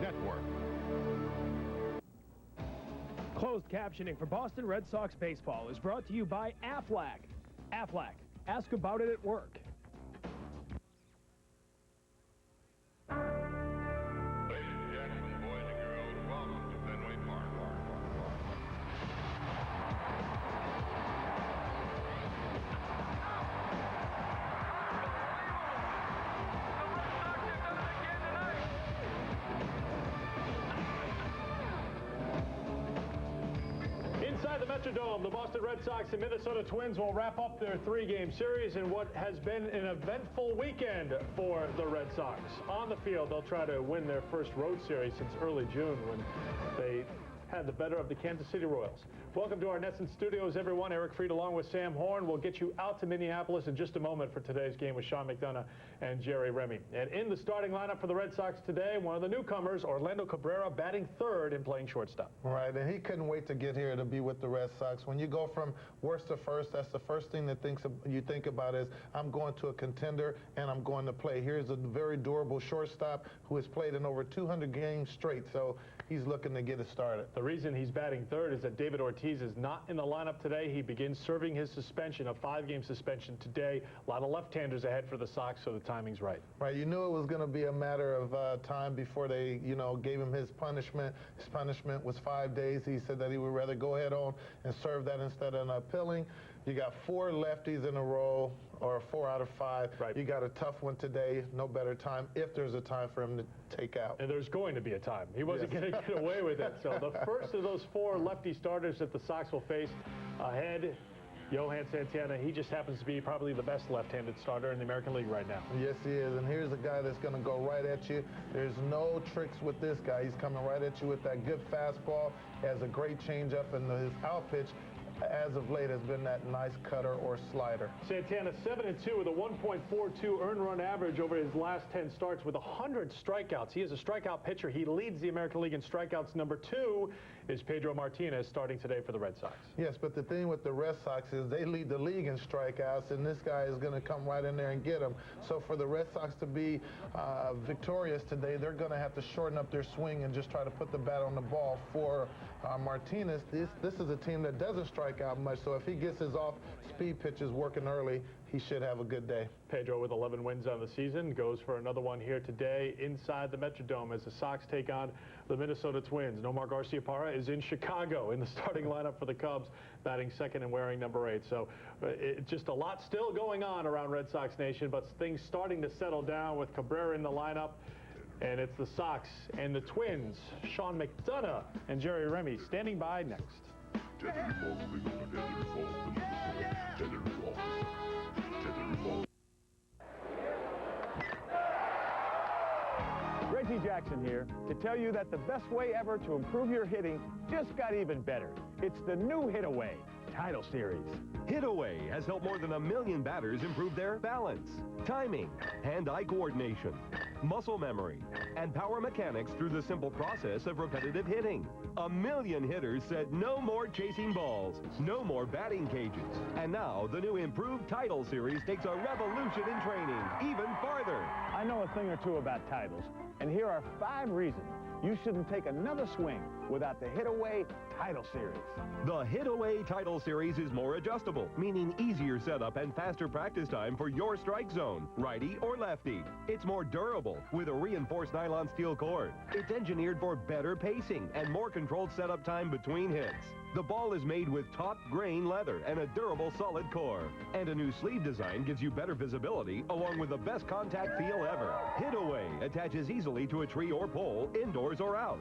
Network. Closed captioning for Boston Red Sox baseball is brought to you by Aflac. Aflac. Ask about it at work. Inside the Metrodome, the Boston Red Sox and Minnesota Twins will wrap up their three-game series in what has been an eventful weekend for the Red Sox. On the field, they'll try to win their first road series since early June when they had the better of the Kansas City Royals. Welcome to our Nesson Studios, everyone. Eric Fried along with Sam Horn. We'll get you out to Minneapolis in just a moment for today's game with Sean McDonough and Jerry Remy. And in the starting lineup for the Red Sox today, one of the newcomers, Orlando Cabrera, batting third and playing shortstop. Right, and he couldn't wait to get here to be with the Red Sox. When you go from worst to first, that's the first thing that you think about is, I'm going to a contender and I'm going to play. Here's a very durable shortstop who has played in over 200 games straight, so he's looking to get it started. The reason he's batting third is that David Ortiz is not in the lineup today. He begins serving his suspension, a 5-game suspension today. A lot of left-handers ahead for the Sox, so the timing's right. Right, you knew it was going to be a matter of time before they, gave him his punishment. His punishment was 5 days. He said that he would rather go ahead on and serve that instead of appealing. You got 4 lefties in a row, or 4 out of 5. Right. You got a tough one today. No better time, if there's a time for him to take out. And there's going to be a time. He wasn't going to get away with it. So the first of those 4 lefty starters that the Sox will face ahead, Johan Santana. He just happens to be probably the best left-handed starter in the American League right now. Yes, he is. And here's a guy that's going to go right at you. There's no tricks with this guy. He's coming right at you with that good fastball. He has a great changeup, and his out pitch as of late has been that nice cutter or slider. Santana 7-2 with a 1.42 earned run average over his last 10 starts with 100 strikeouts. He is a strikeout pitcher. He leads the American League in strikeouts. Number 2 is Pedro Martinez, starting today for the Red Sox. Yes, but the thing with the Red Sox is they lead the league in strikeouts, and this guy is going to come right in there and get them. So for the Red Sox to be victorious today, they're going to have to shorten up their swing and just try to put the bat on the ball. For Martinez, this is a team that doesn't strike out much, so if he gets his off-speed pitches working early, he should have a good day. Pedro with 11 wins on the season goes for another one here today inside the Metrodome as the Sox take on the Minnesota Twins. Nomar Garciaparra is in Chicago in the starting lineup for the Cubs, batting second and wearing number 8. So just a lot still going on around Red Sox Nation, but things starting to settle down with Cabrera in the lineup. And it's the Sox and the Twins, Sean McDonough and Jerry Remy, standing by next. Reggie Jackson here to tell you that the best way ever to improve your hitting just got even better. It's the new Hit Away Title Series. Hit Away has helped more than 1 million batters improve their balance, timing, hand-eye coordination, muscle memory, and power mechanics through the simple process of repetitive hitting. 1 million hitters said no more chasing balls, no more batting cages. And now the new improved Title Series takes a revolution in training even farther. I know a thing or two about titles, and here are 5 reasons you shouldn't take another swing without the Hit Away Title Series. The Hit Away Title Series is more adjustable, meaning easier setup and faster practice time for your strike zone, righty or lefty. It's more durable with a reinforced nylon steel cord. It's engineered for better pacing and more controlled setup time between hits. The ball is made with top grain leather and a durable solid core. And a new sleeve design gives you better visibility along with the best contact feel ever. Hit Away attaches easily to a tree or pole, indoors or out.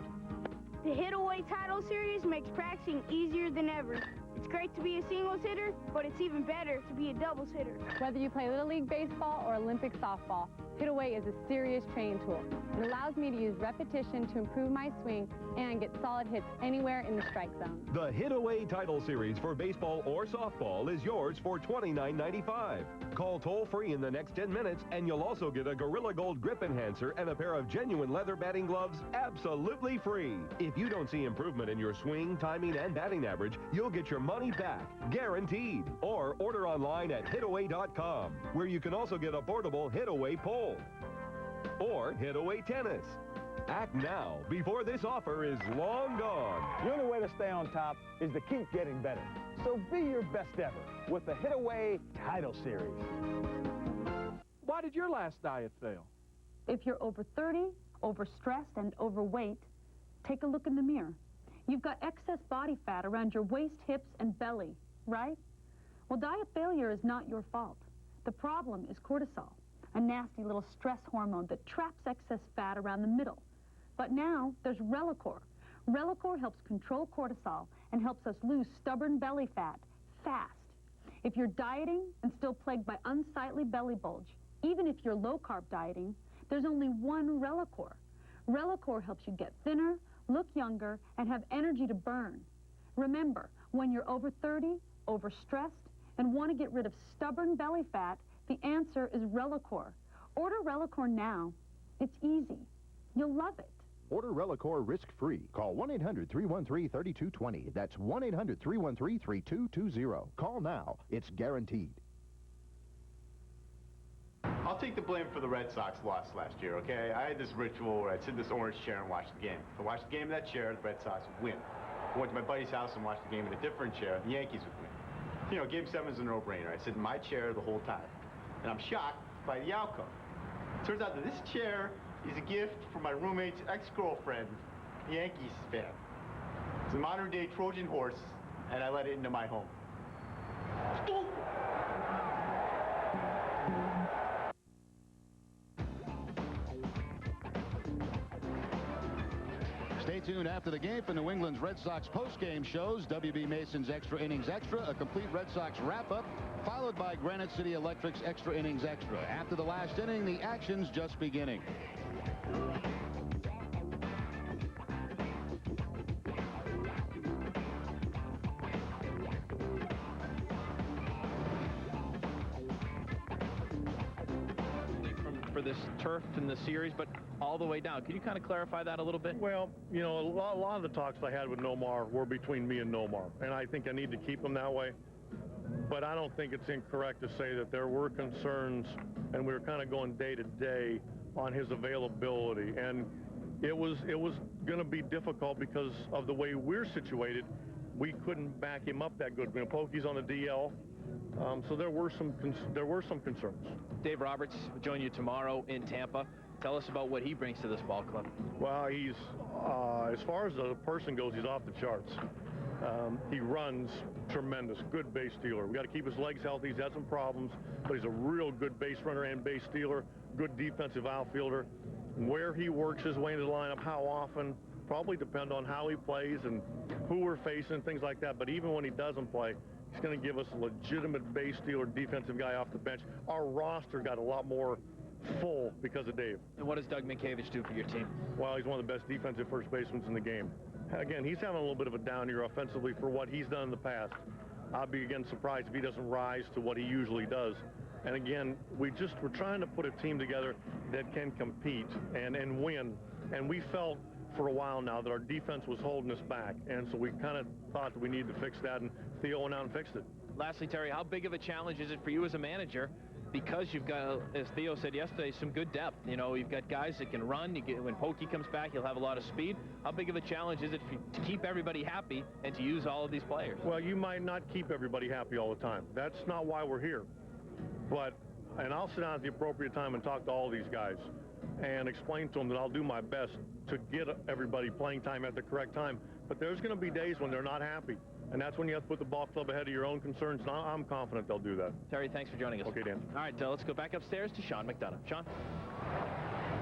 The Hit Away Title Series makes practicing easier than ever. It's great to be a singles hitter, but it's even better to be a doubles hitter. Whether you play Little League Baseball or Olympic softball, Hit Away is a serious training tool. It allows me to use repetition to improve my swing and get solid hits anywhere in the strike zone. The Hit Away Title Series for baseball or softball is yours for $29.95. Call toll-free in the next 10 minutes, and you'll also get a Gorilla Gold grip enhancer and a pair of genuine leather batting gloves absolutely free. If you don't see improvement in your swing, timing, and batting average, you'll get your money back, guaranteed. Or order online at hitaway.com, where you can also get a portable Hit Away pole or Hit Away tennis. Act now before this offer is long gone. The only way to stay on top is to keep getting better. So be your best ever with the Hit Away Title Series. Why did your last diet fail? If you're over 30, overstressed, and overweight, take a look in the mirror. You've got excess body fat around your waist, hips, and belly, right? Well, diet failure is not your fault. The problem is cortisol, a nasty little stress hormone that traps excess fat around the middle. But now there's Relacor. Relacor helps control cortisol and helps us lose stubborn belly fat fast. If you're dieting and still plagued by unsightly belly bulge, even if you're low-carb dieting, there's only one Relacor. Relacor helps you get thinner, look younger, and have energy to burn. Remember, when you're over 30, overstressed, and want to get rid of stubborn belly fat, the answer is Relacor. Order Relacor now. It's easy. You'll love it. Order Relacor risk-free. Call 1-800-313-3220. That's 1-800-313-3220. Call now. It's guaranteed. I'll take the blame for the Red Sox loss last year, okay? I had this ritual where I'd sit in this orange chair and watch the game. If I watched the game in that chair, the Red Sox would win. If I went to my buddy's house and watched the game in a different chair, the Yankees would win. You know, Game 7's a no-brainer. I sit in my chair the whole time. And I'm shocked by the outcome. Turns out that this chair is a gift from my roommate's ex-girlfriend, the Yankees fan. It's a modern-day Trojan horse, and I let it into my home. Stay tuned after the game for New England's Red Sox post-game shows. W.B. Mason's Extra Innings Extra, a complete Red Sox wrap-up, followed by Granite City Electric's Extra Innings Extra. After the last inning, the action's just beginning. For this turf in the series, but all the way down. Can you kind of clarify that a little bit? Well, you know, a lot of the talks I had with Nomar were between me and Nomar, and I think I need to keep them that way. But I don't think it's incorrect to say that there were concerns, and we were kind of going day to day on his availability, and it was going to be difficult because of the way we're situated. We couldn't back him up that good. You know, Pokey's on the DL. So there were some concerns. Dave Roberts will join you tomorrow in Tampa. Tell us about what he brings to this ball club. Well, he's as far as the person goes, he's off the charts. He runs tremendous, good base stealer. We got to keep his legs healthy. He's had some problems, but he's a real good base runner and base stealer. Good defensive outfielder. Where he works his way into the lineup, how often, probably depend on how he plays and who we're facing, things like that. But even when he doesn't play, he's going to give us a legitimate base stealer, defensive guy off the bench. Our roster got a lot more full because of Dave. And what does Doug Minkiewicz do for your team? Well, he's one of the best defensive first basemen in the game. Again, he's having a little bit of a down year offensively for what he's done in the past. I'll be, again, surprised if he doesn't rise to what he usually does. And again, we're trying to put a team together that can compete and win. And we felt for a while now that our defense was holding us back. And so we kind of thought that we needed to fix that, and Theo went out and fixed it. Lastly, Terry, how big of a challenge is it for you as a manager? Because you've got, as Theo said yesterday, some good depth. You know, you've got guys that can run. When Pokey comes back, you'll have a lot of speed. How big of a challenge is it to keep everybody happy and to use all of these players? Well, you might not keep everybody happy all the time. That's not why we're here. And I'll sit down at the appropriate time and talk to all these guys and explain to them that I'll do my best to get everybody playing time at the correct time. But there's going to be days when they're not happy. And that's when you have to put the ball club ahead of your own concerns. And I'm confident they'll do that. Terry, thanks for joining us. Okay, Dan. All right, let's go back upstairs to Sean McDonough. Sean?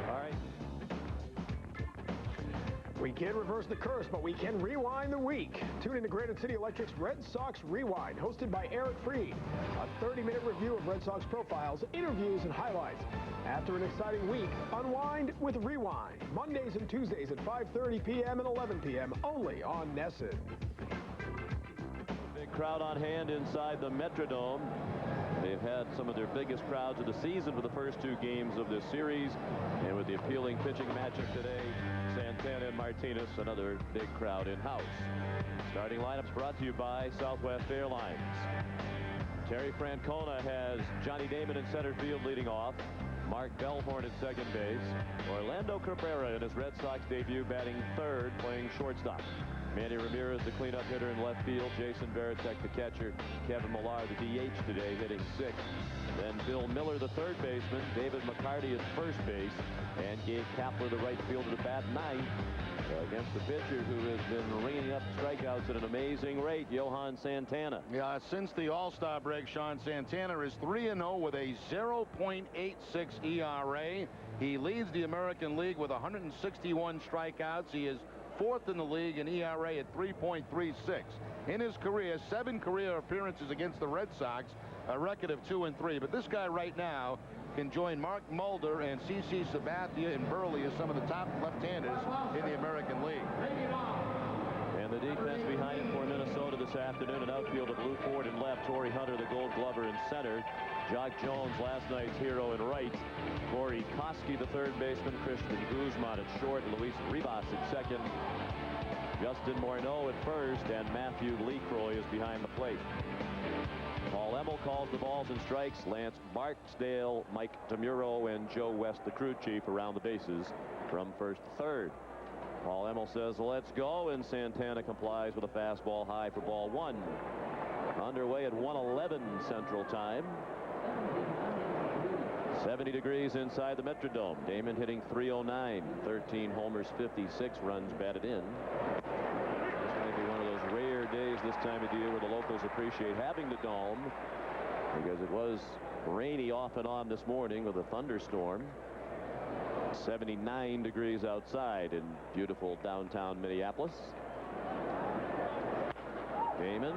All right. We can't reverse the curse, but we can rewind the week. Tune in to Granite City Electric's Red Sox Rewind, hosted by Eric Freed. A 30-minute review of Red Sox profiles, interviews, and highlights. After an exciting week, unwind with Rewind. Mondays and Tuesdays at 5:30 p.m. and 11 p.m. only on NESN. Big crowd on hand inside the Metrodome. They've had some of their biggest crowds of the season for the first two games of this series. And with the appealing pitching matchup today, Santana and Martinez, another big crowd in-house. Starting lineups brought to you by Southwest Airlines. Terry Francona has Johnny Damon in center field leading off. Mark Bellhorn at second base. Orlando Cabrera in his Red Sox debut batting third, playing shortstop. Manny Ramirez, the cleanup hitter in left field. Jason Varitek, the catcher. Kevin Millar, the DH today, hitting sixth. Then Bill Miller, the third baseman. David McCarty at first base. And Gabe Kapler, the right fielder, to bat ninth against the pitcher who has been ringing up strikeouts at an amazing rate, Johan Santana. Yeah, since the All-Star break, Sean, Santana is 3-0 with a 0.86 ERA. He leads the American League with 161 strikeouts. He is fourth in the league in ERA at 3.36. In his career, 7 career appearances against the Red Sox, a record of 2-3. But this guy right now can join Mark Mulder and CC Sabathia and Burley as some of the top left-handers in the American League. And the defense behind him for Minnesota this afternoon, an outfield of Lou Ford in left, Torrey Hunter, the Gold Glover, in center, Jock Jones, last night's hero, in right, Corey Koski, the third baseman, Christian Guzman at short, Luis Rivas at second, Justin Morneau at first, and Matthew Lecroy is behind the plate. Paul Emmel calls the balls and strikes. Lance Barksdale, Mike Tamuro, and Joe West, the crew chief, around the bases from first to third. Paul Emmel says, let's go, and Santana complies with a fastball high for ball one. Underway at 1:11 Central Time. 70 degrees inside the Metrodome. Damon hitting .309, 13 homers, 56 runs batted in. This might be one of those rare days this time of year where the locals appreciate having the dome, because it was rainy off and on this morning with a thunderstorm. 79 degrees outside in beautiful downtown Minneapolis. Damon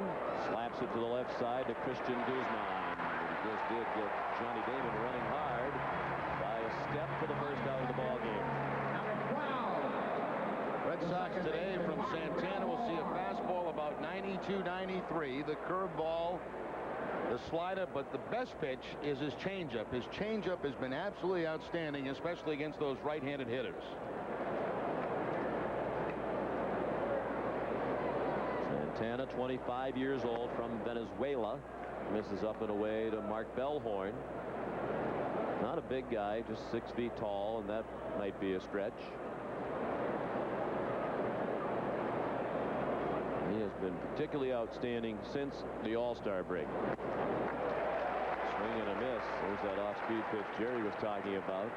slaps it to the left side to Christian Guzman. He just did get Johnny Damon running hard by a step for the first out of the ball game. Red Sox today from Santana will see a fastball about 92, 93. The curveball, the slider, but the best pitch is his changeup. His changeup has been absolutely outstanding, especially against those right-handed hitters. Santana, 25 years old, from Venezuela, misses up and away to Mark Bellhorn. Not a big guy, just 6 feet tall, and that might be a stretch. He has been particularly outstanding since the All-Star break. Swing and a miss. There's that off-speed pitch Jerry was talking about.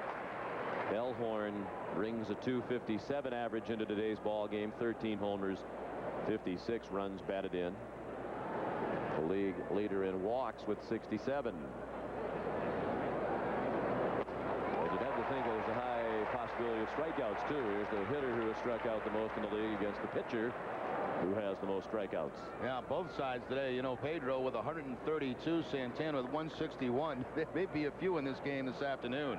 Bellhorn brings a .257 average into today's ball game. 13 homers, 56 runs batted in. The league leader in walks with 67. But you'd have to think there's a high possibility of strikeouts too. Here's the hitter who has struck out the most in the league against the pitcher who has the most strikeouts. Yeah, both sides today. You know, Pedro with 132, Santana with 161. There may be a few in this game this afternoon.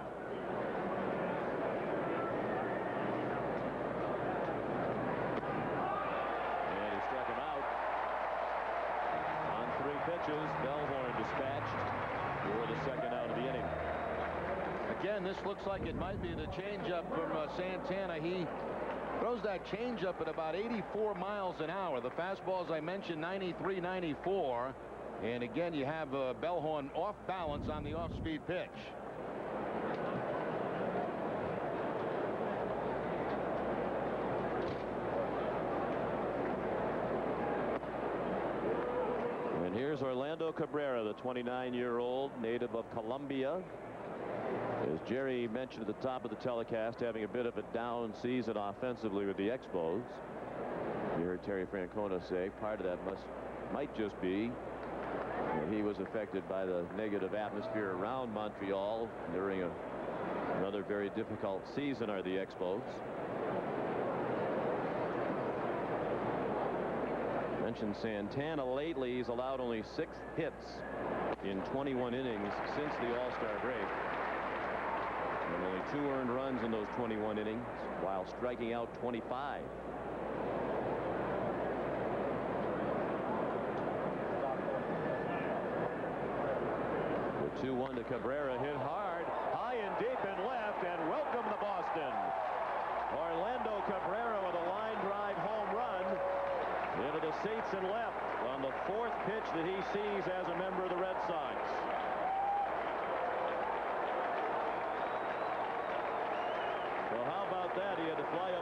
And he struck him out on 3 pitches. Bellhorn dispatched for the second out of the inning. Again, this looks like it might be the changeup from Santana. He throws that changeup at about 84 miles an hour. The fastball, as I mentioned, 93, 94. And again, you have Bellhorn off balance on the off-speed pitch. And here's Orlando Cabrera, the 29-year-old native of Colombia. As Jerry mentioned at the top of the telecast, having a bit of a down season offensively with the Expos. You heard Terry Francona say part of that might just be that he was affected by the negative atmosphere around Montreal during another very difficult season are the Expos. Mentioned Santana lately. He's allowed only 6 hits in 21 innings since the All-Star break. And only 2 earned runs in those 21 innings, while striking out 25. The 2-1 to Cabrera, hit hard, high and deep in left, and welcome to Boston. Orlando Cabrera with a line drive home run into the seats and left on the 4th pitch that he sees as a member of the Red Sox.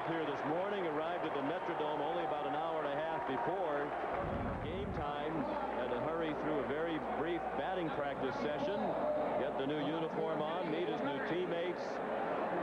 up here this morning, arrived at the Metrodome only about an hour and a half before game time. Had to hurry through a very brief batting practice session, get the new uniform on, meet his new teammates,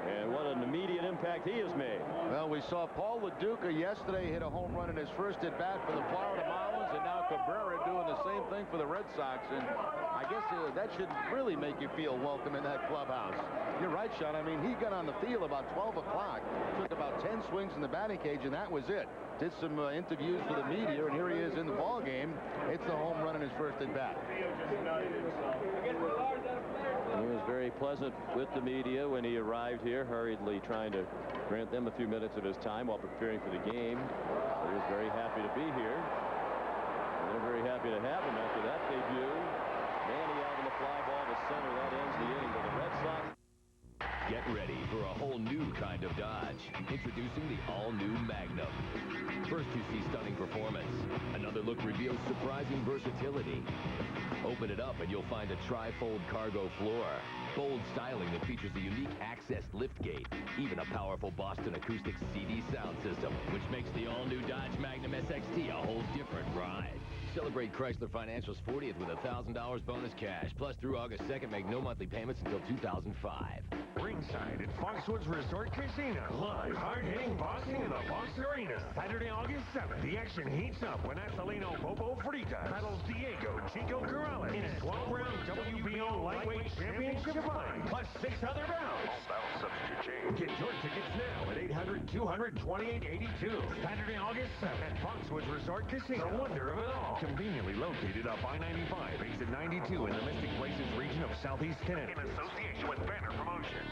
and what an immediate impact he has made. Well, we saw Paul LaDuca yesterday hit a home run in his first at-bat for the Florida Marlins, and now Cabrera doing the same thing for the Red Sox. And I guess that should really make you feel welcome in that clubhouse. You're right, Sean. I mean, he got on the field about 12 o'clock, took about 10 swings in the batting cage, and that was it. Did some interviews for the media, and here he is in the ball game. It's the home run in his first at-bat. He was very pleasant with the media when he arrived here, hurriedly trying to grant them a few minutes of his time while preparing for the game. He was very happy to be here. And they're very happy to have him after that debut. Manny out on the fly ball to center. That ends the inning. But the Red Sox. Get ready for a whole new kind of Dodge. Introducing the all-new Magnum. First you see stunning performance. Another look reveals surprising versatility. Open it up and you'll find a tri-fold cargo floor. Bold styling that features a unique accessed liftgate. Even a powerful Boston Acoustics CD sound system, which makes the all-new Dodge Magnum SXT a whole different ride. Celebrate Chrysler Financial's 40th with $1,000 bonus cash. Plus, through August 2nd, make no monthly payments until 2005. Ringside at Foxwoods Resort Casino. Live, hard-hitting boxing in the Fox Arena. Saturday, August 7th, the action heats up when Angelino Bobo Fritas battles Diego Chico Corrales in a 12-round WBO lightweight championship fight, plus 6 other bouts. All battle subject to change. Get your tickets now at 800-200-2882. Saturday, August 7th at Foxwoods Resort Casino. The wonder of it all. Conveniently located off I-95, exit 92 in the Mystic Places region of Southeast Connecticut. In association with Banner Promotions.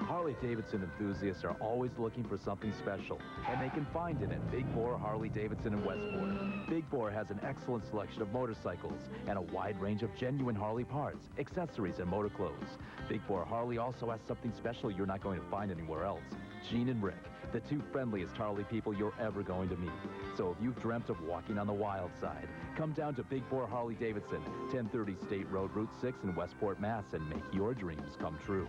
Harley-Davidson enthusiasts are always looking for something special, and they can find it at Big Bore Harley-Davidson in Westport. Big Bore has an excellent selection of motorcycles and a wide range of genuine Harley parts, accessories, and motor clothes. Big Bore Harley also has something special you're not going to find anywhere else. Gene and Rick, the 2 friendliest Harley people you're ever going to meet. So if you've dreamt of walking on the wild side, come down to Big Bore Harley-Davidson, 1030 State Road, Route 6 in Westport, Mass, and make your dreams come true.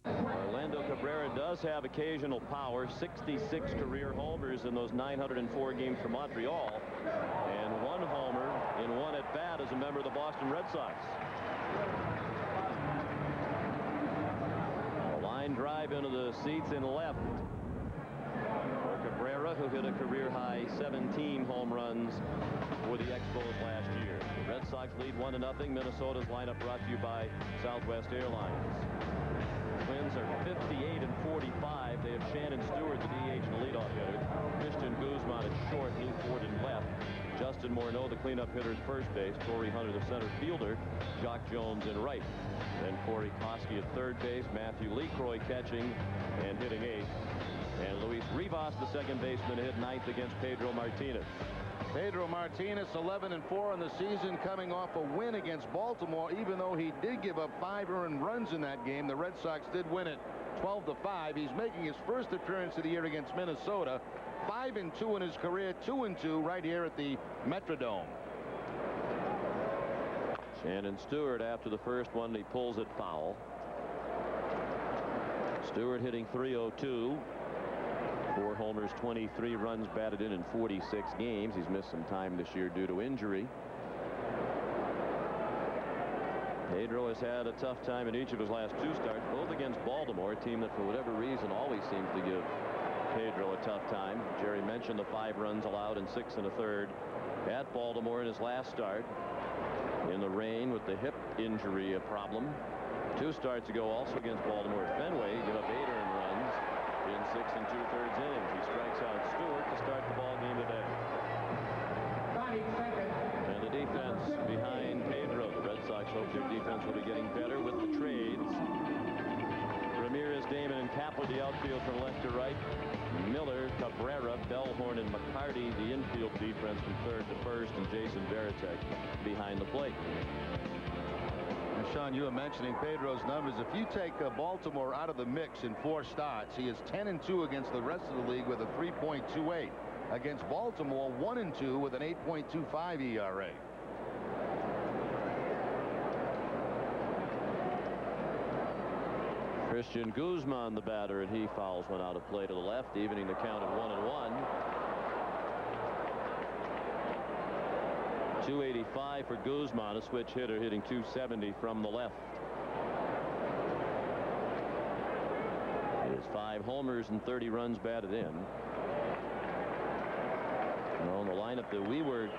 Orlando Cabrera does have occasional power. 66 career homers in those 904 games for Montreal, and 1 homer in 1 at-bat as a member of the Boston Red Sox. A line drive into the seats in left for Cabrera, who hit a career-high 17 home runs for the Expos last year. The Red Sox lead 1-0. Minnesota's lineup brought to you by Southwest Airlines. Twins are 58 and 45. They have Shannon Stewart, the DH, and the leadoff hitter. Christian Guzman at short, Lou Ford in left. Justin Morneau, the cleanup hitter, at first base. Torrey Hunter, the center fielder. Jock Jones in right. Then Corey Koski at third base. Matthew Lecroy catching and hitting 8th. And Luis Rivas, the second baseman, hit 9th against Pedro Martinez. Pedro Martinez, 11-4 in the season, coming off a win against Baltimore. Even though he did give up 5 earned runs in that game, the Red Sox did win it 12-5. He's making his first appearance of the year against Minnesota. 5-2 in his career, 2-2 right here at the Metrodome. Shannon Stewart, after the first one, he pulls it foul. Stewart hitting .302. 4 homers, 23 runs batted in 46 games. He's missed some time this year due to injury. Pedro has had a tough time in each of his last 2 starts, both against Baltimore, a team that for whatever reason always seems to give Pedro a tough time. Jerry mentioned the 5 runs allowed in 6 1/3 at Baltimore in his last start. In the rain with the hip injury problem. 2 starts ago also against Baltimore at Fenway. He gave up 8 earned runs in 6 2/3 innings. He strikes out Stewart to start the ball game today. And the defense behind Pedro. The Red Sox hope their defense will be getting better with the trades. Ramirez, Damon, and Kapler, the outfield from left to right. Miller, Cabrera, Bellhorn, and McCarty, the infield defense from third to first, and Jason Varitek behind the plate. And Sean, you were mentioning Pedro's numbers. If you take Baltimore out of the mix in 4 starts, he is 10-2 against the rest of the league with a 3.28. Against Baltimore, 1-2 with an 8.25 ERA. Christian Guzman, the batter, and he fouls one out of play to the left, evening the count at 1-1. 285 for Guzman, a switch hitter, hitting 270 from the left. It is 5 homers and 30 runs batted in. Well, the lineup that we were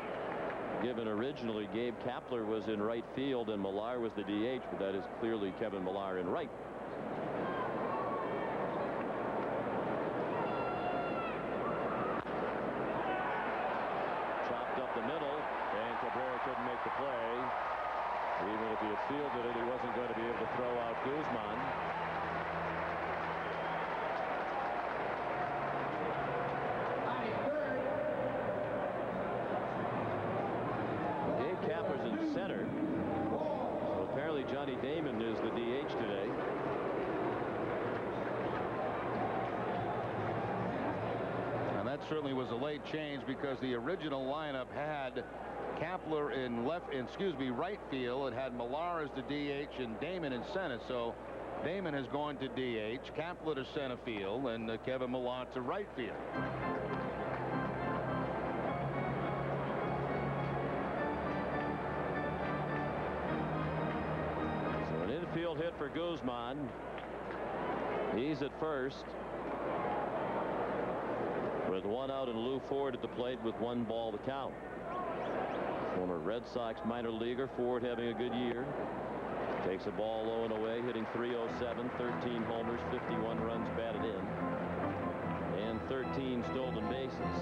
given originally, Gabe Kapler was in right field and Millar was the DH, but that is clearly Kevin Millar in right. Chopped up the middle, and Cabrera couldn't make the play. Even if he had fielded it, he wasn't going to be able to throw out Guzman. Kapler's in center. So apparently Johnny Damon is the DH today. And that certainly was a late change because the original lineup had Kapler in right field. It had Millar as the DH and Damon in center. So Damon has gone to DH, Kapler to center field, and Kevin Millar to right field. Field hit for Guzman. He's at first with 1 out and Lou Ford at the plate with 1 ball to count. Former Red Sox minor leaguer Ford having a good year. Takes a ball low and away, hitting .307, 13 homers, 51 runs batted in, and 13 stolen bases.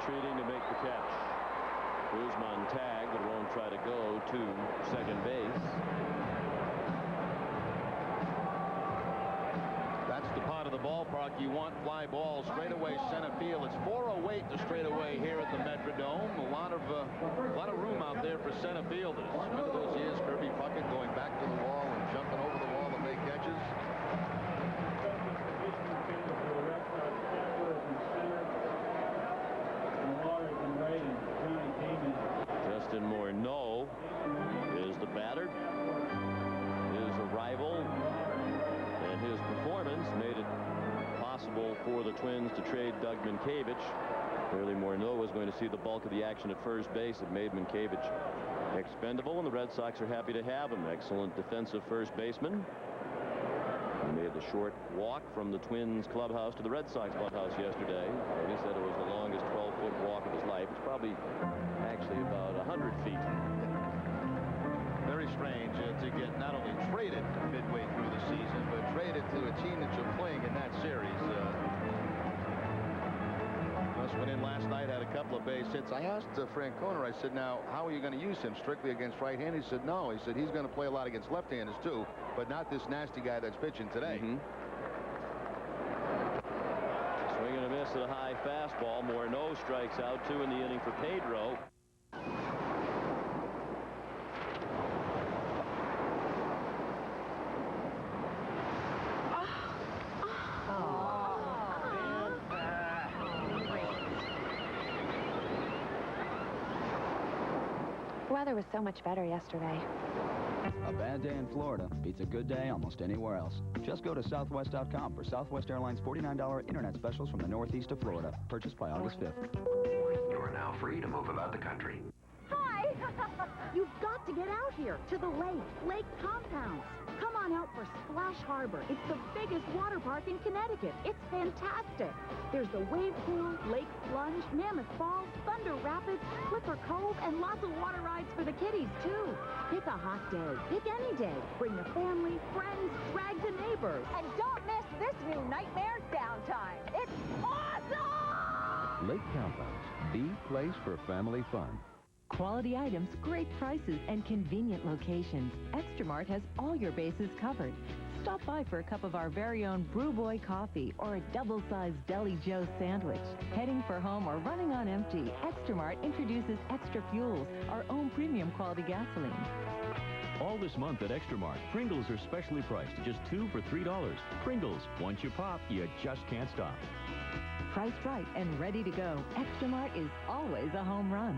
Retreating to make the catch. Guzman tagged but won't try to go to second base. That's the part of the ballpark you want fly balls. Straightaway center field. It's 408 to straightaway here at the Metrodome. A lot of room out there for center fielders. Remember those years, Kirby Puckett going back to the wall and jumping over the wall to make catches? Justin Morneau is the batter. His arrival and his performance made it possible for the Twins to trade Doug Minkiewicz. Clearly Morneau was going to see the bulk of the action at first base. It made Minkiewicz expendable, and the Red Sox are happy to have him. Excellent defensive first baseman. He made the short walk from the Twins clubhouse to the Red Sox clubhouse yesterday. And he said it was the longest 12-foot walk of his life. It's probably actually about 100 feet. Very strange to get not only traded midway through the season, but traded to a team that you're playing in that series. Gus went in last night, had a couple of base hits. I asked Francona, I said, now, how are you going to use him? Strictly against right-handed? He said, no. He said, he's going to play a lot against left-handers, too, but not this nasty guy that's pitching today. Swing and a miss at a high fastball. Morneau strikes out, 2 in the inning for Pedro. The weather was so much better yesterday. A bad day in Florida beats a good day almost anywhere else. Just go to Southwest.com for Southwest Airlines $49 internet specials from the northeast of Florida. Purchased by August 5th. You're now free to move about the country. Hi! You've got to get out here to the lake compounds. Come on out for Splash Harbor. It's the biggest water park in Connecticut. It's fantastic. There's the wave pool, lake plunge, Mammoth Falls, Thunder Rapids, Clipper Cove, and lots of water rides for the kiddies, too. Pick a hot day. Pick any day. Bring the family, friends, drag the neighbors. And don't miss this new Nightmare Downtime. It's awesome! Lake Compounds, the place for family fun. Quality items, great prices, and convenient locations. Extra Mart has all your bases covered. Stop by for a cup of our very own Brew Boy coffee or a double-sized Deli Joe sandwich. Heading for home or running on empty, Extra Mart introduces Extra Fuels, our own premium quality gasoline. All this month at Extra Mart, Pringles are specially priced, just 2 for $3. Pringles, once you pop, you just can't stop. Priced right and ready to go, Extra Mart is always a home run.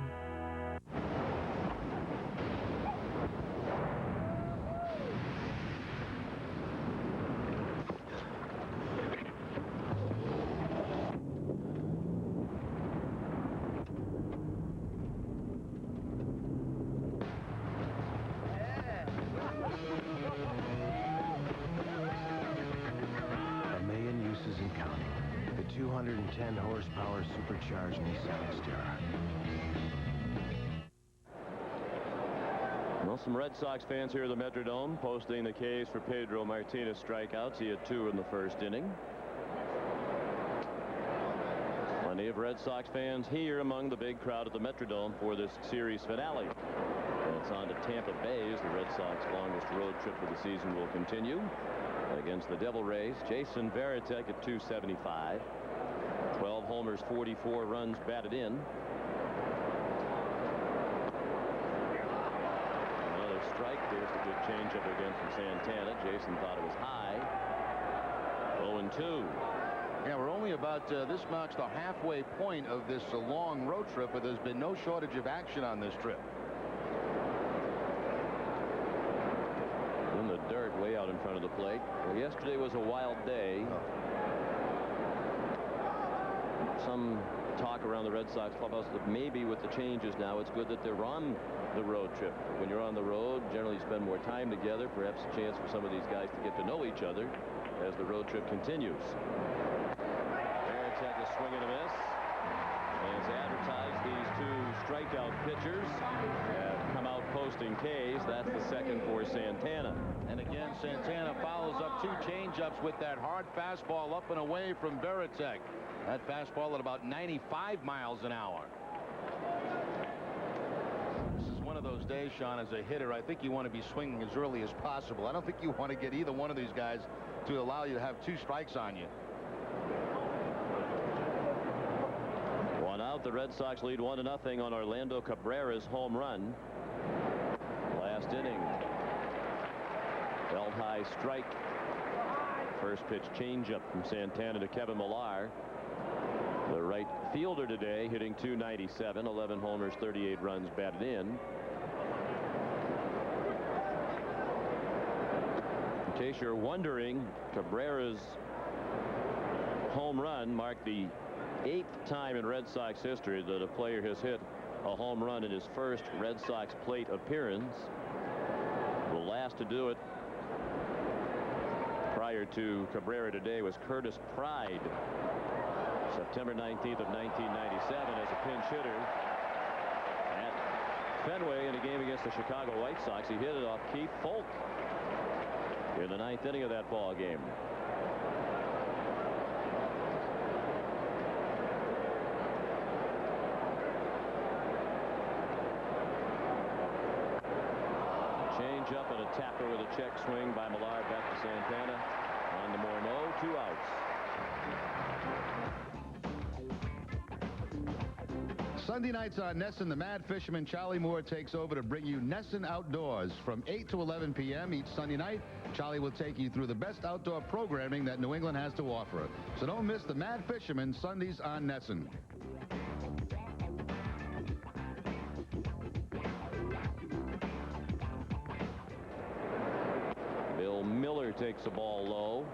and counting. The 210 horsepower supercharged Nissan Xterra. Well, some Red Sox fans here at the Metrodome posting the K's for Pedro Martinez strikeouts. He had 2 in the first inning. Plenty of Red Sox fans here among the big crowd at the Metrodome for this series finale. And it's on to Tampa Bay as the Red Sox longest road trip of the season will continue against the Devil Rays. Jason Varitek at 275. 12 homers, 44 runs batted in. Another strike. There's the good changeup again from Santana. Jason thought it was high. 0-2. Yeah, we're only about, this marks the halfway point of this long road trip, but there's been no shortage of action on this trip. In the dirt way out in front of the plate. Well, yesterday was a wild day. Some talk around the Red Sox clubhouse that maybe with the changes now, it's good that they're on the road trip. When you're on the road, generally you spend more time together, perhaps a chance for some of these guys to get to know each other as the road trip continues. Varitek a swing and a miss. As advertised, these 2 strikeout pitchers have come out posting Ks. That's the second for Santana. And again, Santana follows up 2 changeups with that hard fastball up and away from Varitek. That fastball at about 95 miles an hour. This is one of those days, Sean, as a hitter, I think you want to be swinging as early as possible. I don't think you want to get either one of these guys to allow you to have 2 strikes on you. 1 out. The Red Sox lead 1-0 on Orlando Cabrera's home run. Last inning. Belt high strike. First pitch changeup from Santana to Kevin Millar. The right fielder today hitting .297, 11 homers, 38 runs batted in. In case you're wondering, Cabrera's home run marked the 8th time in Red Sox history that a player has hit a home run in his first Red Sox plate appearance. The last to do it prior to Cabrera today was Curtis Pride, September 19th of 1997, as a pinch hitter at Fenway in a game against the Chicago White Sox. He hit it off Keith Folk in the 9th inning of that ball game. Change up and a tapper with a check swing by Millar back to Santana. On the Morneau, 2 outs. Sunday nights on Nesson, the Mad Fisherman Charlie Moore takes over to bring you Nesson Outdoors from 8 to 11 p.m. each Sunday night. Charlie will take you through the best outdoor programming that New England has to offer. So don't miss the Mad Fisherman Sundays on Nesson. Bill Miller takes the ball low.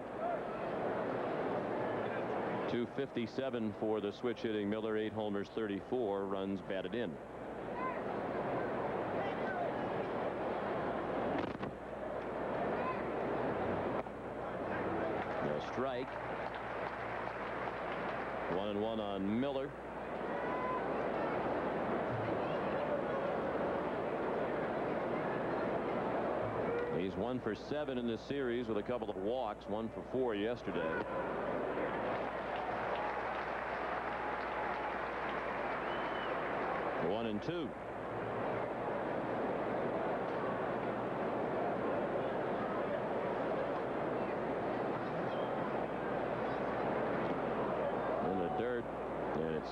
257 for the switch hitting Miller. 8 homers, 34 runs batted in. A strike. 1-1 on Miller. He's 1 for 7 in this series with a couple of walks. 1 for 4 yesterday. One and 2.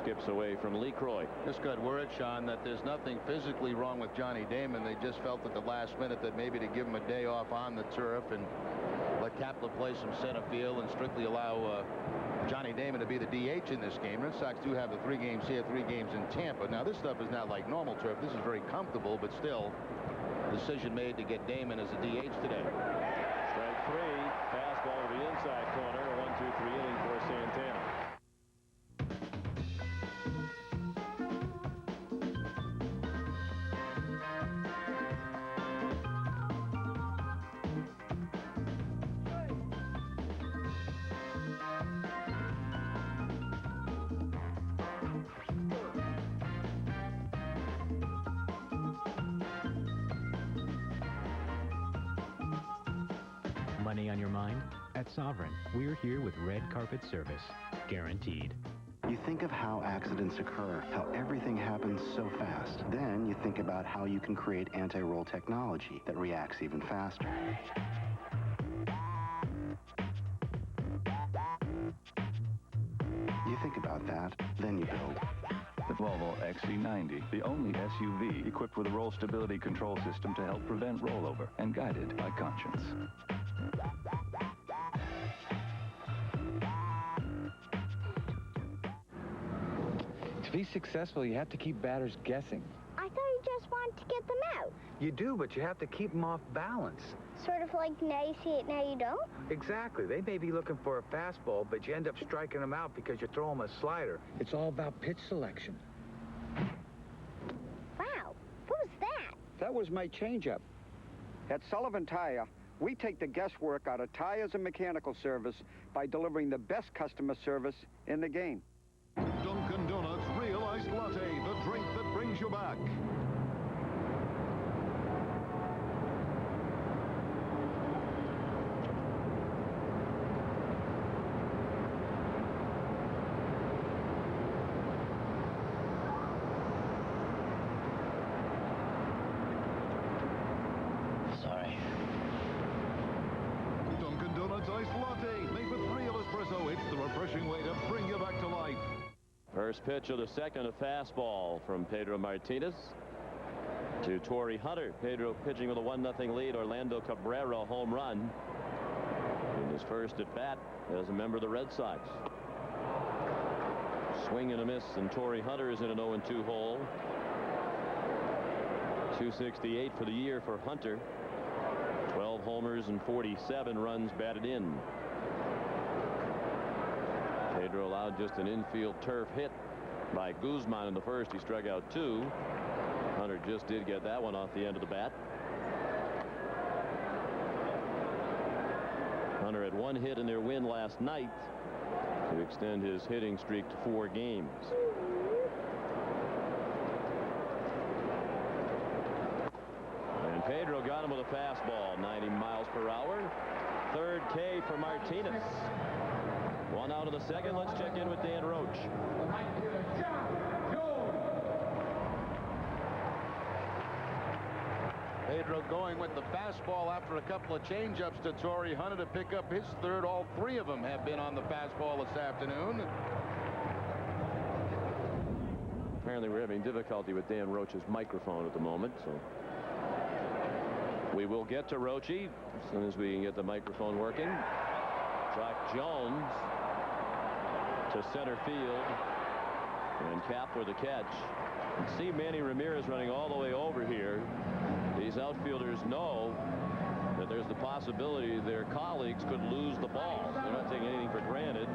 skips away from LeCroy. Just got word, Sean, that there's nothing physically wrong with Johnny Damon. They just felt at the last minute that maybe to give him a day off on the turf and let Kapler play some center field and strictly allow Johnny Damon to be the DH in this game. Red Sox do have the 3 games here, 3 games in Tampa. Now, this stuff is not like normal turf. This is very comfortable, but still, decision made to get Damon as a DH today. Strike 3, fastball to the inside corner. A 1-2-3 inning for Santana. Money on your mind? At Sovereign, we're here with red carpet service, guaranteed. You think of how accidents occur, how everything happens so fast. Then you think about how you can create anti-roll technology that reacts even faster. You think about that, then you build. The Volvo XC90, the only SUV equipped with a roll stability control system to help prevent rollover and guided by conscience. To be successful, you have to keep batters guessing. I thought you just wanted to get them out. You do, but you have to keep them off balance. Sort of like now you see it, now you don't? Exactly. They may be looking for a fastball, but you end up striking them out because you throw them a slider. It's all about pitch selection. Wow, what was that? That was my changeup. At Sullivan Tire, we take the guesswork out of tires and mechanical service by delivering the best customer service in the game. Dunkin' Donuts Real Iced Latte, the drink that brings you back. Sorry. Dunkin' Donuts Iced Latte, made with real espresso. It's the refreshing way to bring you back to life. First pitch of the second, a fastball from Pedro Martinez to Torrey Hunter. Pedro pitching with a 1-0 lead. Orlando Cabrera home run in his first at bat as a member of the Red Sox. Swing and a miss, and Torrey Hunter is in an 0-2 hole. 268 for the year for Hunter. 12 homers and 47 runs batted in. Pedro allowed just an infield turf hit by Guzman in the first. He struck out 2. Hunter just did get that one off the end of the bat. Hunter had 1 hit in their win last night to extend his hitting streak to 4 games. And Pedro got him with a fastball, 90 miles per hour. Third K for Martinez. 1 out of the second. Let's check in with Dan Roach. Pedro going with the fastball after a couple of changeups to Torrey Hunter to pick up his third. All 3 of them have been on the fastball this afternoon. Apparently we're having difficulty with Dan Roach's microphone at the moment, so we will get to Roachy as soon as we can get the microphone working. Jock Jones to center field, and Kapler the catch. And see Manny Ramirez running all the way over here. These outfielders know that there's the possibility their colleagues could lose the ball. They're not taking anything for granted.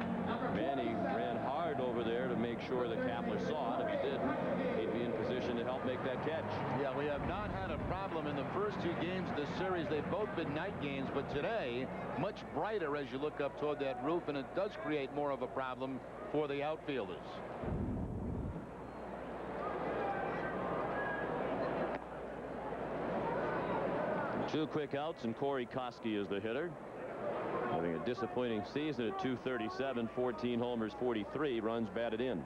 Manny ran hard over there to make sure that Kapler saw it. If he did, he'd be in position to help make that catch. Yeah, we have not had a problem in the first 2 games of this series. They've both been night games, but today, much brighter as you look up toward that roof, and it does create more of a problem for the outfielders. Two quick outs, and Corey Koski is the hitter. Having a disappointing season at .237, 14 homers, 43 runs batted in.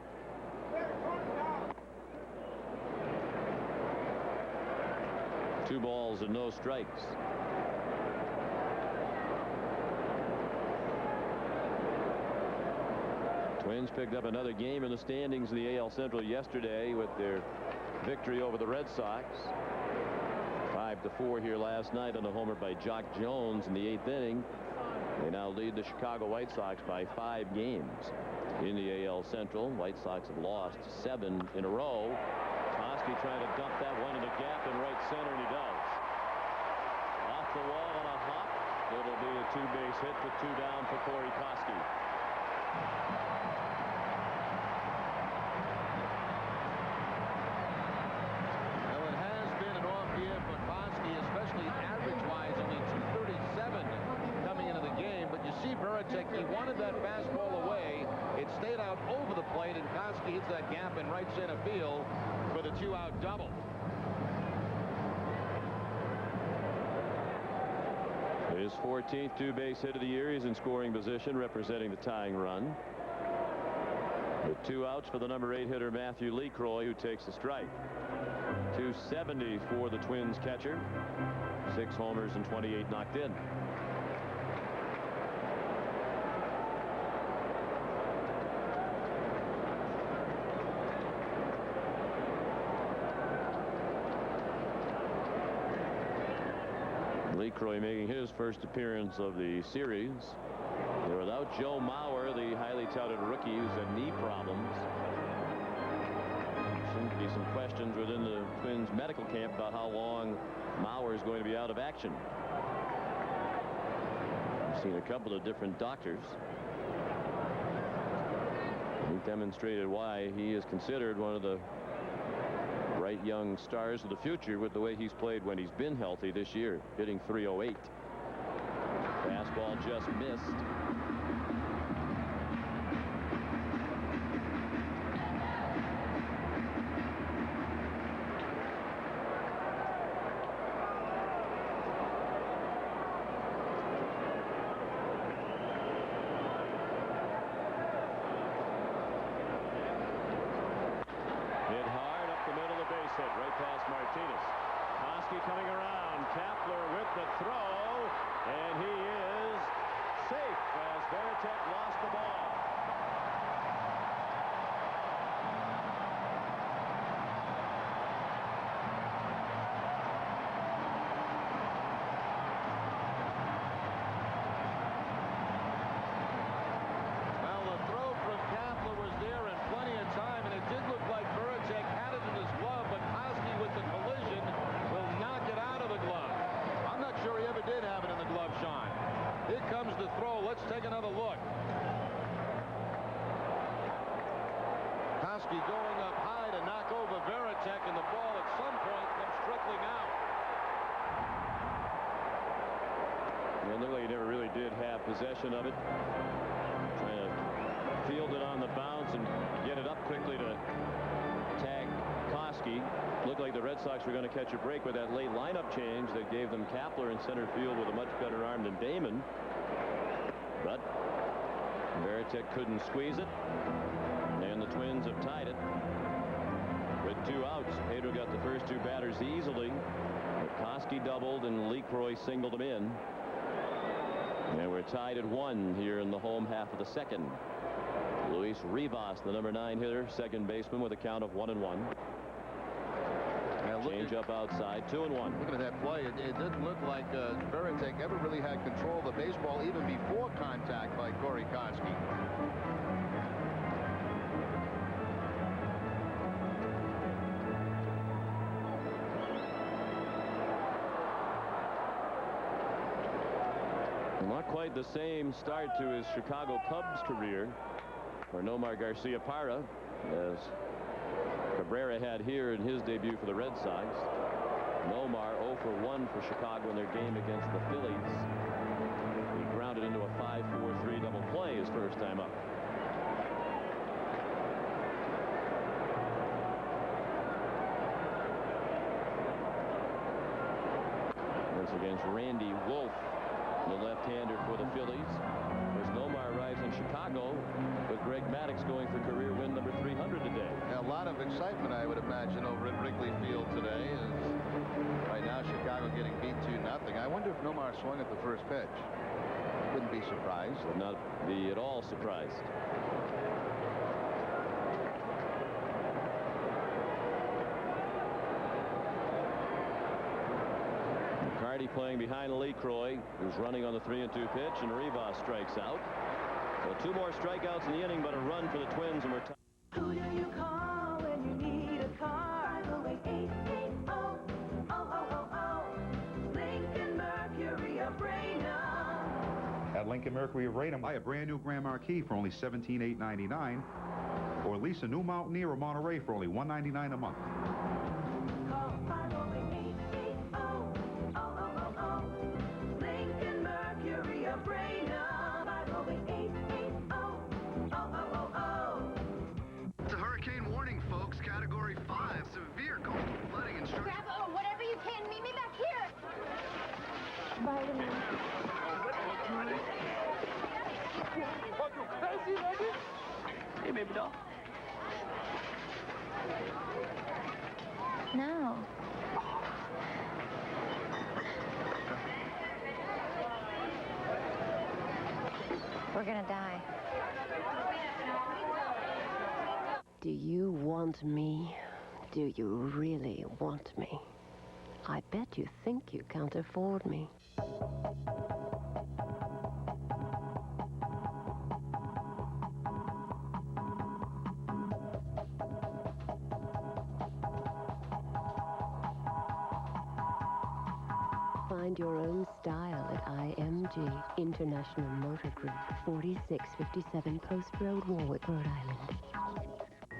Two balls and no strikes. Twins picked up another game in the standings in the AL Central yesterday with their victory over the Red Sox. 5-4 here last night on a homer by Jock Jones in the 8th inning. They now lead the Chicago White Sox by 5 games in the AL Central. White Sox have lost 7 in a row. Koski trying to dump that one in the gap in right center, and he does. Off the wall on a hop. It'll be a 2-base hit with 2 down for Corey Koski. Well, it has been an off year for Koski, especially average-wise, only 237 coming into the game. But you see Veritek, he wanted that fastball away. It stayed out over the plate, and Koski hits that gap in right center field for the 2-out double. His 14th 2-base hit of the year. He's in scoring position, representing the tying run. With 2 outs for the number 8 hitter Matthew LeCroy, who takes the strike. 270 for the Twins catcher. 6 homers and 28 knocked in. LeCroy making his first appearance of the series. They're without Joe Mauer, the highly touted rookie who's had knee problems. There seem to be some questions within the Twins medical camp about how long Mauer is going to be out of action. I've seen a couple of different doctors. He demonstrated why he is considered one of the bright young stars of the future with the way he's played when he's been healthy this year, hitting .308. Fastball just missed. Hit hard up the middle of the base hit, right past Martinez. Koski coming around. Kapler with the throw, and he is safe as Veritek lost the ball. Well, the throw from Kapler was there in plenty of time, and it did look like Veritek had it in his glove, but Koski with the collision will knock it out of the glove. I'm not sure he ever did have it in the glove, Sean. Here comes the throw. Let's take another look. Koski going up high to knock over Veritek, and the ball at some point comes trickling out. It looked like he never really did have possession of it. Trying to field it on the bounce and get it up quickly to tag Koski. Looked like the Red Sox were going to catch a break with that late lineup change that gave them Kapler in center field with a much better arm than Damon. But Veritek couldn't squeeze it, and the Twins have tied it with 2 outs. Pedro got the first 2 batters easily, but Koski doubled and LeCroy singled him in. And we're tied at 1 here in the home half of the second. Luis Rivas, the number 9 hitter, second baseman, with a count of 1-1. Change up outside, 2-1. Looking at that play, it didn't look like Veritek ever really had control of the baseball even before contact by Corey Koski. Not quite the same start to his Chicago Cubs career for Nomar Garcia-Parra as Cabrera had here in his debut for the Red Sox. Nomar 0 for 1 for Chicago in their game against the Phillies. He grounded into a 5-4-3 double play his first time up. This against Randy Wolf, the left-hander for the Phillies. As Nomar arrives in Chicago with Greg Maddux going for career win number 300 today. A lot of excitement, I would imagine, over at Wrigley Field today. Right now, Chicago getting beat 2-0. I wonder if Nomar swung at the first pitch. Wouldn't be surprised. Would not be at all surprised. McCarty playing behind LeCroy, who's running on the 3-2 pitch, and Rivas strikes out. So 2 more strikeouts in the inning, but a run for the Twins, and we're tied. Who do you call when you need a car? 508-880-0000. Lincoln Mercury of Raynham. At Lincoln Mercury of Raynham, buy a brand new Grand Marquis for only $17,899, or lease a new Mountaineer or Monterey for only $199 a month. Call 508-880-0000. Lincoln Mercury of Raynham. 508-880-0000. It's a hurricane warning, folks. Category 5. Severe coastal flooding instructions. Grab whatever you can. Meet me back here. Vitamins. Hey, baby doll. No. We're gonna die. Do you want me? Do you really want me? I bet you think you can't afford me. Find your own style at IMG, International Motor Group, 4657 Post Road, Warwick, Rhode Island.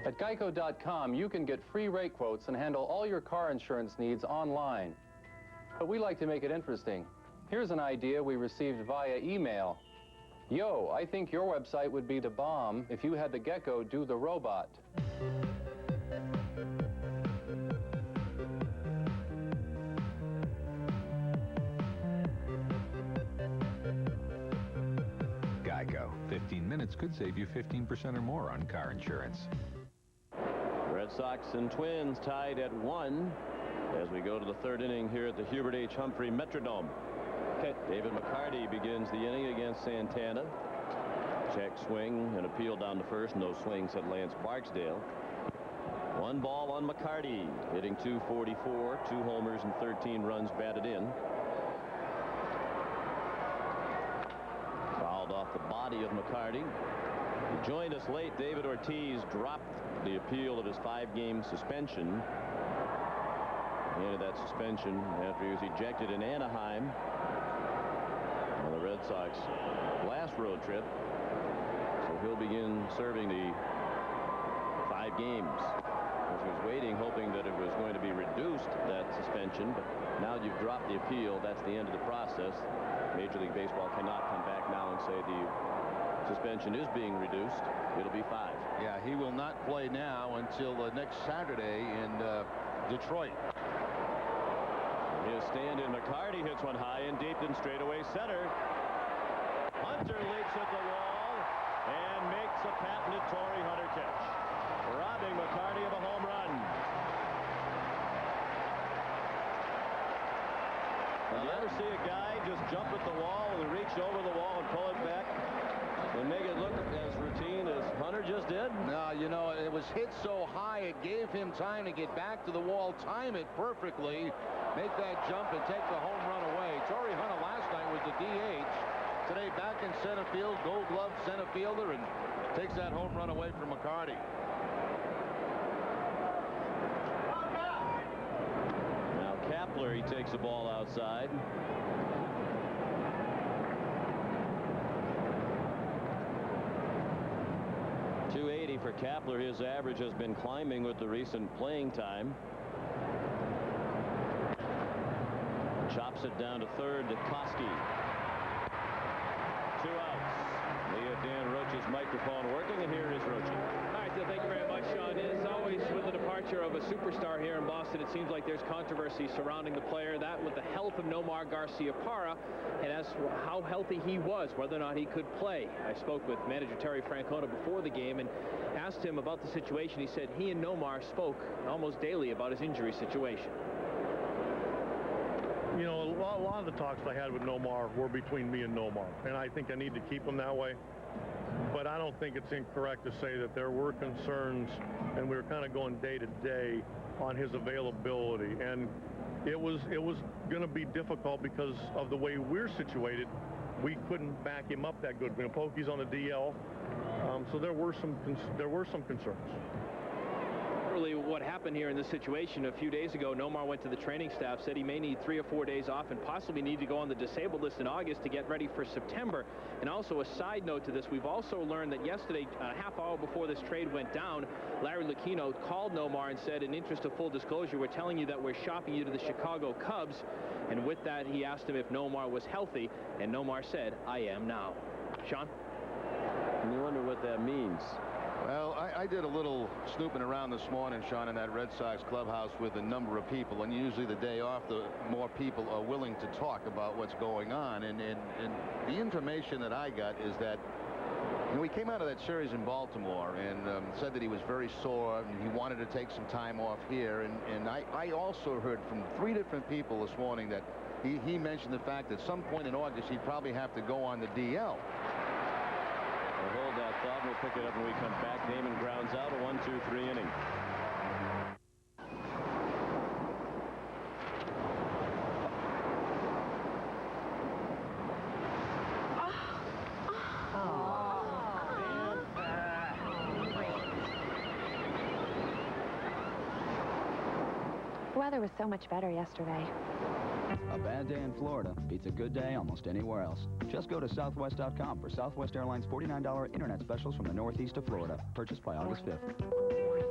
At Geico.com, you can get free rate quotes and handle all your car insurance needs online. But we like to make it interesting. Here's an idea we received via email. Yo, I think your website would be the bomb if you had the gecko do the robot. Geico. 15 minutes could save you 15% or more on car insurance. Red Sox and Twins tied at 1 as we go to the 3rd inning here at the Hubert H. Humphrey Metrodome. David McCarty begins the inning against Santana. Check swing and appeal down to first. No swing, said Lance Barksdale. 1 ball on McCarty, hitting .244, 2 homers and 13 runs batted in. Fouled off the body of McCarty. He joined us late. David Ortiz dropped the appeal of his 5-game suspension. He ended that suspension after he was ejected in Anaheim on the Red Sox last road trip. So he'll begin serving the 5 games. He was waiting, hoping that it was going to be reduced, that suspension, but now you've dropped the appeal. That's the end of the process. Major League Baseball cannot come back now and say the suspension is being reduced. It'll be 5. Yeah, he will not play now until next Saturday in Detroit. His stand-in McCarty hits one high and deep in straightaway center. Hunter leaps at the wall and makes a patented Torrey Hunter catch, robbing McCarty of a home run. You ever see a guy just jump at the wall and reach over the wall and pull it back and make it look as routine as Hunter just did? No, you know, it was hit so high it gave him time to get back to the wall, time it perfectly, make that jump and take the home run away. Torrey Hunter last night was the DH. Today back in center field, Gold Glove center fielder, and takes that home run away from McCarty. Now Kapler, he takes the ball outside. .280 for Kapler. His average has been climbing with the recent playing time. Chops it down to third to Koski. 2 outs. We have Dan Roach's microphone working, and here is Roach. All right, so thank you very much, Sean. As always, with the departure of a superstar here in Boston, it seems like there's controversy surrounding the player. That with the health of Nomar Garciaparra, and as how healthy he was, whether or not he could play. I spoke with manager Terry Francona before the game and asked him about the situation. He said he and Nomar spoke almost daily about his injury situation. You know, a lot of the talks I had with Nomar were between me and Nomar, and I think I need to keep him that way. But I don't think it's incorrect to say that there were concerns, and we were kind of going day to day on his availability. And it was going to be difficult because of the way we're situated. We couldn't back him up that good. You know, Pokey's on the DL, so there were some concerns. Really, what happened here in this situation a few days ago, Nomar went to the training staff, said he may need 3 or 4 days off and possibly need to go on the disabled list in August to get ready for September. And also a side note to this, we've also learned that yesterday, a half hour before this trade went down, Larry Lucchino called Nomar and said, in interest of full disclosure, we're telling you that we're shopping you to the Chicago Cubs. And with that, he asked him if Nomar was healthy, and Nomar said, I am now. Sean? You wonder what that means. Well, I did a little snooping around this morning, Sean, in that Red Sox clubhouse with a number of people, and usually the day off, the more people are willing to talk about what's going on. And the information that I got is that, you know, he came out of that series in Baltimore and said that he was very sore and he wanted to take some time off here. And I also heard from 3 different people this morning that he mentioned the fact that at some point in August he'd probably have to go on the DL. We'll hold that thought. We'll pick it up when we come back. Damon grounds out a 1-2-3 inning. The weather was so much better yesterday. A bad day in Florida beats a good day almost anywhere else. Just go to Southwest.com for Southwest Airlines $49 internet specials from the northeast of Florida. Purchased by August 5th.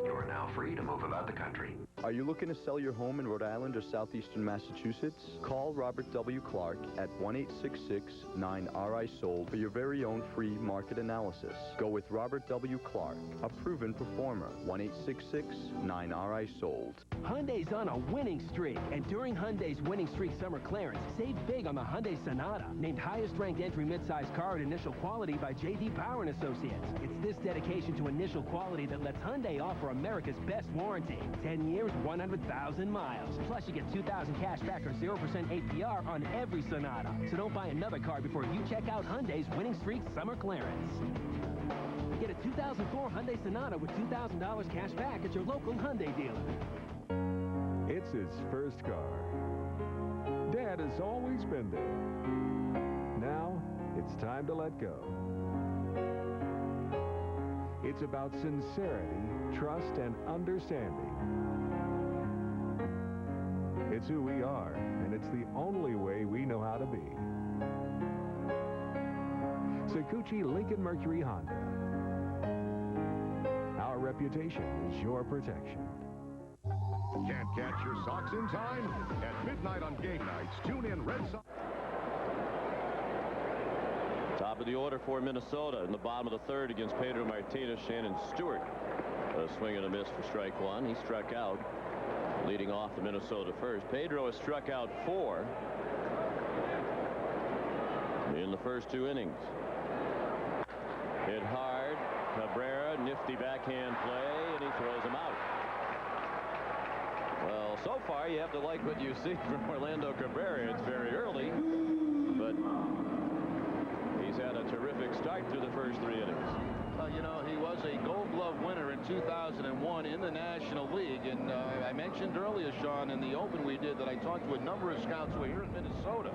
You're now free to move about the country. Are you looking to sell your home in Rhode Island or southeastern Massachusetts? Call Robert W. Clark at 1-866-9-RI-SOLD for your very own free market analysis. Go with Robert W. Clark, a proven performer. 1-866-9-RI-SOLD. Hyundai's on a winning streak, and during Hyundai's winning streak summer clearance, save big on the Hyundai Sonata, named highest-ranked entry midsize car at initial quality by J.D. Power & Associates. It's this dedication to initial quality that lets Hyundai offer America's best warranty. 10 years, 100,000 miles. Plus, you get $2,000 cash back or 0% APR on every Sonata. So don't buy another car before you check out Hyundai's winning streak summer clearance. Get a 2004 Hyundai Sonata with $2,000 cash back at your local Hyundai dealer. It's his first car. Dad has always been there. Now, it's time to let go. It's about sincerity, trust, and understanding. It's who we are, and it's the only way we know how to be. Sakuchi Lincoln Mercury Honda. Our reputation is your protection. Can't catch your Sox in time? At midnight on game nights, tune in Red Sox. Top of the order for Minnesota in the bottom of the third against Pedro Martinez. Shannon Stewart, a swing and a miss for strike 1. He struck out, leading off the Minnesota first. Pedro has struck out 4 in the first 2 innings. Hit hard. Cabrera, nifty backhand play, and he throws him out. Well, so far you have to like what you see from Orlando Cabrera. It's very early, but he's had a terrific start through the first 3 innings. You know, he was a Gold Glove winner in 2001 in the National League, and I mentioned earlier, Sean, in the open we did that I talked to a number of scouts who are here in Minnesota,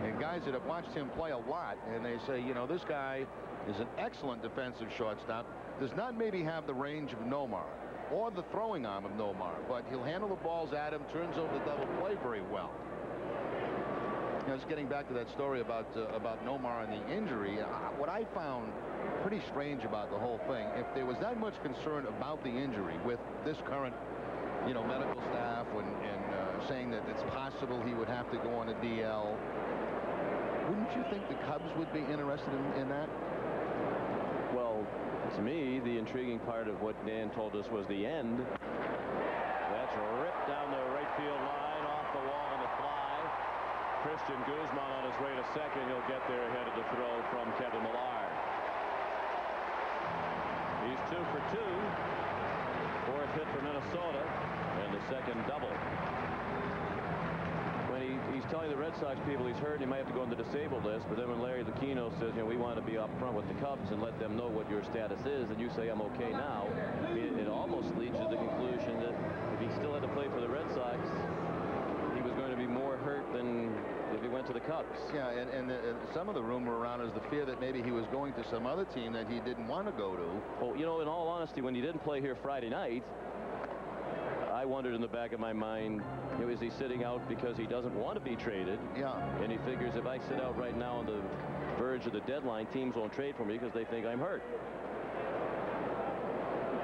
and guys that have watched him play a lot, and they say, you know, this guy is an excellent defensive shortstop, does not maybe have the range of Nomar or the throwing arm of Nomar, but he'll handle the balls at him, turns over the double play very well. You know, just getting back to that story about Nomar and the injury, what I found pretty strange about the whole thing, if there was that much concern about the injury with this current, you know, medical staff and saying that it's possible he would have to go on a DL, wouldn't you think the Cubs would be interested in that? Well, to me, the intriguing part of what Dan told us was the end. That's ripped down the right field line, off the wall on the fly. Christian Guzman on his way to second. He'll get there ahead of the throw from Kevin Millar. He's 2 for 2. 4th hit for Minnesota, and the second double. When he's telling the Red Sox people he's hurt, he might have to go on the disabled list, but then when Larry Lucchino says, you know, we want to be up front with the Cubs and let them know what your status is, and you say, I'm okay now, it almost leads to the conclusion that if he still had to play for the Red Sox, he was going than if he went to the Cubs. Yeah, and some of the rumor around is the fear that maybe he was going to some other team that he didn't want to go to. Well, you know, in all honesty, when he didn't play here Friday night, I wondered in the back of my mind, you know, is he sitting out because he doesn't want to be traded? Yeah. And he figures if I sit out right now on the verge of the deadline, teams won't trade for me because they think I'm hurt.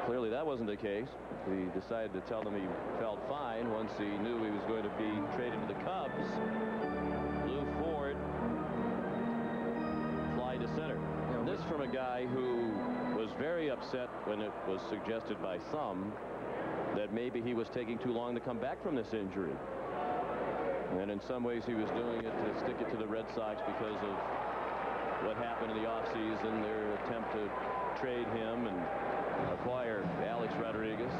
Clearly that wasn't the case. He decided to tell them he felt fine once he knew he was going to be traded to the Cubs. Lou Ford, fly to center. And this from a guy who was very upset when it was suggested by some that maybe he was taking too long to come back from this injury. And in some ways he was doing it to stick it to the Red Sox because of what happened in the offseason, their attempt to trade him and acquire Alex Rodriguez.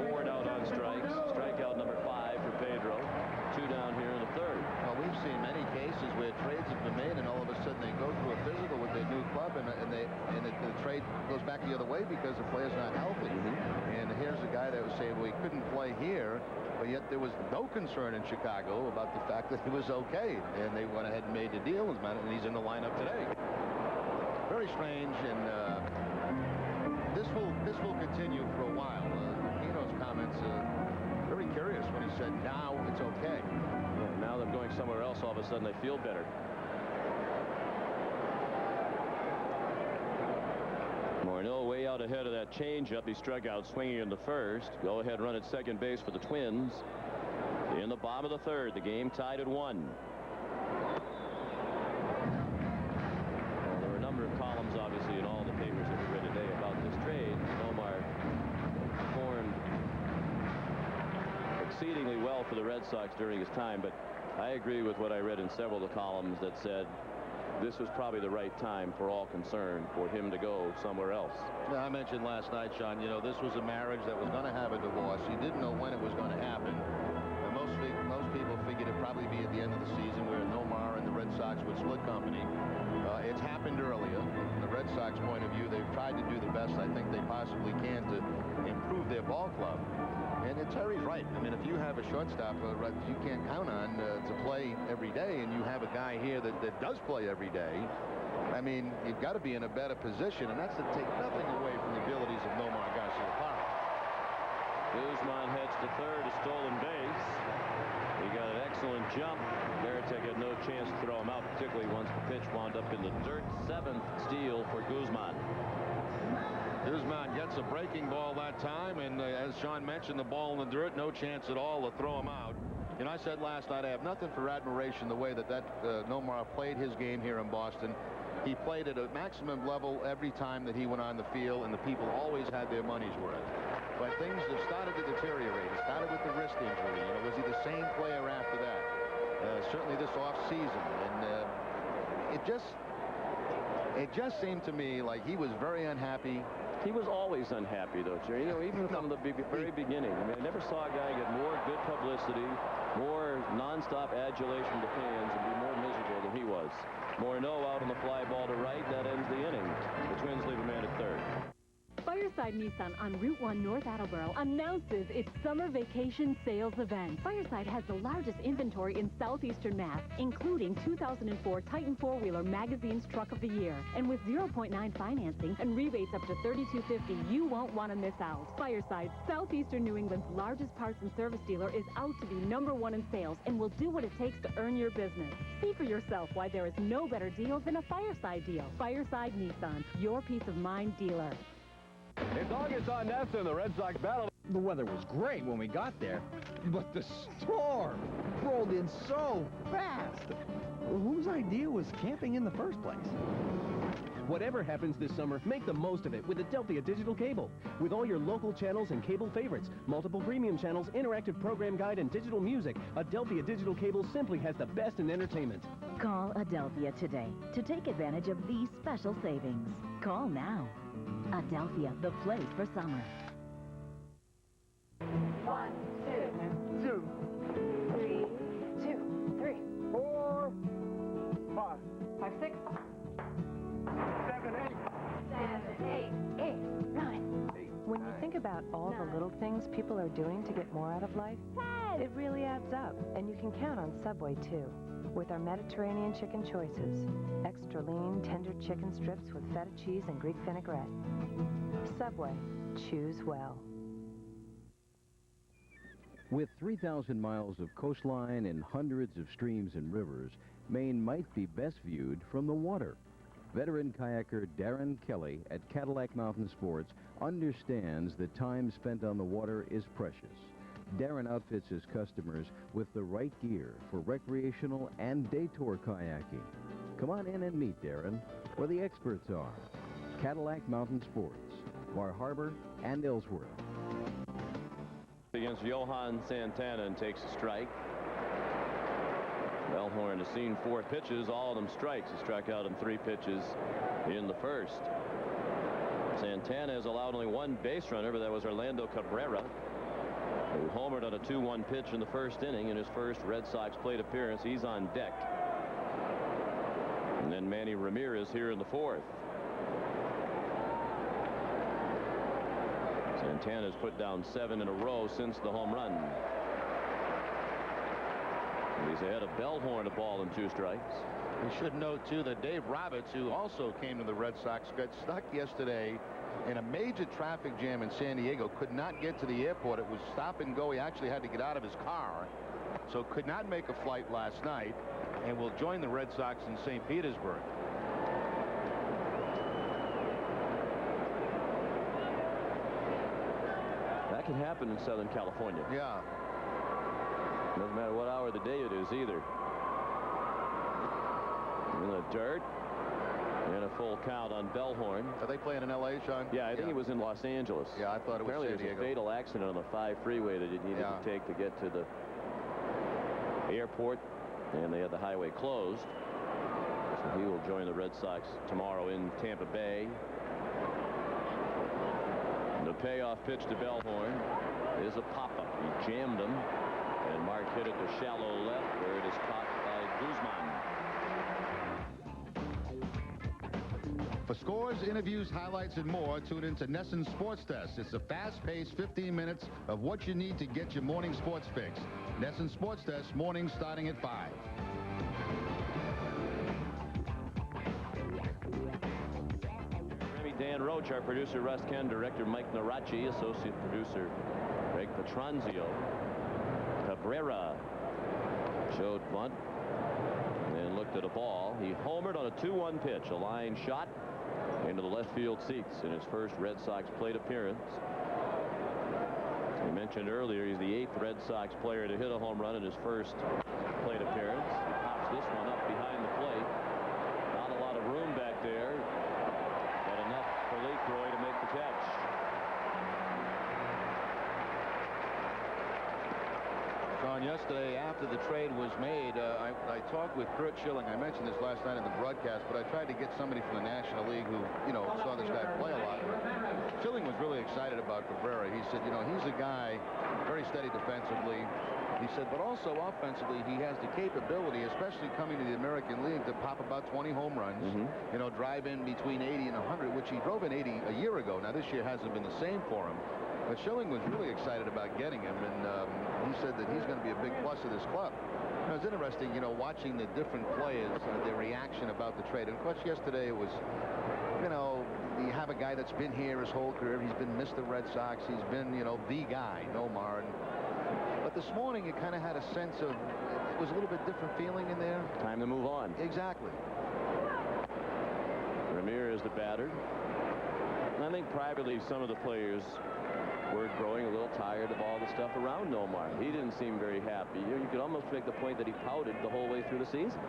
Ford out on strikes. Strikeout number 5 for Pedro. 2 down here in the third. Well, we've seen many cases where trades have been made and all of a sudden they go through a physical with their new club and the trade goes back the other way because the player's not healthy. And here's a guy that was saying, well, he couldn't play here, but yet there was no concern in Chicago about the fact that he was okay. And they went ahead and made the deal, and he's in the lineup today. Very strange, and this will continue for a while. Keno's comments very curious when he said, now it's okay. Yeah, now they're going somewhere else, all of a sudden they feel better. Morneau way out ahead of that changeup. He struck out swinging in the first. Go ahead run at second base for the Twins. In the bottom of the third, the game tied at 1. There were a number of columns, obviously, in all the papers that we read today about this trade. Nomar performed exceedingly well for the Red Sox during his time, but I agree with what I read in several of the columns that said this was probably the right time for all concerned for him to go somewhere else. Yeah, I mentioned last night, Sean, you know, this was a marriage that was going to have a divorce. You didn't know when it was going to happen. And most people figured it'd probably be at the end of the season where Nomar and the Red Sox would split company. It's happened earlier. From the Red Sox point of view, they've tried to do the best I think they possibly can to improve their ball club. And Terry's right. I mean, if you have a shortstop you can't count on to play every day, and you have a guy here that does play every day, I mean, you've got to be in a better position, and that's to take nothing away from the abilities of Nomar Garciaparra. Guzman heads to third, a stolen base. He got an excellent jump. Veritek had no chance to throw him out, particularly once the pitch wound up in the dirt. 7th steal for Guzman. Guzman gets a breaking ball that time, and as Sean mentioned, the ball in the dirt, no chance at all to throw him out. And I said last night, I have nothing for admiration the way that Nomar played his game here in Boston. He played at a maximum level every time that he went on the field, and the people always had their money's worth. But things have started to deteriorate. It started with the wrist injury. You know, was he the same player after that? Certainly this off-season, and it just seemed to me like he was very unhappy. He was always unhappy, though, Jerry. You know, even from the very beginning. I mean, I never saw a guy get more good publicity, more nonstop adulation from the fans, and be more miserable than he was. Morneau out on the fly ball to right. That ends the inning. The Twins leave a man at third. Fireside Nissan on Route 1 North Attleboro announces its summer vacation sales event. Fireside has the largest inventory in southeastern Mass, including 2004 Titan 4-Wheeler Magazine's Truck of the Year. And with 0.9 financing and rebates up to $3,250, you won't want to miss out. Fireside, southeastern New England's largest parts and service dealer, is out to be #1 in sales and will do what it takes to earn your business. See for yourself why there is no better deal than a Fireside deal. Fireside Nissan, your peace of mind dealer. It's August on Nessa and the Red Sox battle. The weather was great when we got there, but the storm rolled in so fast. Whose idea was camping in the first place? Whatever happens this summer, make the most of it with Adelphia Digital Cable. With all your local channels and cable favorites, multiple premium channels, interactive program guide, and digital music, Adelphia Digital Cable simply has the best in entertainment. Call Adelphia today to take advantage of these special savings. Call now. Adelphia, the place for summer. 1, 2, 3, 2, 3, 4, 5, 5, 6, 7, 8. 7, 8, 8, 9. When you think think about all the little things people are doing to get more out of life, it really adds up. And you can count on Subway, too. With our Mediterranean chicken choices. Extra lean, tender chicken strips with feta cheese and Greek vinaigrette. Subway. Choose well. With 3,000 miles of coastline and hundreds of streams and rivers, Maine might be best viewed from the water. Veteran kayaker Darren Kelly at Cadillac Mountain Sports understands that time spent on the water is precious. Darren outfits his customers with the right gear for recreational and day tour kayaking. Come on in and meet Darren, where the experts are. Cadillac Mountain Sports, Bar Harbor and Ellsworth. Against Johan Santana and takes a strike. Bellhorn has seen 4 pitches, all of them strikes. He struck out in 3 pitches in the first. Santana has allowed only 1 base runner, but that was Orlando Cabrera, who homered on a 2-1 pitch in the first inning in his first Red Sox plate appearance. He's on deck. And then Manny Ramirez here in the 4th. Santana's put down 7 in a row since the home run. And he's ahead of Bellhorn, a ball and 2 strikes. We should note, too, that Dave Roberts, who also came to the Red Sox, got stuck yesterday in a major traffic jam in San Diego, could not get to the airport. It was stop and go. He actually had to get out of his car, so could not make a flight last night, and will join the Red Sox in St. Petersburg. That can happen in Southern California. Yeah. Doesn't matter what hour of the day it is either. In the dirt. And a full count on Bellhorn. Are they playing in L.A., Sean? Yeah, I think it was in Los Angeles. Yeah, I thought it was Apparently San Diego. There's a fatal accident on the 5 freeway that it needed to take to get to the airport, and they had the highway closed. So he will join the Red Sox tomorrow in Tampa Bay. The payoff pitch to Bellhorn is a pop-up. He jammed him, and Mark hit it to shallow left, where it is caught by Guzman. For scores, interviews, highlights, and more, tune in to Nesson Sports Desk. It's a fast-paced 15 minutes of what you need to get your morning sports fix. Nesson Sports Desk, mornings starting at 5. Dan Roach, our producer Russ Ken, director Mike Narachi, associate producer Greg Petronzio. Cabrera showed bunt and looked at a ball. He homered on a 2-1 pitch, a line shot into the left field seats in his first Red Sox plate appearance. We mentioned earlier he's the 8th Red Sox player to hit a home run in his first plate appearance. He pops this one up behind the plate. Not a lot of room back there, but enough for Leakroy to make the catch. Sean, yesterday after the trade was made, I talked with Kurt Schilling. I mentioned this last night in the broadcast, but I tried to get somebody from the National League who, saw this guy play a lot. Schilling was really excited about Cabrera. He said, he's a guy very steady defensively. He said, but also offensively, he has the capability, especially coming to the American League, to pop about 20 home runs, drive in between 80 and 100, which he drove in 80 a year ago. Now, this year hasn't been the same for him. But Schilling was really excited about getting him, and he said that he's going to be a big plus of this club. It was interesting, watching the different players, their reaction about the trade. And, of course, yesterday it was, you have a guy that's been here his whole career. He's been Mr. Red Sox. He's been, the guy, Nomar. But this morning, you kind of had a sense of, it was a little bit different feeling in there. Time to move on. Exactly. Ramirez, the batter. And I think privately some of the players were growing a little tired of all the stuff around Nomar. He didn't seem very happy. You could almost make the point that he pouted the whole way through the season.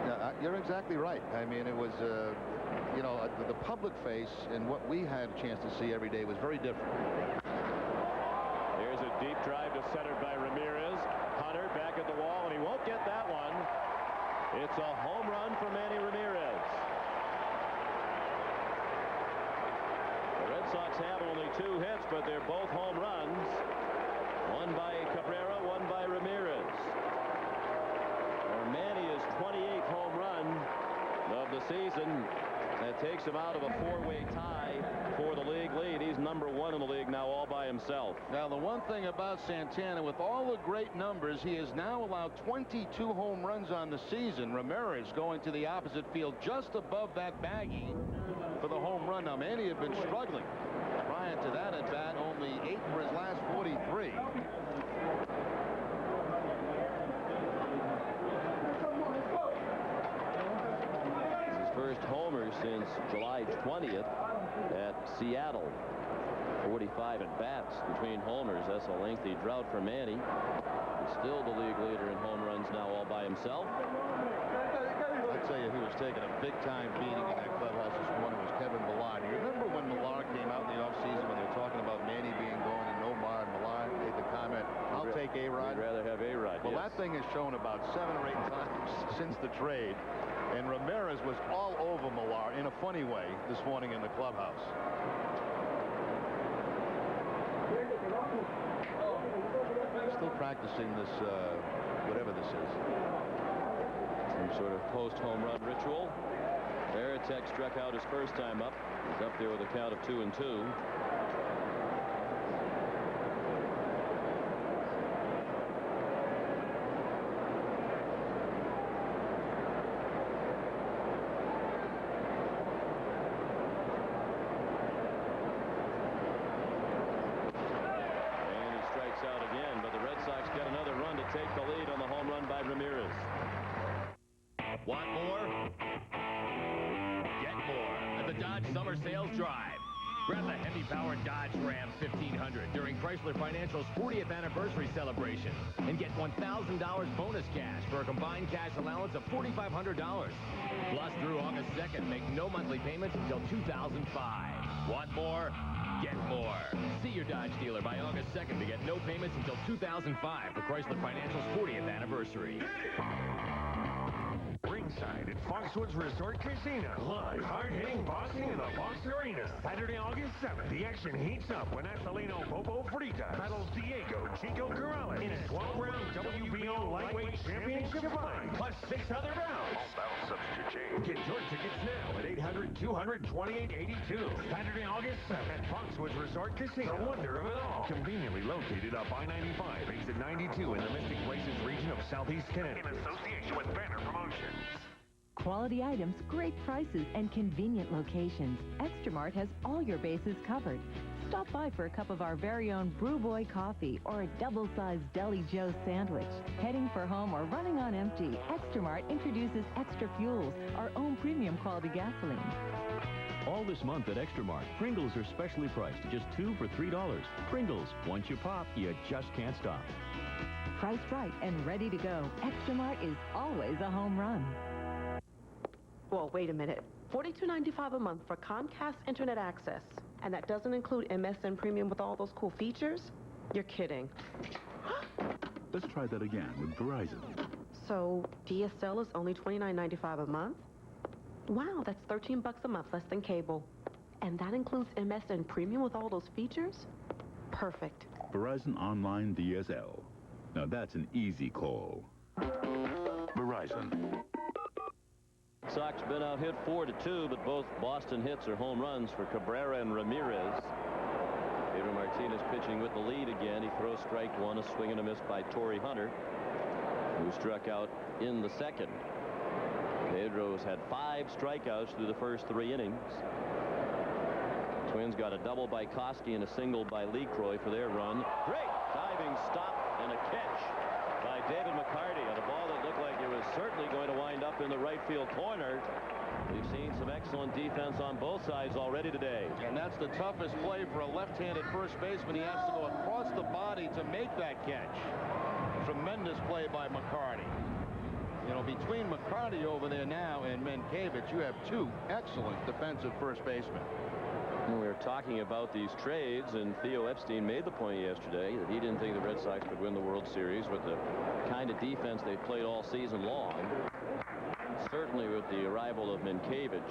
Yeah, you're exactly right. I mean, it was, the public face and what we had a chance to see every day was very different. Here's a deep drive to center by Ramirez. Hunter back at the wall, and he won't get that one. It's a home run for Manny Ramirez. The Red Sox have only 2 hits, but they're both home runs. One by Cabrera, one by Ramirez. For Manny is 28th home run of the season. That takes him out of a four-way tie for the league lead. He's number 1 in the league now all by himself. Now, the one thing about Santana, with all the great numbers, he has now allowed 22 home runs on the season. Ramirez going to the opposite field just above that baggie for the home run. Now, Manny had been struggling. Prior to that at bat, only 8 for his last 43. First homer since July 20th at Seattle. 45 at bats between homers. That's a lengthy drought for Manny. He's still the league leader in home runs now all by himself. I'll tell you who was taking a big-time beating in that clubhouse this morning was Kevin Millar. Do you remember when Millar came out in the offseason when they were talking about Manny being gone and Nomar, and Millar made the comment, I'll take A-Rod? We'd rather have A-Rod, Well, yes. that thing has shown about 7 or 8 times since the trade. And Ramirez was all over Millar in a funny way this morning in the clubhouse. Still practicing this, whatever this is. Some sort of post-home run ritual. Veritek struck out his first time up. He's up there with a count of 2-2. Take the lead on the home run by Ramirez. Want more? Get more at the Dodge Summer Sales Drive. Grab the heavy-powered Dodge Ram 1500 during Chrysler Financial's 40th anniversary celebration and get $1,000 bonus cash for a combined cash allowance of $4,500. Plus, through August 2nd, make no monthly payments until 2005. Want more? Get more. See your Dodge dealer by August 2nd to get no payments until 2005 for Chrysler Financial's 40th anniversary. Ringside at Foxwoods Resort Casino. Live hard-hitting boxing in the Fox Arena. Saturday, August 7th, the action heats up when Estelino Popo Fritas battles Diego Chico Corrales in a 12-round WBO lightweight championship fight, plus 6 other rounds. All battle substitute change. Get your tickets now at 800-200-2882. Saturday, August 7th at Foxwoods Resort Casino. The wonder of it all. Conveniently located up I-95, exit 92 in the Mystic Places region of Southeast Connecticut. In association with Banner Promotions. Quality items, great prices, and convenient locations. Extramart has all your bases covered. Stop by for a cup of our very own Brew Boy coffee or a double-sized Deli Joe sandwich. Heading for home or running on empty, Extramart introduces Extra Fuels, our own premium quality gasoline. All this month at Extramart, Pringles are specially priced, just 2 for $3. Pringles, once you pop, you just can't stop. Priced right and ready to go, Extramart is always a home run. Well, wait a minute. $42.95 a month for Comcast Internet access. And that doesn't include MSN Premium with all those cool features? You're kidding. Let's try that again with Verizon. So, DSL is only $29.95 a month? Wow, that's $13 a month less than cable. And that includes MSN Premium with all those features? Perfect. Verizon Online DSL. Now that's an easy call. Verizon. Sox been out hit 4-2, but both Boston hits are home runs for Cabrera and Ramirez. Pedro Martinez pitching with the lead again. He throws strike one, a swing and a miss by Torrey Hunter, who struck out in the second. Pedro's had 5 strikeouts through the first 3 innings. Twins got a double by Koski and a single by Lecroy for their run. Great diving stop and a catch by David McCarty on a ball that looked like it was certainly going to wind up in the right field corner. We've seen some excellent defense on both sides already today. And that's the toughest play for a left-handed first baseman. He has to go across the body to make that catch. Tremendous play by McCarty. You know, between McCarty over there now and Mankiewicz, you have 2 excellent defensive first basemen. We were talking about these trades, and Theo Epstein made the point yesterday that he didn't think the Red Sox could win the World Series with the kind of defense they played all season long. Certainly with the arrival of Mankiewicz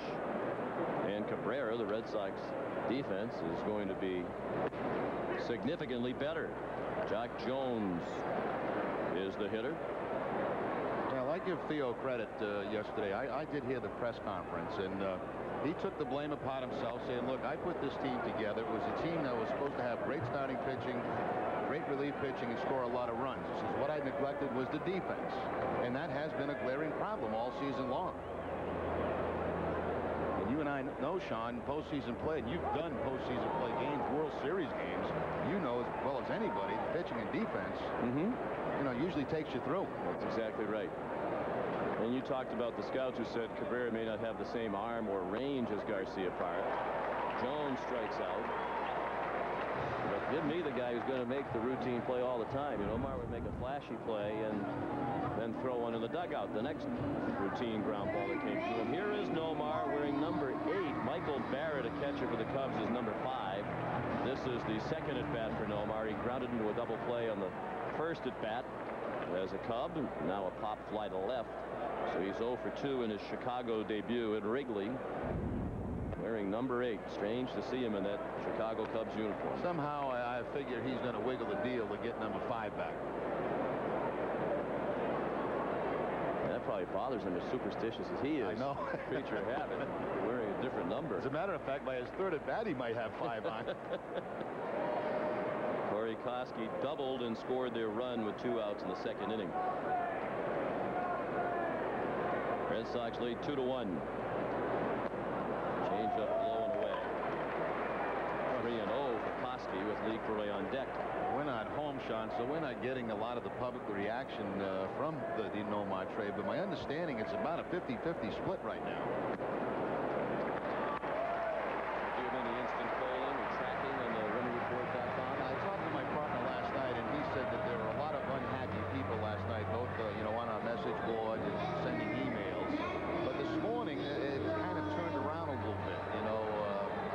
and Cabrera, the Red Sox defense is going to be significantly better. Jock Jones is the hitter. I like give Theo credit yesterday. I did hear the press conference, and he took the blame upon himself, saying, look, I put this team together. It was a team that was supposed to have great starting pitching, great relief pitching, and score a lot of runs. He says, what I neglected was the defense, and that has been a glaring problem all season long. And you and I know, Sean, postseason play, and you've done postseason play games, World Series games. You know as well as anybody, the pitching and defense, you know, usually takes you through. That's exactly right. And you talked about the scouts who said Cabrera may not have the same arm or range as Garcia Park. Jones strikes out. But give me the guy who's going to make the routine play all the time. You know, Omar would make a flashy play and then throw one in the dugout. The next routine ground ball that came to him. Here is Nomar wearing number 8. Michael Barrett, a catcher for the Cubs, is number 5. This is the second at bat for Nomar. He grounded into a double play on the first at bat as a Cub. Now a pop fly to left. So he's 0 for 2 in his Chicago debut at Wrigley. Wearing number 8. Strange to see him in that Chicago Cubs uniform. Somehow I figure he's going to wiggle the deal to get number 5 back. That probably bothers him, as superstitious as he is. I know. Creature of habit. Wearing a different number. As a matter of fact, by his third at bat, he might have 5 on. Corey Koski doubled and scored their run with 2 outs in the second inning. Red Sox lead 2-1. Change up low and away. 3-0 for Koski with Lee Croy on deck. We're not home, Sean, so we're not getting a lot of the public reaction from the Nomar trade, but my understanding it's about a 50-50 split right now. Do you have any instant polling or tracking on the runningreport.com? I talked to my partner last night, and he said that there were a lot of unhappy people last night, both you know, on our message board and sending emails. But this morning, it kind of turned around a little bit. You know,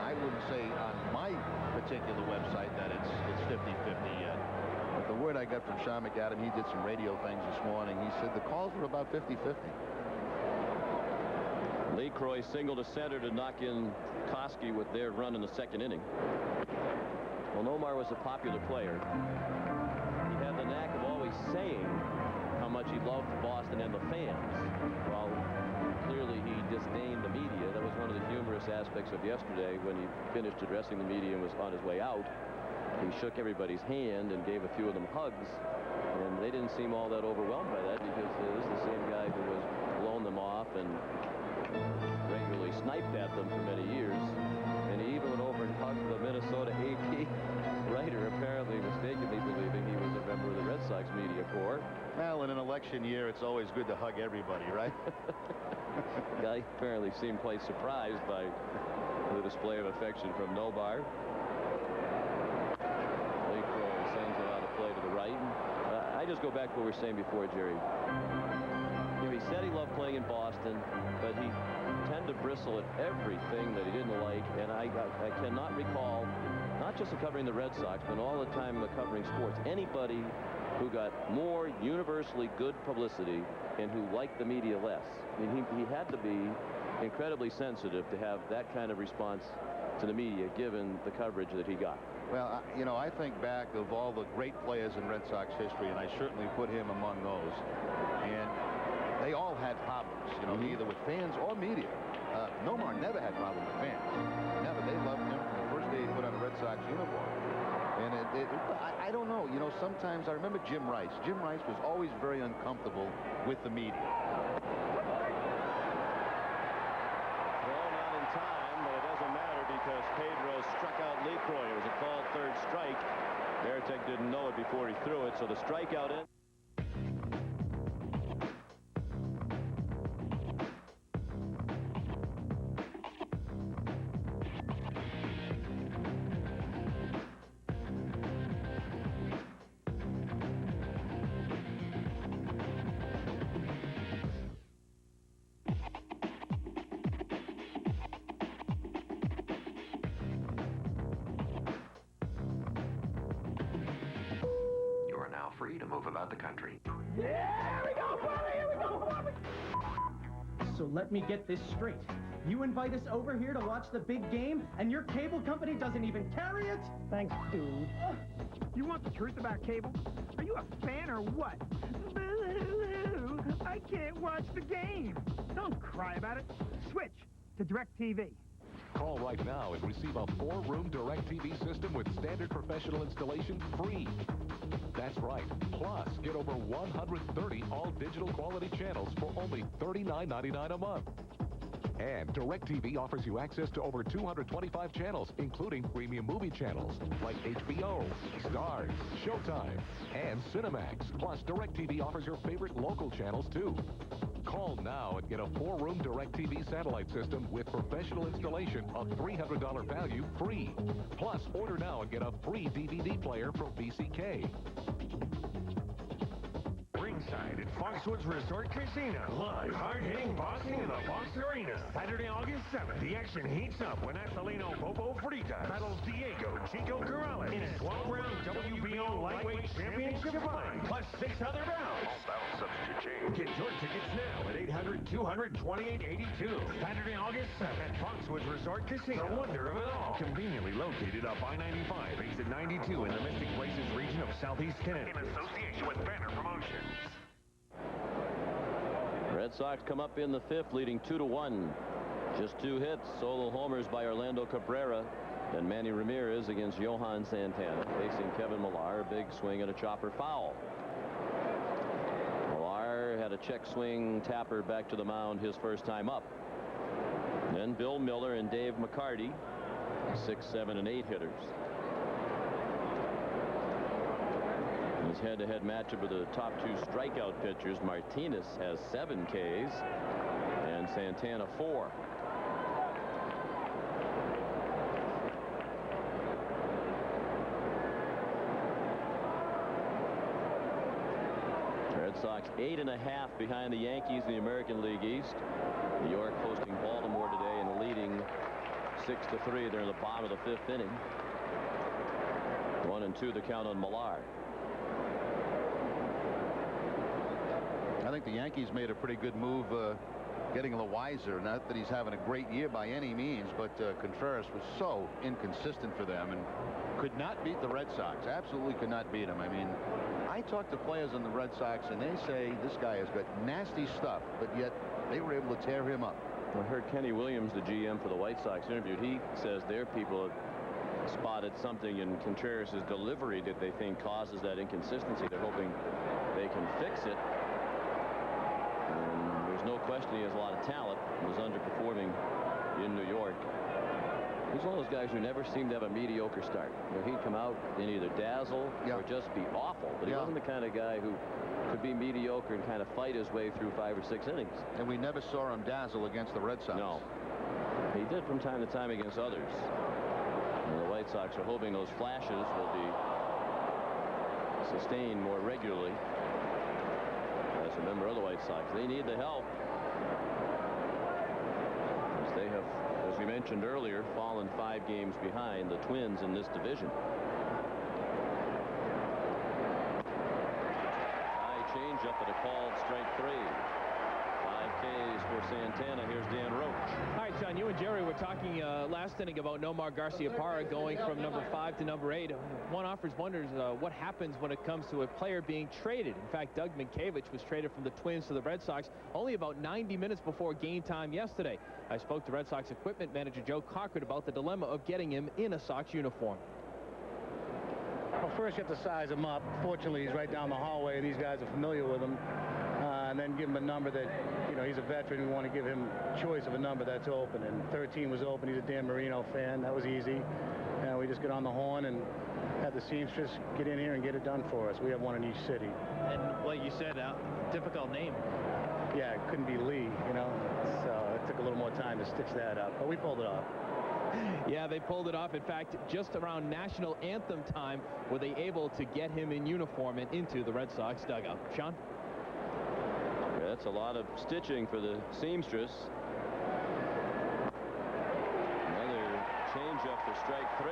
I wouldn't say on my particular website that it's 50-50 yet. But the word I got from Sean McAdam, he did some radio things this morning. He said the calls were about 50-50. Lee Croy singled to center to knock in Koski with their run in the second inning. Well, Nomar was a popular player. He had the knack of always saying how much he loved Boston and the fans. While clearly he disdained the media. That was one of the humorous aspects of yesterday when he finished addressing the media and was on his way out. He shook everybody's hand and gave a few of them hugs, and they didn't seem all that overwhelmed by that because this is the same guy who was blowing them off and regularly sniped at them for many years. And he even went over and hugged the Minnesota AP writer, apparently mistakenly believing he was a member of the Red Sox media corps. Well, in an election year, it's always good to hug everybody, right? The guy apparently seemed quite surprised by the display of affection from Nomar. Lee Croy sends it out of play to the right. I just go back to what we were saying before, Jerry. You know, he said he loved playing in Boston, but he tended to bristle at everything that he didn't like, and I cannot recall, not just in covering the Red Sox, but all the time covering sports, anybody who got more universally good publicity and who liked the media less. I mean, he had to be incredibly sensitive to have that kind of response to the media, given the coverage that he got. Well, you know, I think back of all the great players in Red Sox history, and I certainly put him among those. And they all had problems, you know, either with fans or media. Nomar never had problems with fans. Never. They loved him from the first day he put on a Red Sox uniform. And I don't know, you know, sometimes I remember Jim Rice. Jim Rice was always very uncomfortable with the media. Because Pedro struck out Lee Croy. It was a called third strike. Veritek didn't know it before he threw it, so the strikeout in. Free to move about the country. Yeah, here we go, Bobby! Here we go, Bobby! So let me get this straight. You invite us over here to watch the big game, and your cable company doesn't even carry it? Thanks, dude. You want the truth about cable? Are you a fan or what? Boo-hoo-hoo! I can't watch the game. Don't cry about it. Switch to DirecTV. Call right now and receive a 4-room DirecTV system with standard professional installation free. That's right. Plus, get over 130 all-digital quality channels for only $39.99 a month. And DirecTV offers you access to over 225 channels, including premium movie channels like HBO, Starz, Showtime, and Cinemax. Plus, DirecTV offers your favorite local channels, too. Call now and get a 4-room DirecTV satellite system with professional installation of $300 value free. Plus, order now and get a free DVD player from VCK. Ringside at Foxwoods Resort Casino. Live, hard-hitting boxing in the Fox Arena. Saturday, August 7th, the action heats up when Athelino Popo Frita battles Diego Chico Corrales in a 12-round WBO lightweight championship fight, plus 6 other bouts. All battle substitute change. Get your tickets now at 800-200-2882. Saturday, August 7th at Foxwoods Resort Casino. The wonder of it all. Conveniently located up I-95, exit 92 in the Mystic Places region of Southeast Connecticut. In association with Banner Promotions. Red Sox come up in the 5th, leading 2-1. Just 2 hits, solo homers by Orlando Cabrera and Manny Ramirez against Johan Santana. Facing Kevin Millar, a big swing and a chopper foul. Millar had a check swing tapper back to the mound his first time up. Then Bill Miller and Dave McCarty, 6, 7, and 8 hitters. His head-to-head matchup with the top 2 strikeout pitchers. Martinez has 7 Ks and Santana 4. Red Sox 8.5 behind the Yankees in the American League East. New York hosting Baltimore today and leading 6-3. They're in the bottom of the 5th inning. 1-2 the count on Millar. I think the Yankees made a pretty good move getting Loiser. Not that he's having a great year by any means, but Contreras was so inconsistent for them and could not beat the Red Sox. Absolutely could not beat them. I mean, I talked to players on the Red Sox, and they say this guy has got nasty stuff, but yet they were able to tear him up. I heard Kenny Williams, the GM for the White Sox, interviewed. He says their people have spotted something in Contreras' delivery that they think causes that inconsistency. They're hoping they can fix it. And there's no question he has a lot of talent. He was underperforming in New York. He's one of those guys who never seemed to have a mediocre start. You know, he'd come out and either dazzle or just be awful. But he wasn't the kind of guy who could be mediocre and kind of fight his way through 5 or 6 innings. And we never saw him dazzle against the Red Sox. No. He did from time to time against others. And the White Sox are hoping those flashes will be sustained more regularly. As a member of the White Sox, they need the help. As they have, as we mentioned earlier, fallen 5 games behind the Twins in this division. High changeup at a called strike 3. 5 Ks for Santana. Here's Dan Roach. All right, John, you and Jerry were talking last inning about Nomar Garciaparra going from number 5 to number 8. One offers wonders what happens when it comes to a player being traded. In fact, Doug Minkiewicz was traded from the Twins to the Red Sox only about 90 minutes before game time yesterday. I spoke to Red Sox equipment manager Joe Cochran about the dilemma of getting him in a Sox uniform. Well, first you have to size him up. Fortunately, he's right down the hallway, and these guys are familiar with him. And then give him a number that, you know, he's a veteran. We want to give him choice of a number that's open. And 13 was open. He's a Dan Marino fan. That was easy. And we just get on the horn and have the seamstress get in here and get it done for us. We have one in each city. And like you said, difficult name. Yeah, it couldn't be Lee, you know. So it took a little more time to stitch that up. But we pulled it off. Yeah, they pulled it off. In fact, just around national anthem time were they able to get him in uniform and into the Red Sox dugout. Sean? That's a lot of stitching for the seamstress. Another changeup for strike 3.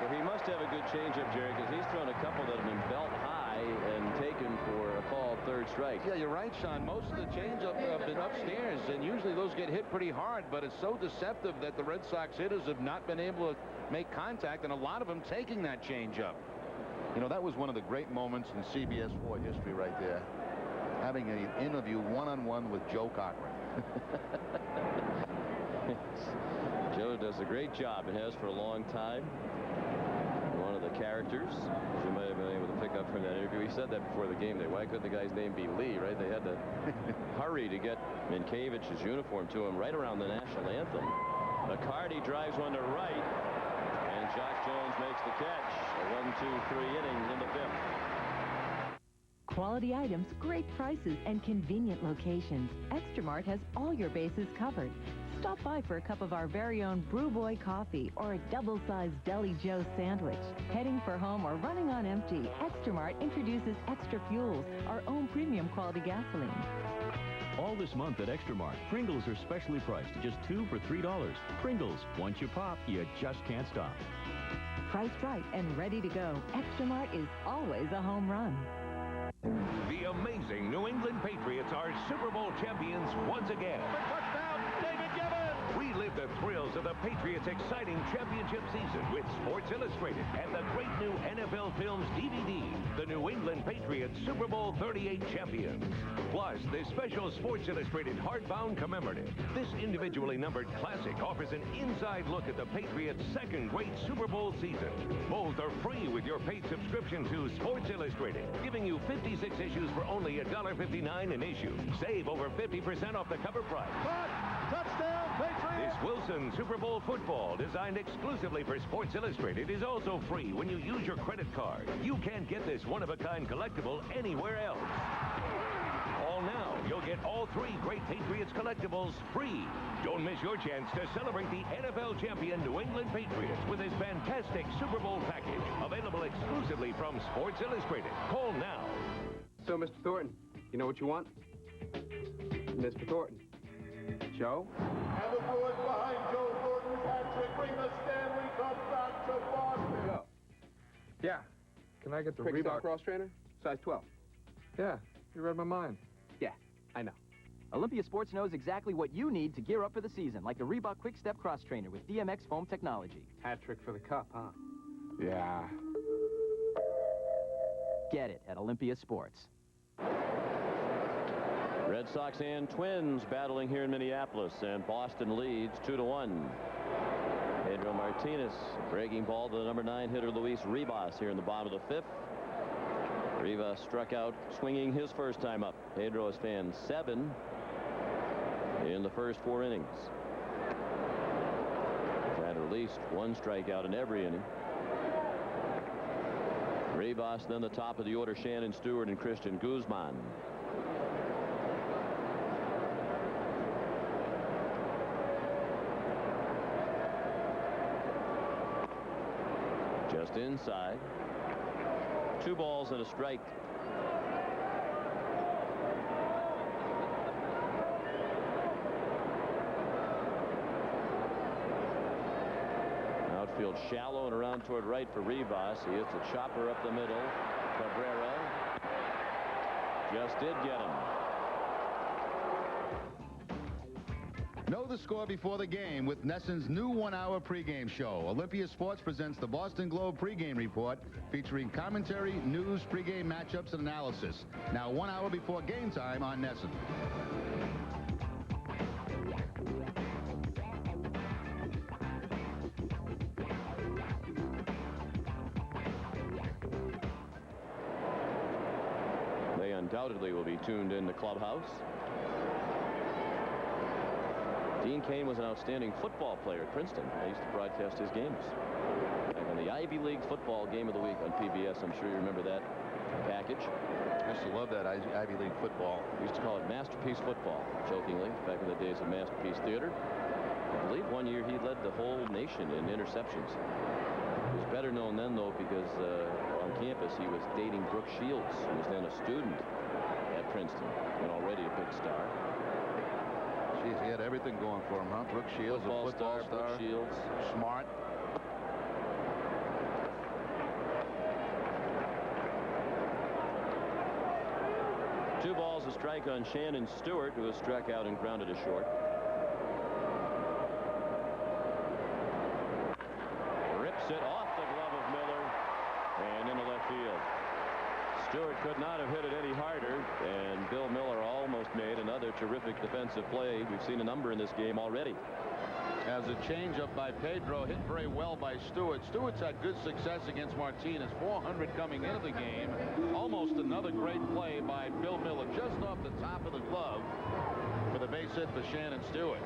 Well, he must have a good changeup, Jerry, because he's thrown a couple that have been belt high and taken for a called third strike. Yeah, you're right, Sean. Most of the changeup have been upstairs, and usually those get hit pretty hard, but it's so deceptive that the Red Sox hitters have not been able to make contact, and a lot of them taking that changeup. You know, that was one of the great moments in CBS 4 history right there. having an interview one-on-one with Joe Cochran. Joe does a great job and has for a long time. One of the characters, as you might have been able to pick up from that interview, he said that before the game day. Why couldn't the guy's name be Lee, right? They had to hurry to get Minkiewicz's uniform to him right around the national anthem. McCarty drives one to right, and Josh Jones makes the catch. A 1-2-3 inning in the 5th. Quality items, great prices, and convenient locations. Extra Mart has all your bases covered. Stop by for a cup of our very own Brew Boy coffee or a double-sized Deli Joe sandwich. Heading for home or running on empty, Extra Mart introduces Extra Fuels, our own premium quality gasoline. All this month at Extra Mart, Pringles are specially priced at just 2 for $3. Pringles, once you pop, you just can't stop. Priced right and ready to go, Extra Mart is always a home run. The amazing New England Patriots are Super Bowl champions once again. We live the thrills of the Patriots' exciting championship season with Sports Illustrated and the great new NFL Films DVD, the New England Patriots Super Bowl 38 champions. Plus, this special Sports Illustrated hardbound commemorative. This individually numbered classic offers an inside look at the Patriots' second great Super Bowl season. Both are free with your paid subscription to Sports Illustrated, giving you 56 issues for only $1.59 an issue. Save over 50% off the cover price. Touchdown, Patriots! This Wilson Super Bowl football, designed exclusively for Sports Illustrated, is also free when you use your credit card. You can't get this one-of-a-kind collectible anywhere else. Call now. You'll get all 3 great Patriots collectibles free. Don't miss your chance to celebrate the NFL champion New England Patriots with this fantastic Super Bowl package, available exclusively from Sports Illustrated. Call now. So, Mr. Thornton, you know what you want? Mr. Thornton. Joe? And the boys behind Joe Thornton's hat trick bring the Stanley Cup back to Boston. Joe. Yeah. Can I get the Reebok cross trainer? Size 12. Yeah, you read my mind. Yeah, I know. Olympia Sports knows exactly what you need to gear up for the season, like the Reebok Quick Step Cross Trainer with DMX foam technology. Hat trick for the cup, huh? Yeah. Get it at Olympia Sports. Red Sox and Twins battling here in Minneapolis, and Boston leads 2-1. Pedro Martinez breaking ball to the number 9 hitter Luis Rivas here in the bottom of the 5th. Rivas struck out swinging his first time up. Pedro has fanned 7 in the first 4 innings. He's had at least 1 strikeout in every inning. Rivas, then the top of the order, Shannon Stewart and Christian Guzman. Just inside. 2 balls and a strike. Outfield shallow and around toward right for Rivas. He hits a chopper up the middle. Cabrera just did get him. Know the score before the game with Nesson's new 1-hour pregame show. Olympia Sports presents the Boston Globe pregame report featuring commentary, news, pregame matchups, and analysis. Now 1 hour before game time on Nesson. They undoubtedly will be tuned in to Clubhouse. Dean Cain was an outstanding football player at Princeton. I used to broadcast his games. Back on the Ivy League football game of the week on PBS. I'm sure you remember that package. I used to love that Ivy League football. We used to call it Masterpiece Football, jokingly, back in the days of Masterpiece Theater. I believe one year he led the whole nation in interceptions. He was better known then, though, because on campus he was dating Brooke Shields, who was then a student at Princeton and already a big star. Jeez, he had everything going for him, huh? Brooke Shields, a football star. Brooke Shields. Smart. Two balls, a strike on Shannon Stewart, who was struck out and grounded to short. Rips it off the glove of Miller and into left field. Stewart could not have hit it any harder, and Bill Miller almost made another terrific defensive play. We've seen a number in this game already. As a changeup by Pedro, hit very well by Stewart. Stewart's had good success against Martinez. 400 coming into the game. Almost another great play by Bill Miller, just off the top of the glove for the base hit for Shannon Stewart.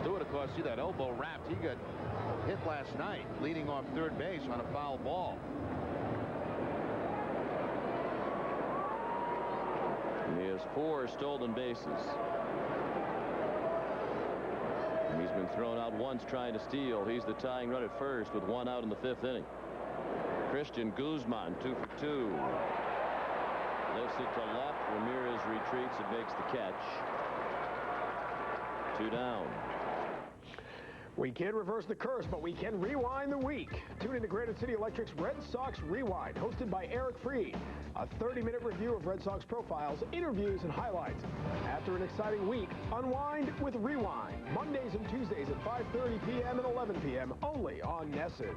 Stewart, of course, see that elbow wrapped. He got hit last night, leading off third base on a foul ball. He has 4 stolen bases. He's been thrown out once trying to steal. He's the tying run at first with 1 out in the 5th inning. Christian Guzman, 2 for 2. Lifts it to left. Ramirez retreats and makes the catch. 2 down. We can't reverse the curse, but we can rewind the week. Tune in to Granite City Electric's Red Sox Rewind, hosted by Eric Freed. A 30-minute review of Red Sox profiles, interviews, and highlights. After an exciting week, unwind with Rewind. Mondays and Tuesdays at 5:30 p.m. and 11 p.m. only on NESN.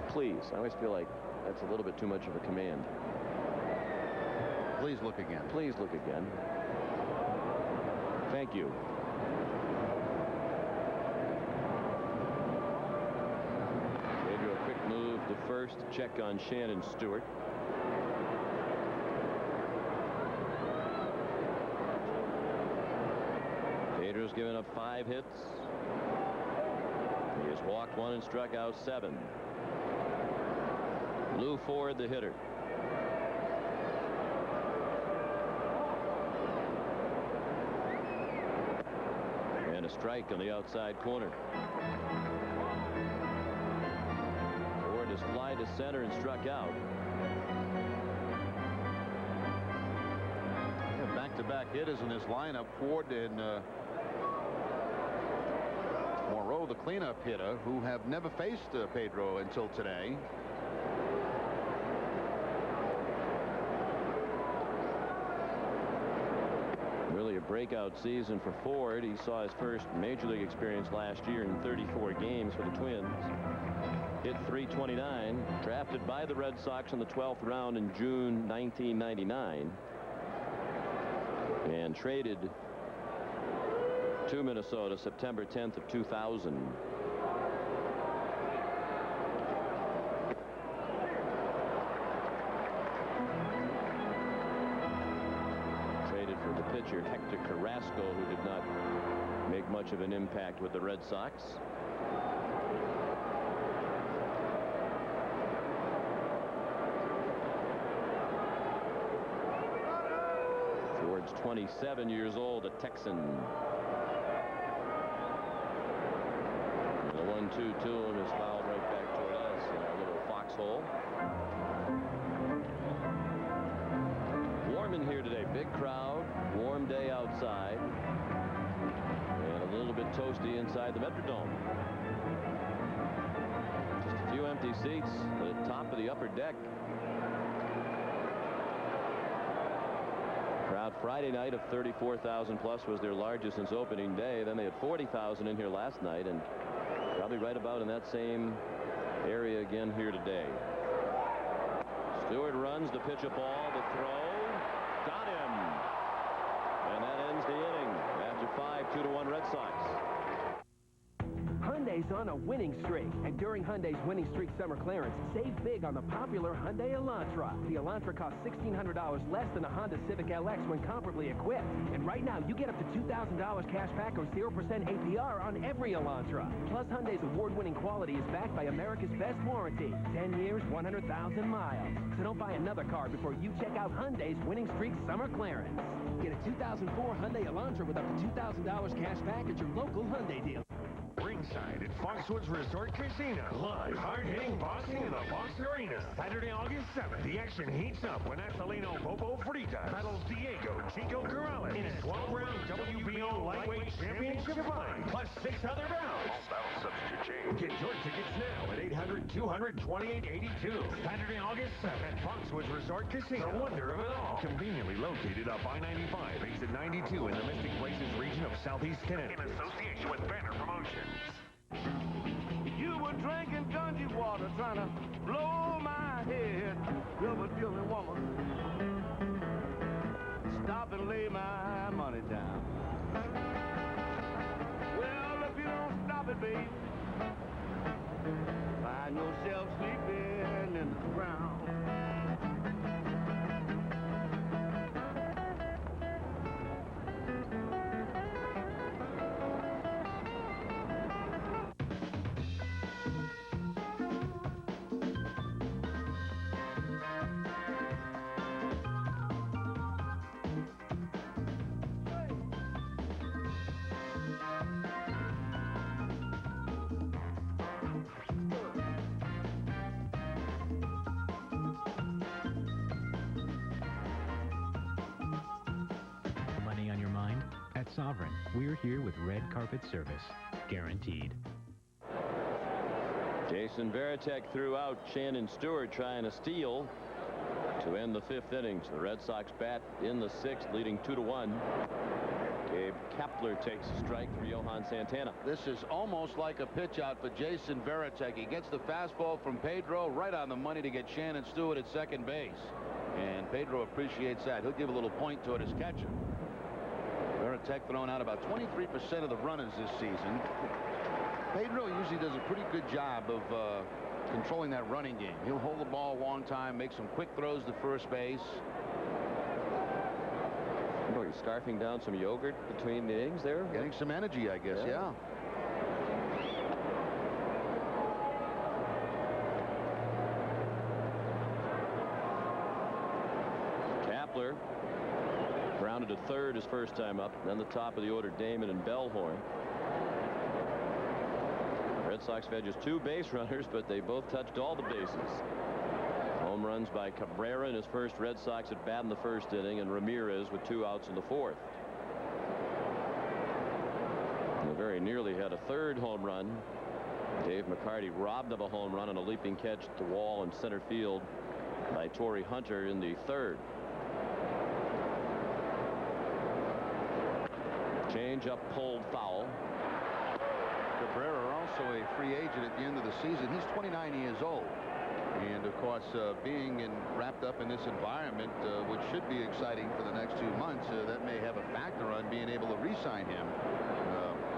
Please. I always feel like that's a little bit too much of a command. Please look again. Please look again. Thank you. Pedro, a quick move to first, check on Shannon Stewart. Pedro's given up 5 hits. He has walked 1 and struck out 7. Lou Ford, the hitter. And a strike on the outside corner. Ford has fly to center and struck out. Back-to-back hitters in this lineup. Ford and Moreau, the cleanup hitter, who have never faced Pedro until today. Really a breakout season for Ford. He saw his first major league experience last year in 34 games for the Twins. Hit .329, drafted by the Red Sox in the 12th round in June 1999, and traded to Minnesota September 10th of 2000. Traded for the pitcher Hector Carrasco, who did not make much of an impact with the Red Sox. Ford's 27 years old, a Texan. The 1-2 to him is fouled right back toward us in our little foxhole. Warm in here today. Big crowd. Warm day outside. And a little bit toasty inside the Metrodome. Just a few empty seats at the top of the upper deck. Crowd Friday night of 34,000 plus was their largest since opening day. Then they had 40,000 in here last night, and probably right about in that same area again here today. Stewart runs the pitch, a ball, the throw, got him, and that ends the inning after 5-2-1 Red Sox. Hyundai's on a winning streak, and during Hyundai's winning streak summer clearance, save big on the popular Hyundai Elantra. The Elantra costs $1,600 less than a Honda Civic LX when comparably equipped. And right now, you get up to $2,000 cash back or 0% APR on every Elantra. Plus, Hyundai's award-winning quality is backed by America's best warranty. 10 years, 100,000 miles. So don't buy another car before you check out Hyundai's winning streak summer clearance. Get a 2004 Hyundai Elantra with up to $2,000 cash back at your local Hyundai dealer. Ringside at Foxwoods Resort Casino. Live hard-hitting boxing in the Fox Arena. Saturday, August 7th, the action heats up when Athelino Popo Fritas battles Diego Chico Corrales in a 12-round WBO lightweight championship fight, plus 6 other bouts. All bouts subject to change. Get your tickets now at 800-200-2882. Saturday, August 7th at Foxwoods Resort Casino. The wonder of it all. Conveniently located off I-95, exit 92 in the Mystic Places region of Southeast Connecticut. In association with Banner Promotions. You were drinking gungy water, trying to blow my head. Rubber dealing woman, stop and lay my money down. Well, if you don't stop it, babe, find yourself sleeping in the ground. Money on your mind? At Sovereign, we're here with red carpet service. Guaranteed. Jason Varitek threw out Shannon Stewart trying to steal to end the 5th inning. The Red Sox bat in the 6th, leading 2-1. Gabe Kapler takes a strike for Johan Santana. This is almost like a pitch out for Jason Varitek. He gets the fastball from Pedro right on the money to get Shannon Stewart at second base. And Pedro appreciates that. He'll give a little point to it as catcher. Varitek thrown out about 23% of the runners this season. Pedro usually does a pretty good job of controlling that running game. He'll hold the ball a long time, make some quick throws to first base. Oh, he's scarfing down some yogurt between the innings there. Getting some energy, I guess, yeah. Kapler grounded to third his first time up. Then the top of the order, Damon and Bellhorn. Red Sox had just 2 base runners, but they both touched all the bases. Home runs by Cabrera in his first Red Sox at bat in the 1st inning, and Ramirez with 2 outs in the 4th. They very nearly had a 3rd home run. Dave McCarty robbed of a home run on a leaping catch at the wall in center field by Torrey Hunter in the 3rd. Change up pulled foul. Cabrera also a free agent at the end of the season. He's 29 years old. And, of course, being wrapped up in this environment, which should be exciting for the next 2 months, that may have a factor on being able to re-sign him.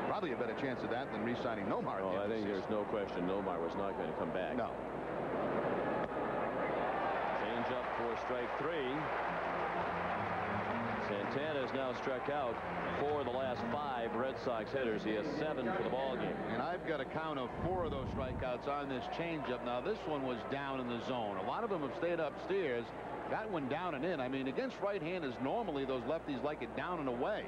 Probably a better chance of that than re-signing Nomar. Oh, I think there's no question Nomar was not going to come back. No. Change up for strike 3. Santana has now struck out 4 of the last 5 Red Sox hitters. He has 7 for the ball game. And I've got a count of 4 of those strikeouts on this changeup. Now, this one was down in the zone. A lot of them have stayed upstairs. That one down and in. I mean, against right-handers, normally those lefties like it down and away.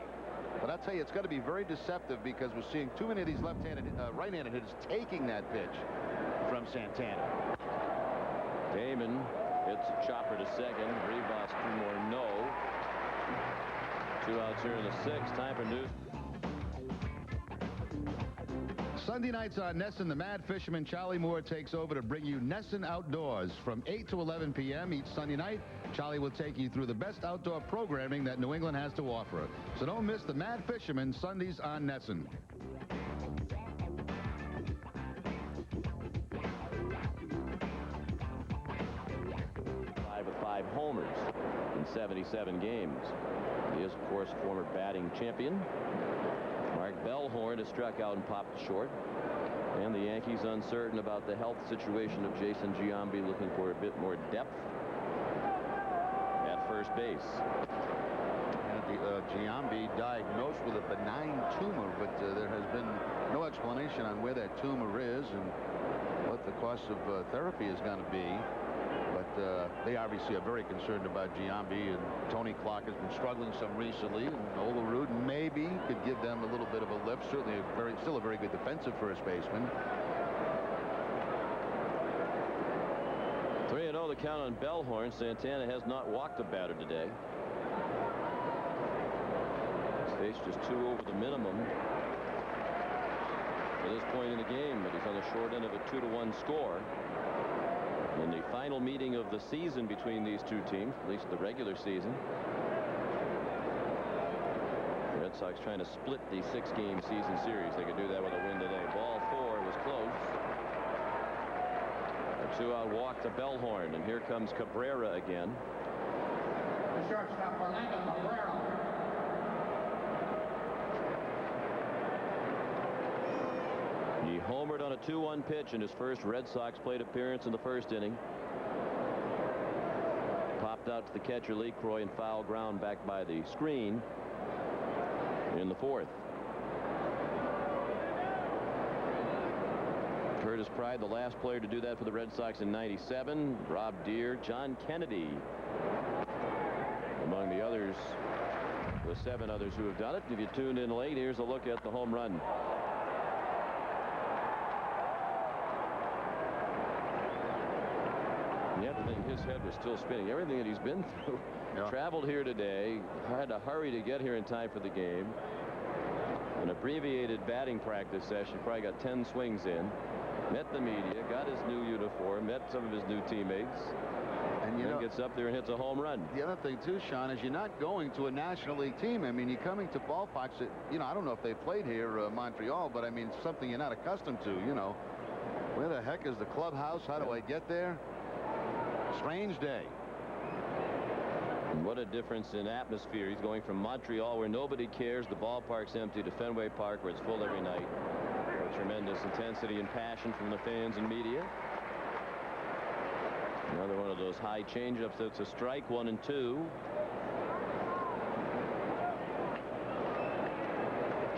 But I'll tell you, it's got to be very deceptive because we're seeing too many of these left-handed, right-handed hitters taking that pitch from Santana. Damon hits a chopper to second. Rivas 2 more no. 2 outs here in the 6th. Time for news. Sunday nights on Nesson, the Mad Fisherman Charlie Moore takes over to bring you Nesson Outdoors from 8 to 11 p.m. each Sunday night. Charlie will take you through the best outdoor programming that New England has to offer. So don't miss the Mad Fisherman Sundays on Nesson. 5 homers in 77 games. He is, of course, former batting champion. Mark Bellhorn has struck out and popped short. And the Yankees uncertain about the health situation of Jason Giambi, looking for a bit more depth at first base. And Giambi diagnosed with a benign tumor, but there has been no explanation on where that tumor is and what the cost of therapy is going to be. But they obviously are very concerned about Giambi, and Tony Clark has been struggling some recently, and Olerud maybe could give them a little bit of a lift. Certainly still a very good defensive first baseman. 3-0 the count on Bellhorn. Santana has not walked a batter today. Stage just 2 over the minimum at this point in the game, but he's on the short end of a 2-1 score. In the final meeting of the season between these two teams, at least the regular season, the Red Sox trying to split the 6-game season series. They could do that with a win today. Ball 4 was close. 2-out walk to Bellhorn, and here comes Cabrera again. The shortstop, Orlando Cabrera. He homered on a 2-1 pitch in his first Red Sox plate appearance in the first inning. Popped out to the catcher LeCroy and foul ground back by the screen in the fourth. Curtis Pride, the last player to do that for the Red Sox in '97. Rob Deere, John Kennedy among the others, the 7 others who have done it. If you tuned in late, here's a look at the home run. You have to think his head was still spinning. Everything that he's been through. Yeah. Traveled here today, had to hurry to get here in time for the game. An abbreviated batting practice session, probably got 10 swings in. Met the media, got his new uniform, met some of his new teammates, and then gets up there and hits a home run. The other thing too, Sean, is you're not going to a National League team. I mean, you're coming to ballparks that, I don't know if they played here, Montreal, but I mean, something you're not accustomed to. Where the heck is the clubhouse? How do I get there? Strange day. And what a difference in atmosphere. He's going from Montreal, where nobody cares, the ballpark's empty, to Fenway Park, where it's full every night. Tremendous intensity and passion from the fans and media. Another one of those high changeups. That's a strike, 1 and 2.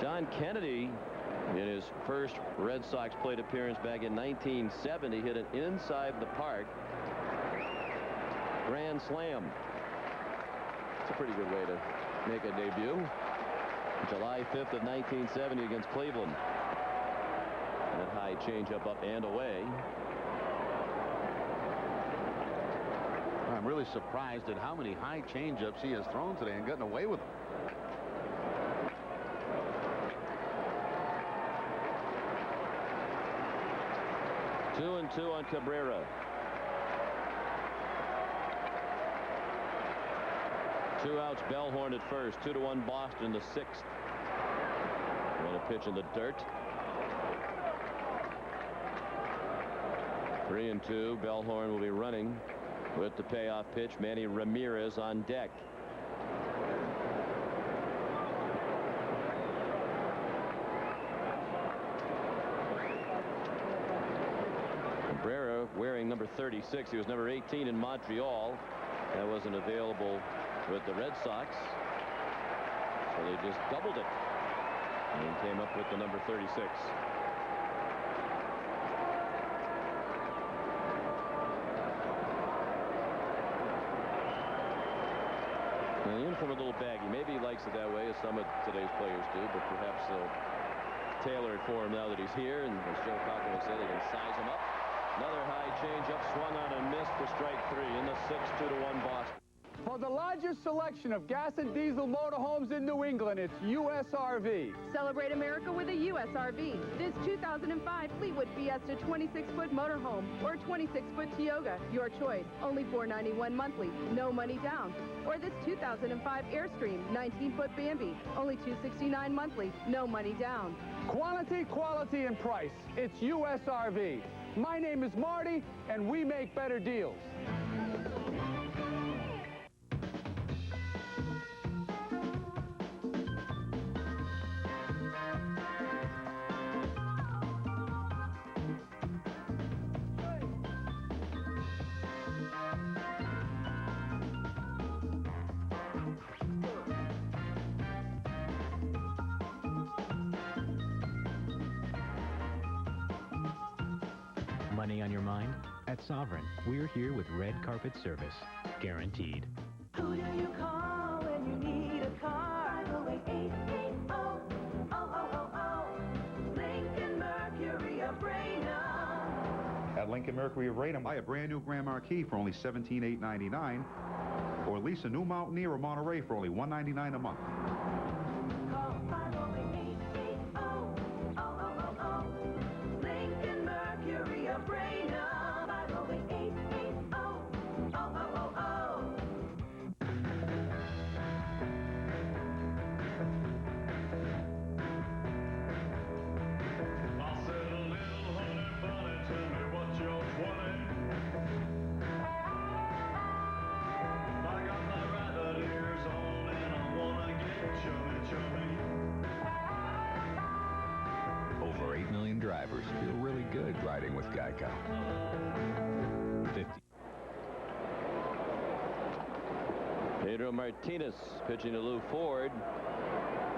John Kennedy, in his first Red Sox plate appearance back in 1970, hit an inside the park grand slam. It's a pretty good way to make a debut. July 5th of 1970 against Cleveland. That high changeup up and away. I'm really surprised at how many high changeups he has thrown today and gotten away with them. Two and 2 on Cabrera. 2 outs, Bellhorn at first. 2-1 Boston, the 6th. And a pitch in the dirt. 3 and 2. Bellhorn will be running with the payoff pitch. Manny Ramirez on deck. Cabrera wearing number 36. He was number 18 in Montreal. That wasn't available with the Red Sox. So they just doubled it and came up with the number 36. And in from a little baggy. Maybe he likes it that way, as some of today's players do, but perhaps they'll tailor it for him now that he's here. And as Joe Cocker would say, they can size him up. Another high changeup, swung on and missed for strike 3 in the 6th, 2-1 Boston. For the largest selection of gas and diesel motorhomes in New England, it's USRV. Celebrate America with a USRV. This 2005 Fleetwood Fiesta 26-foot motorhome or 26-foot Tioga, your choice. Only $491 monthly, no money down. Or this 2005 Airstream 19-foot Bambi, only $269 monthly, no money down. Quantity, quality, and price. It's USRV. My name is Marty, and we make better deals. Money on your mind? At Sovereign, we're here with red carpet service. Guaranteed. Who do you call when you need a car? 508-880-0000. Lincoln Mercury of Raynham. At Lincoln Mercury of Raynham, buy a brand new Grand Marquis for only $17,899, or lease a new Mountaineer or Monterey for only $199 a month. Call 508-880-0000. Lincoln Mercury of Raynham. 508-880-0000. I said, little honey bunny, tell me what you're 20. riding with Geico. 50. Pedro Martinez pitching to Lou Ford.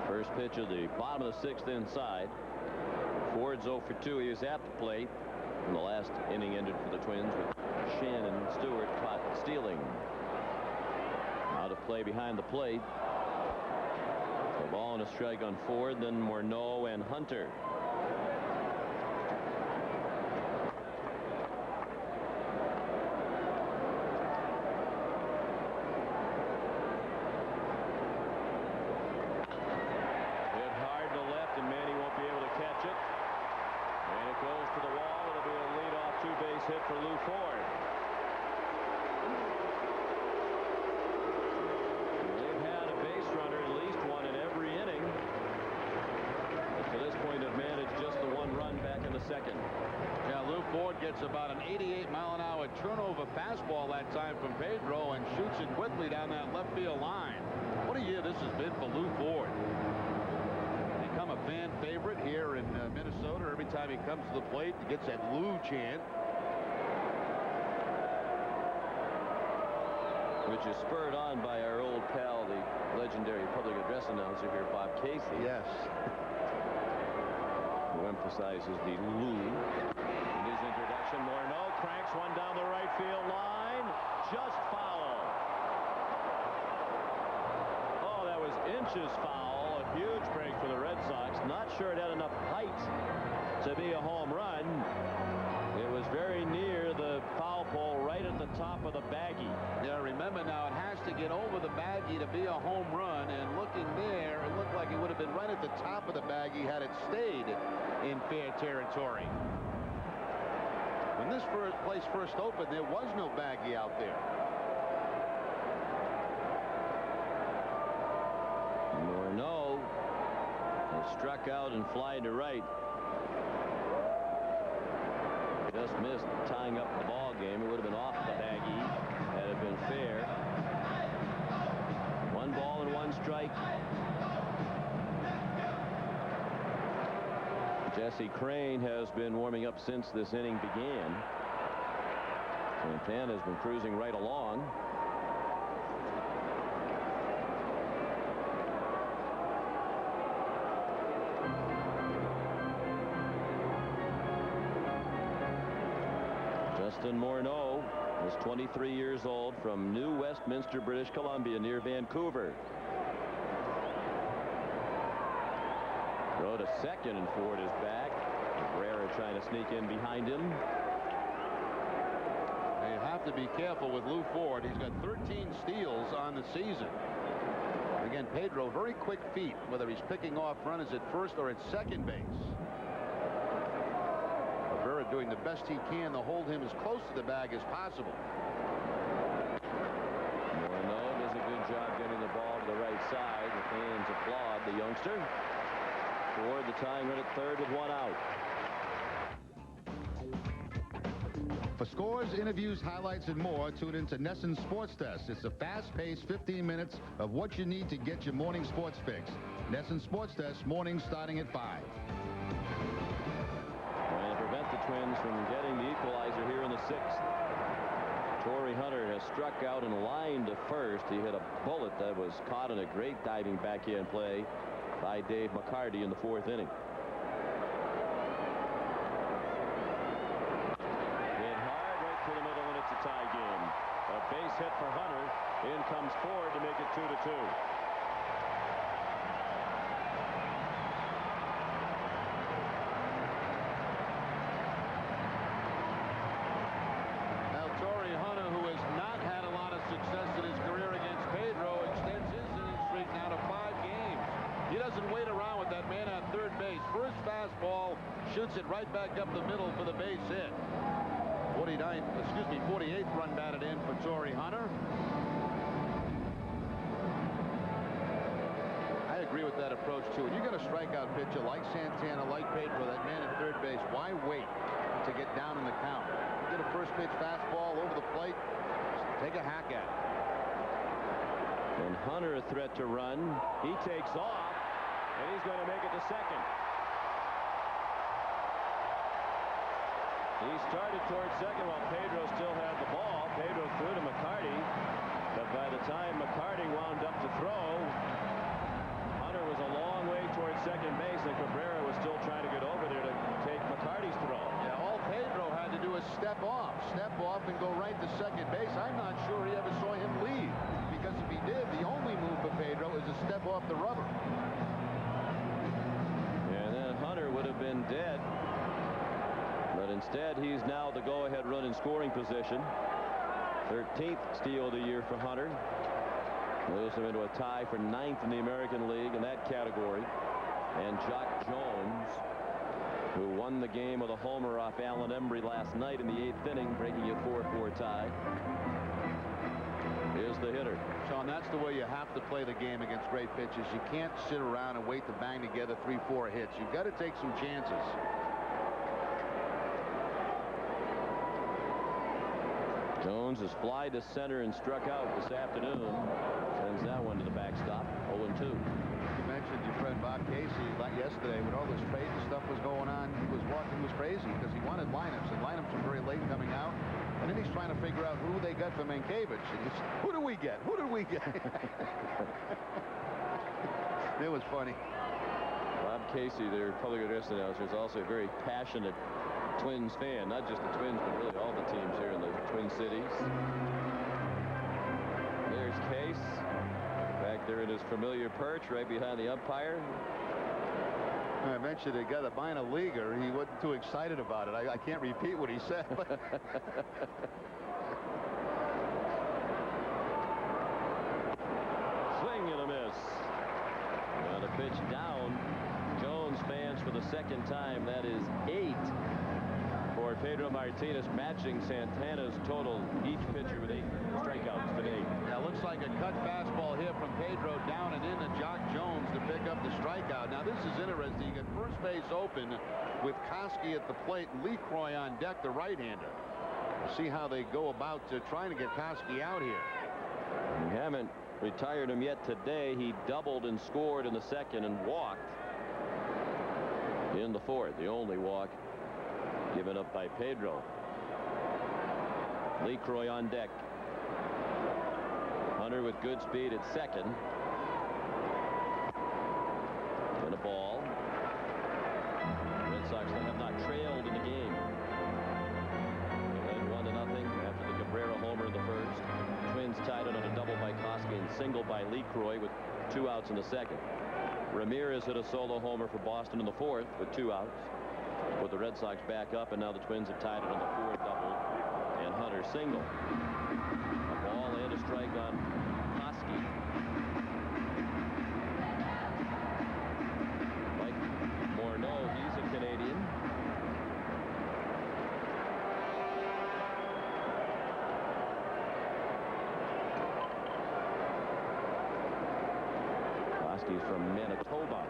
First pitch of the bottom of the 6th inside. Ford's 0 for 2. He was at the plate. And the last inning ended for the Twins with Shannon Stewart caught stealing. Out of play behind the plate. A ball and a strike on Ford, then Morneau and Hunter. Hit for Lou Ford. They've had a base runner, at least one in every inning. But to this point have managed just the 1 run back in the 2nd. Yeah, Lou Ford gets about an 88-mile-an-hour turnover fastball that time from Pedro and shoots it quickly down that left field line. What a year this has been for Lou Ford. Become a fan favorite here in Minnesota. Every time he comes to the plate, he gets that Lou chant. Which is spurred on by our old pal, the legendary public address announcer here, Bob Casey. Yes. Who emphasizes the Lou. In his introduction, Morneau cranks one down the right field line. Just foul. Oh, that was inches foul. A huge break for the Red Sox. Not sure it had enough height to be a home run. It was very near the foul pole right at the top of the baggie. Yeah, remember now, it has to get over the baggie to be a home run, and looking there, it looked like it would have been right at the top of the baggie had it stayed in fair territory. When this place first opened, there was no baggie out there. Morneau has struck out and fly to right. Just missed tying up the ball game. It would have been off the baggie had it been fair. 1 ball and 1 strike. Jesse Crane has been warming up since this inning began. Santana has been cruising right along. Justin Morneau is 23 years old from New Westminster, British Columbia, near Vancouver. Throw to second, and Ford is back. Cabrera trying to sneak in behind him. You have to be careful with Lou Ford. He's got 13 steals on the season. Again, Pedro, very quick feet, whether he's picking off runners at first or at second base. Cabrera doing the best he can to hold him as close to the bag as possible. Morneau does a good job getting the ball to the right side. The fans applaud the youngster. Ford, the tying run at third with 1 out. For scores, interviews, highlights, and more, tune into NESN Sports Desk. It's a fast-paced 15 minutes of what you need to get your morning sports fix. NESN Sports Desk, mornings starting at 5. Trying to prevent the Twins from getting the equalizer here in the 6th. Torrey Hunter has struck out and lined to first. He hit a bullet that was caught in a great diving backhand play by Dave McCarty in the 4th inning. Tie game. A base hit for Hunter. In comes Ford to make it 2-2. Now Torrey Hunter, who has not had a lot of success in his career against Pedro, extends his inning streak now to 5 games. He doesn't wait around with that man on third base. First fastball, shoots it right back up the middle for the base hit. 48th run batted in for Torrey Hunter. I agree with that approach too. When you got a strikeout pitcher like Santana, like Pedro, that man at third base, why wait to get down in the count? You get a first pitch fastball over the plate, take a hack at it. And Hunter a threat to run. He takes off, and he's going to make it to second. He started towards second while Pedro still had the ball. Pedro threw to McCarty, but by the time McCarty wound up to throw, Hunter was a long way towards second base, and Cabrera was still trying to get over there to take McCarty's throw. Yeah, all Pedro had to do was step off and go right to second base. I'm not sure he ever saw him leave, because if he did, the only move for Pedro is to step off the rubber. And then Hunter would have been dead. But instead, he's now the go-ahead run in scoring position. 13th steal of the year for Hunter. Moves him into a tie for 9th in the American League in that category. And Jock Jones, who won the game with a homer off Alan Embry last night in the 8th inning, breaking a 4-4 tie, is the hitter. Sean, that's the way you have to play the game against great pitchers. You can't sit around and wait to bang together 3-4 hits. You've got to take some chances. Jones has fly to center and struck out this afternoon. Sends that one to the backstop. 0-2. You mentioned your friend Bob Casey yesterday when all this trade and stuff was going on. He was crazy because he wanted lineups, and lineups were very late coming out. And then he's trying to figure out who they got for Mankiewicz. And he's, who do we get? Who did we get? It was funny. Bob Casey, their public address announcer, is also a very passionate Twins fan. Not just the Twins, but really all the teams here in the Twin Cities. There's Case. Back there in his familiar perch right behind the umpire. I mentioned they got a minor leaguer. He wasn't too excited about it. I can't repeat what he said. But swing and a miss. And a pitch down. Jones fans for the second time. That is 8 for Pedro Martinez, matching Santana's total. Each pitcher with 8 strikeouts today. Yeah, looks like a cut fastball here from Pedro down and into Jock Jones to pick up the strikeout. Now this is interesting. You get first base open with Koski at the plate and Lee Croy on deck, the right-hander. We'll see how they go about trying to get Koski out here. We haven't retired him yet today. He doubled and scored in the second and walked in the fourth. The only walk given up by Pedro. Lee Croy on deck. Hunter with good speed at second. And a ball. Red Sox have not trailed in the game. They led 1-0 after the Cabrera homer in the first. Twins tied it on a double by Koski and single by Lee Croy with 2 outs in the second. Ramirez hit a solo homer for Boston in the fourth with 2 outs. With the Red Sox back up, and now the Twins have tied it on the fourth double, and Hunter single. A ball and a strike on Koski. Mike Morneau, he's a Canadian. Koski's from Manitoba.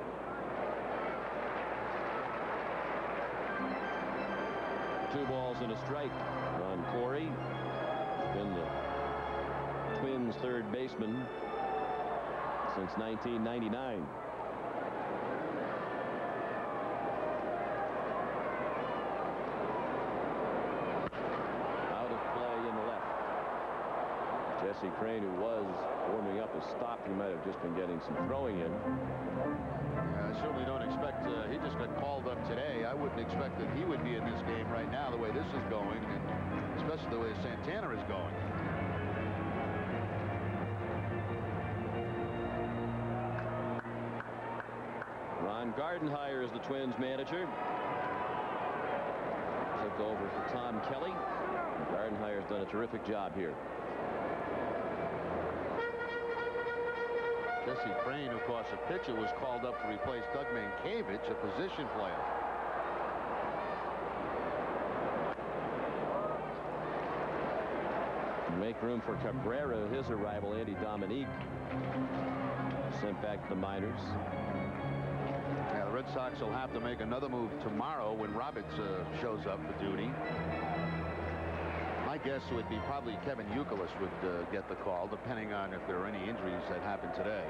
2 balls and a strike on Corey. Been the Twins' third baseman since 1999. Out of play in the left. Jesse Crane, who was warming up, has stopped. He might have just been getting some throwing in. I certainly don't expect he just got called up today. I wouldn't expect that he would be in this game right now the way this is going, and especially the way Santana is going. Ron Gardenhire is the Twins manager. Took over for Tom Kelly. Gardenhire's done a terrific job here. Jesse Crane, of course, a pitcher, was called up to replace Doug Mankiewicz, a position player. Make room for Cabrera, his arrival. Andy Dominique sent back to the minors. Yeah, the Red Sox will have to make another move tomorrow when Roberts shows up for duty. My guess would be probably Kevin Youkilis would get the call, depending on if there are any injuries that happen today.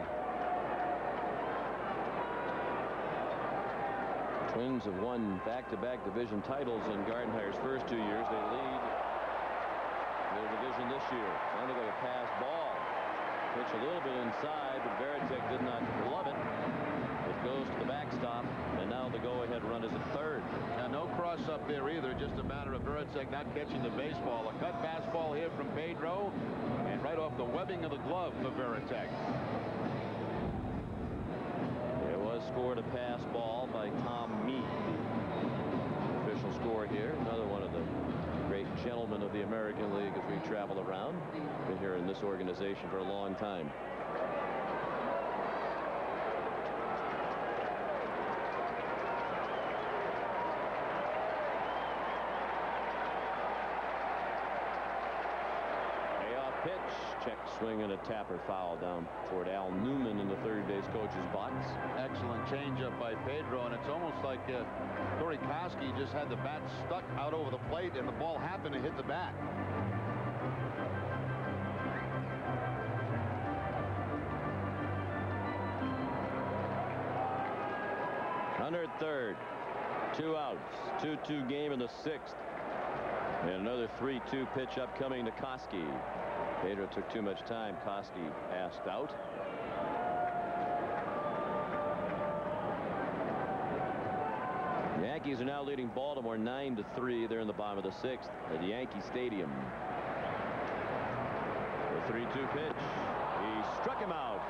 Twins have won back-to-back division titles in Gardenhire's first 2 years. They lead their division this year. And they go to pass ball. Pitch a little bit inside, but Veritek did not love it. It goes to the backstop, and now the go-ahead run is at third. And no cross up there either, just a matter of Veritek not catching the baseball. A cut fastball here from Pedro, and right off the webbing of the glove for Veritek. There was scored a pass ball by Tom Meade. The official score here. Another one of the great gentlemen of the American League as we travel around. Been here in this organization for a long time. Check swing and a tapper foul down toward Al Newman in the third base coach's box. Excellent changeup by Pedro, and it's almost like Corey Koski just had the bat stuck out over the plate, and the ball happened to hit the bat. Under at third. 2 outs. 2-2 game in the 6th. And another 3-2 pitch upcoming to Koski. Pedro took too much time. Koski asked out. The Yankees are now leading Baltimore 9-3. They're in the bottom of the 6th at Yankee Stadium. The 3-2 pitch. He struck him out.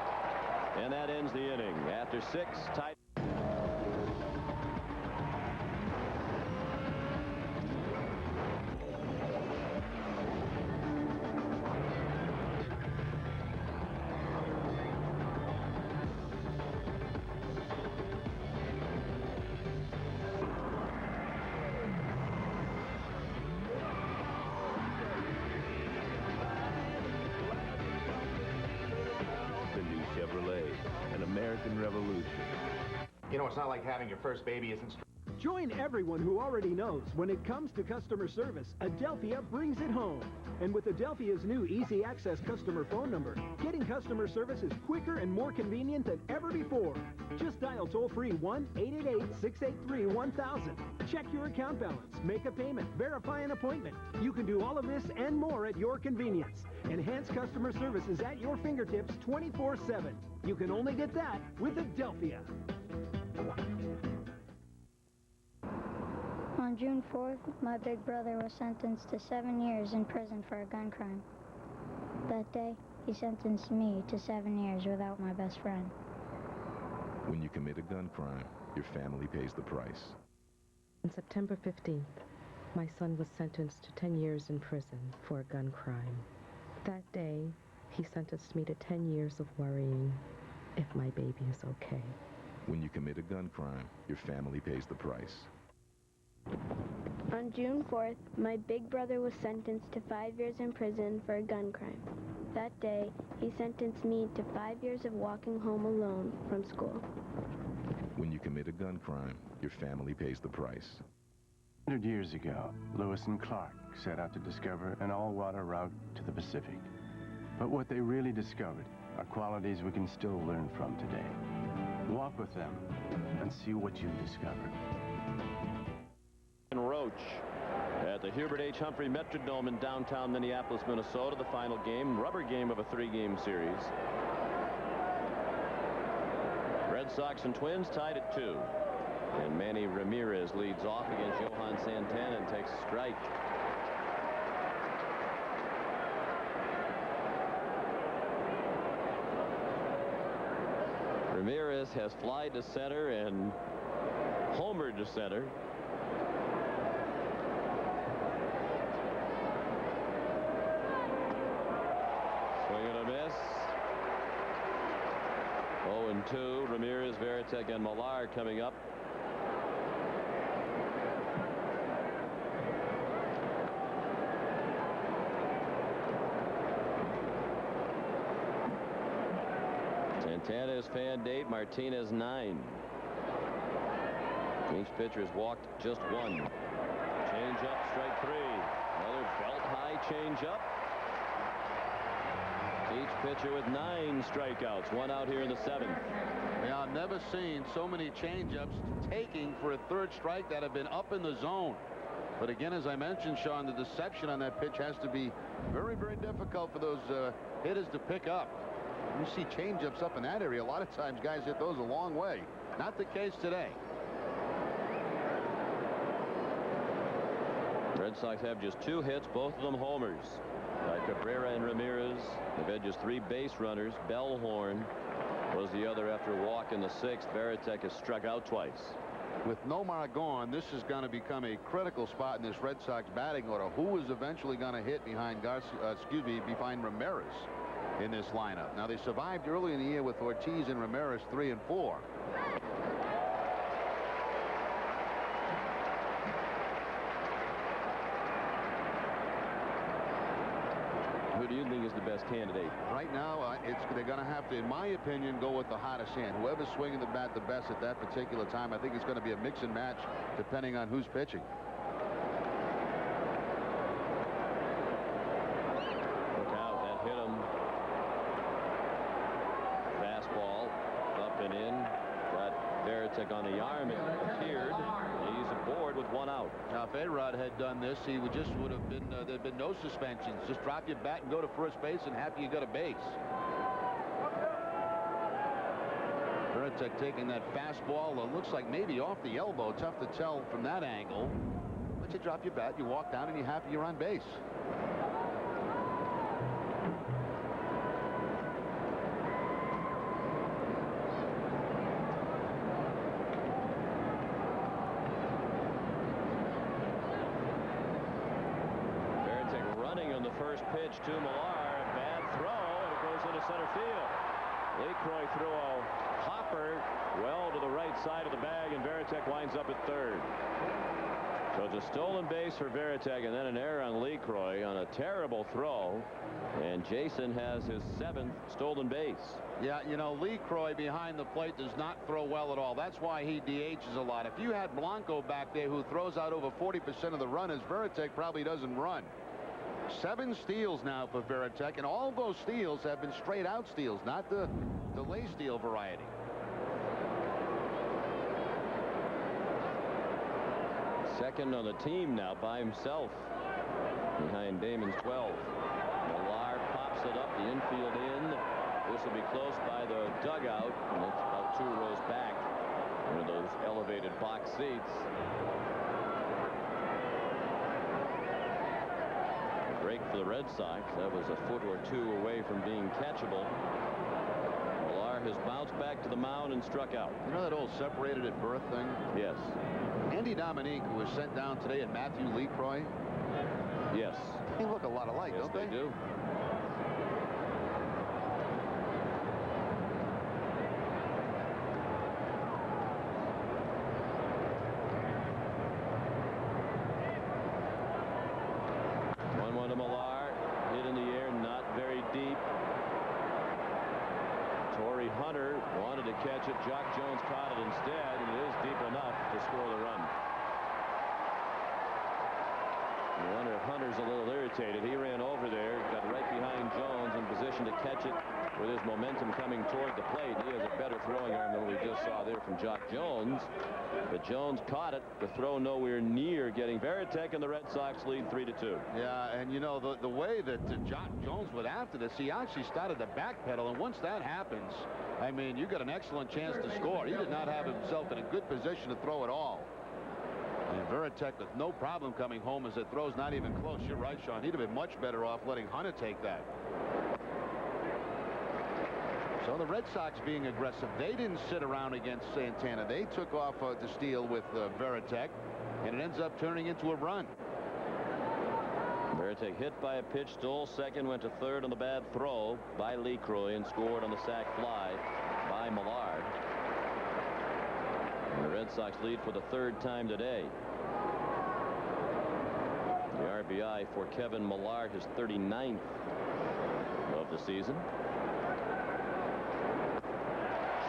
And that ends the inning. After 6, tied. You know, it's not like having your first baby isn't. Join everyone who already knows when it comes to customer service, Adelphia brings it home. And with Adelphia's new easy access customer phone number, getting customer service is quicker and more convenient than ever before. Just dial toll-free 1-888-683-1000. Check your account balance, make a payment, verify an appointment. You can do all of this and more at your convenience. Enhanced customer service is at your fingertips 24/7. You can only get that with Adelphia. On June 4th, my big brother was sentenced to 7 years in prison for a gun crime. That day, he sentenced me to 7 years without my best friend. When you commit a gun crime, your family pays the price. On September 15th, my son was sentenced to 10 years in prison for a gun crime. That day, he sentenced me to 10 years of worrying if my baby is okay. When you commit a gun crime, your family pays the price. On June 4th, my big brother was sentenced to 5 years in prison for a gun crime. That day, he sentenced me to 5 years of walking home alone from school. When you commit a gun crime, your family pays the price. 100 years ago, Lewis and Clark set out to discover an all-water route to the Pacific. But what they really discovered are qualities we can still learn from today. Walk with them and see what you discover. Roach at the Hubert H. Humphrey Metrodome in downtown Minneapolis, Minnesota. The final game, rubber game of a 3-game series. Red Sox and Twins tied at 2. And Manny Ramirez leads off against Johan Santana and takes a strike. Ramirez has flied to center and homered to center. Swing and a miss. 0-2. Ramirez, Veritek, and Millar coming up. Santana is fan date, Martinez 9. Each pitcher has walked just 1. Change up, strike 3. Another belt high change up. Each pitcher with 9 strikeouts. 1 out here in the 7th. Yeah, I've never seen so many changeups taking for a third strike that have been up in the zone. But again, as I mentioned, Sean, the deception on that pitch has to be very, very difficult for those hitters to pick up. You see changeups up in that area. A lot of times guys hit those a long way. Not the case today. Red Sox have just 2 hits, both of them homers. By Cabrera and Ramirez. They've had just 3 base runners. Bellhorn was the other after a walk in the 6th. Varitek has struck out twice. With Nomar gone, this is going to become a critical spot in this Red Sox batting order. Who is eventually going to hit behind behind Ramirez in this lineup? Now, they survived early in the year with Ortiz and Ramirez 3 and 4. Who do you think is the best candidate? Right now, they're going to have to, in my opinion, go with the hottest hand. Whoever's swinging the bat the best at that particular time, I think it's going to be a mix and match depending on who's pitching. Look out, that hit him. Fastball up and in. Got Varitek on the arm. It appeared. He's aboard with 1 out. Now, if A-Rod had done this, he would have been, there'd been no suspensions. Just drop your bat and go to first base and happy you got a base. Varitek taking that fastball. It looks like maybe off the elbow. Tough to tell from that angle. But you drop your bat, you walk down, and you're happy you're on base. Pitch to Millar, a bad throw, and it goes into center field. LeCroy threw a hopper well to the right side of the bag, and Varitek winds up at 3rd. So it's a stolen base for Varitek, and then an error on LeCroy on a terrible throw, and Jason has his 7th stolen base. Yeah, you know, LeCroy behind the plate does not throw well at all. That's why he DHs a lot. If you had Blanco back there who throws out over 40% of the runners, Varitek probably doesn't run. 7 steals now for Varitek, and all of those steals have been straight out steals, not the delay steal variety. Second on the team now by himself behind Damon's 12. Millar pops it up the infield in. This will be close by the dugout, and it's about 2 rows back. One of those elevated box seats. Break for the Red Sox. That was a foot or 2 away from being catchable. Millar has bounced back to the mound and struck out. You know that old separated at birth thing? Yes. Andy Dominique, who was sent down today, and Matthew LeCroy. Yes. They look a lot alike, don't they? Yes, they do. Millar hit in the air, not very deep. Torrey Hunter wanted to catch it. Jock Jones caught it instead, and it is deep enough to score the run. You wonder if Hunter's a little irritated. He ran over there, got right behind Jones in position to catch it with his momentum coming toward the plate. He has a better throwing arm than we just saw there from Jock Jones. But Jones caught it. The throw nowhere near getting Varitek, and the Red Sox lead 3-2. Yeah, and you know, the way that Jock Jones went after this, he actually started to backpedal, and once that happens, I mean, you got an excellent chance to score. He did not have himself in a good position to throw at all. And Varitek with no problem coming home as the throw's not even close. You're right, Sean. He'd have been much better off letting Hunter take that. So the Red Sox being aggressive. They didn't sit around against Santana. They took off to steal with Varitek, and it ends up turning into a run. Varitek hit by a pitch, stole second, went to 3rd on the bad throw by LeCroy, and scored on the sac fly by Millar. And the Red Sox lead for the 3rd time today. The RBI for Kevin Millar, his 39th of the season.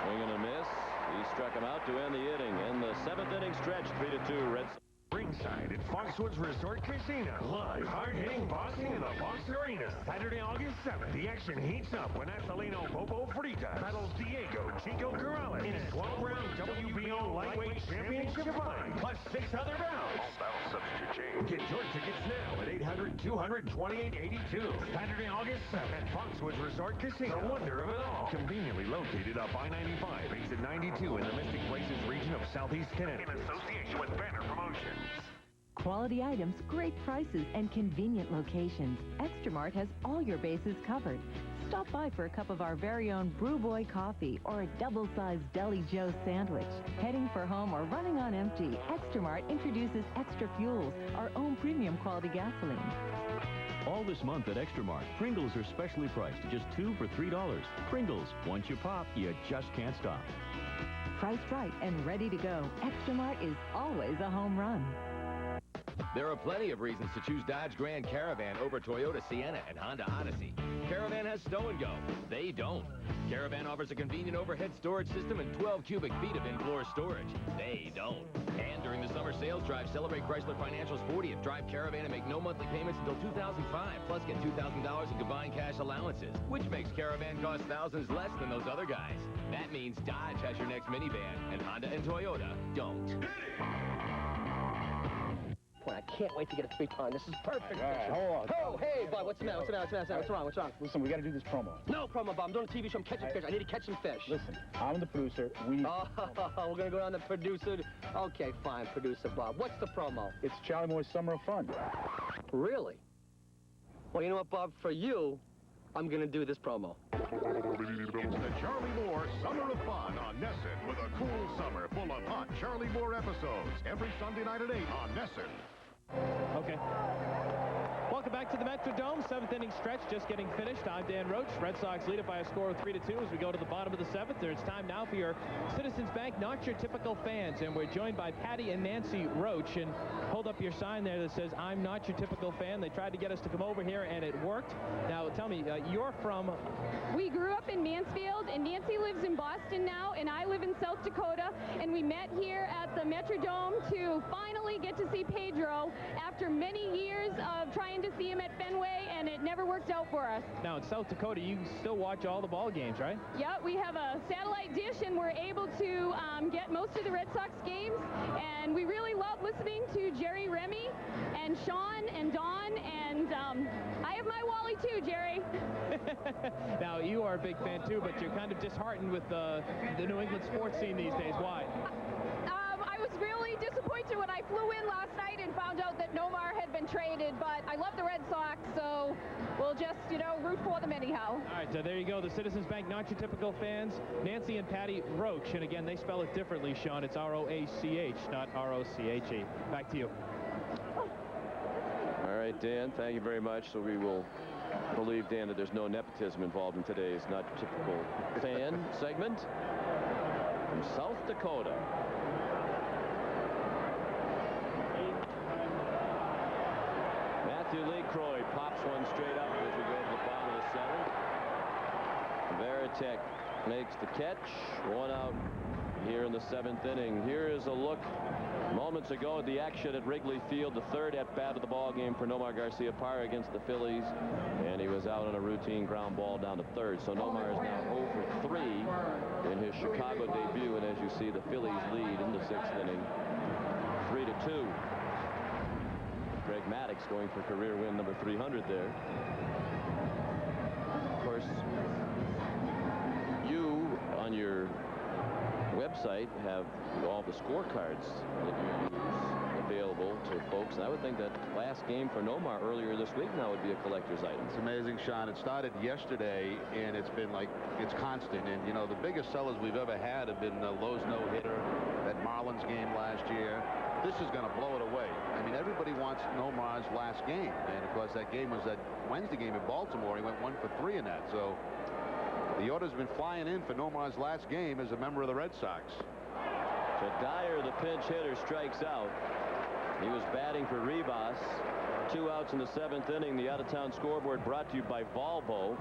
Swing and a miss. He struck him out to end the inning. In the 7th inning stretch, 3-2 Red Sox. ringside at Foxwoods Resort Casino. Live hard-hitting boxing in the Fox Arena. Saturday, August 7th, the action heats up when Athelino Bobo Fritas battles Diego Chico Corrales in a 12-round WBO lightweight championship fight, plus 6 other bouts. All bouts subject to change. Get your tickets now at 800-200-2882. Saturday, August 7th at Foxwoods Resort Casino. The wonder of it all. Conveniently located up I-95, exit 92 in the Mystic Places region of Southeast Connecticut. In association with Banner Promotions. Quality items, great prices, and convenient locations. Extramart has all your bases covered. Stop by for a cup of our very own Brew Boy coffee or a double-sized Deli Joe sandwich. Heading for home or running on empty, Extramart introduces Extra Fuels, our own premium quality gasoline. All this month at Extramart, Pringles are specially priced at just 2 for $3. Pringles, once you pop, you just can't stop. Priced right and ready to go, Extramart is always a home run. There are plenty of reasons to choose Dodge Grand Caravan over Toyota Sienna and Honda Odyssey. Caravan has stow and go. They don't. Caravan offers a convenient overhead storage system and 12 cubic feet of in-floor storage. They don't. And during the summer sales drive, celebrate Chrysler Financial's 40th. Drive Caravan and make no monthly payments until 2005. Plus, get $2,000 in combined cash allowances, which makes Caravan cost thousands less than those other guys. That means Dodge has your next minivan, and Honda and Toyota don't. Boy, I can't wait to get a 3-ton. This is perfect. All right, hold on. Oh, hey, bud, what's the matter? What's wrong? Listen, we got to do this promo. No promo, Bob. I'm doing a TV show. I'm catching fish. I need to catch some fish. Listen, I'm the producer. We need... Oh, we're going to go down to producer. Okay, fine, producer Bob. What's the promo? It's Charlie Moore's Summer of Fun. Really? Well, you know what, Bob? For you, I'm going to do this promo. It's the Charlie Moore Summer of Fun on Nessun with a cool summer full of hot Charlie Moore episodes every Sunday night at 8 on Nessun. Okay. Welcome back to the Metrodome. 7th inning stretch just getting finished. I'm Dan Roach. Red Sox lead it by a score of 3-2 as we go to the bottom of the 7th. It's time now for your Citizens Bank Not Your Typical Fans. And we're joined by Patty and Nancy Roach. And hold up your sign there that says, I'm not your typical fan. They tried to get us to come over here, and it worked. Now, tell me, you're from... We grew up in Mansfield, and Nancy lives in Boston now, and I live in South Dakota. And we met here at the Metrodome to finally get to see Pedro after many years of trying to see him at Fenway, and it never worked out for us. Now, in South Dakota, you still watch all the ball games, right? Yeah, we have a satellite dish, and we're able to get most of the Red Sox games, and we really love listening to Jerry Remy and Sean and Don, and I have my Wally too, Jerry. Now, you are a big fan too, but you're kind of disheartened with the New England sports scene these days. Why? I was really disappointed when I flew in last night and found out that Nomar had been traded, but I love the Red Sox, so we'll just, root for them anyhow. All right, so there you go. The Citizens Bank Not Your Typical Fans, Nancy and Patty Roach. And again, they spell it differently, Sean. It's R-O-A-C-H, not R-O-C-H-E. Back to you. All right, Dan, thank you very much. So we will believe, Dan, that there's no nepotism involved in today's Not Your Typical Fan segment. From South Dakota. Matthew LeCroy pops one straight up as we go to the bottom of the 7th. Veritek makes the catch. 1 out here in the 7th inning. Here is a look moments ago at the action at Wrigley Field, the 3rd at-bat of the ball game for Nomar Garciaparra against the Phillies, and he was out on a routine ground ball down to 3rd. So Nomar is now 0 for 3 in his Chicago debut, and as you see, the Phillies lead in the 6th inning, 3-2. Greg Maddux going for career win number 300 there. Of course, you on your website have all the scorecards that you use available to folks. And I would think that last game for Nomar earlier this week now would be a collector's item. It's amazing, Sean. It started yesterday, and it's been like, it's constant. And, the biggest sellers we've ever had have been the Lowe's no-hitter, that Marlins game last year. This is going to blow it away. I mean, everybody wants Nomar's last game. And, of course, that game was that Wednesday game in Baltimore. He went 1 for 3 in that. So the order's been flying in for Nomar's last game as a member of the Red Sox. So Dyer, the pinch hitter, strikes out. He was batting for Rivas. 2 outs in the 7th inning. The out-of-town scoreboard brought to you by Volvo.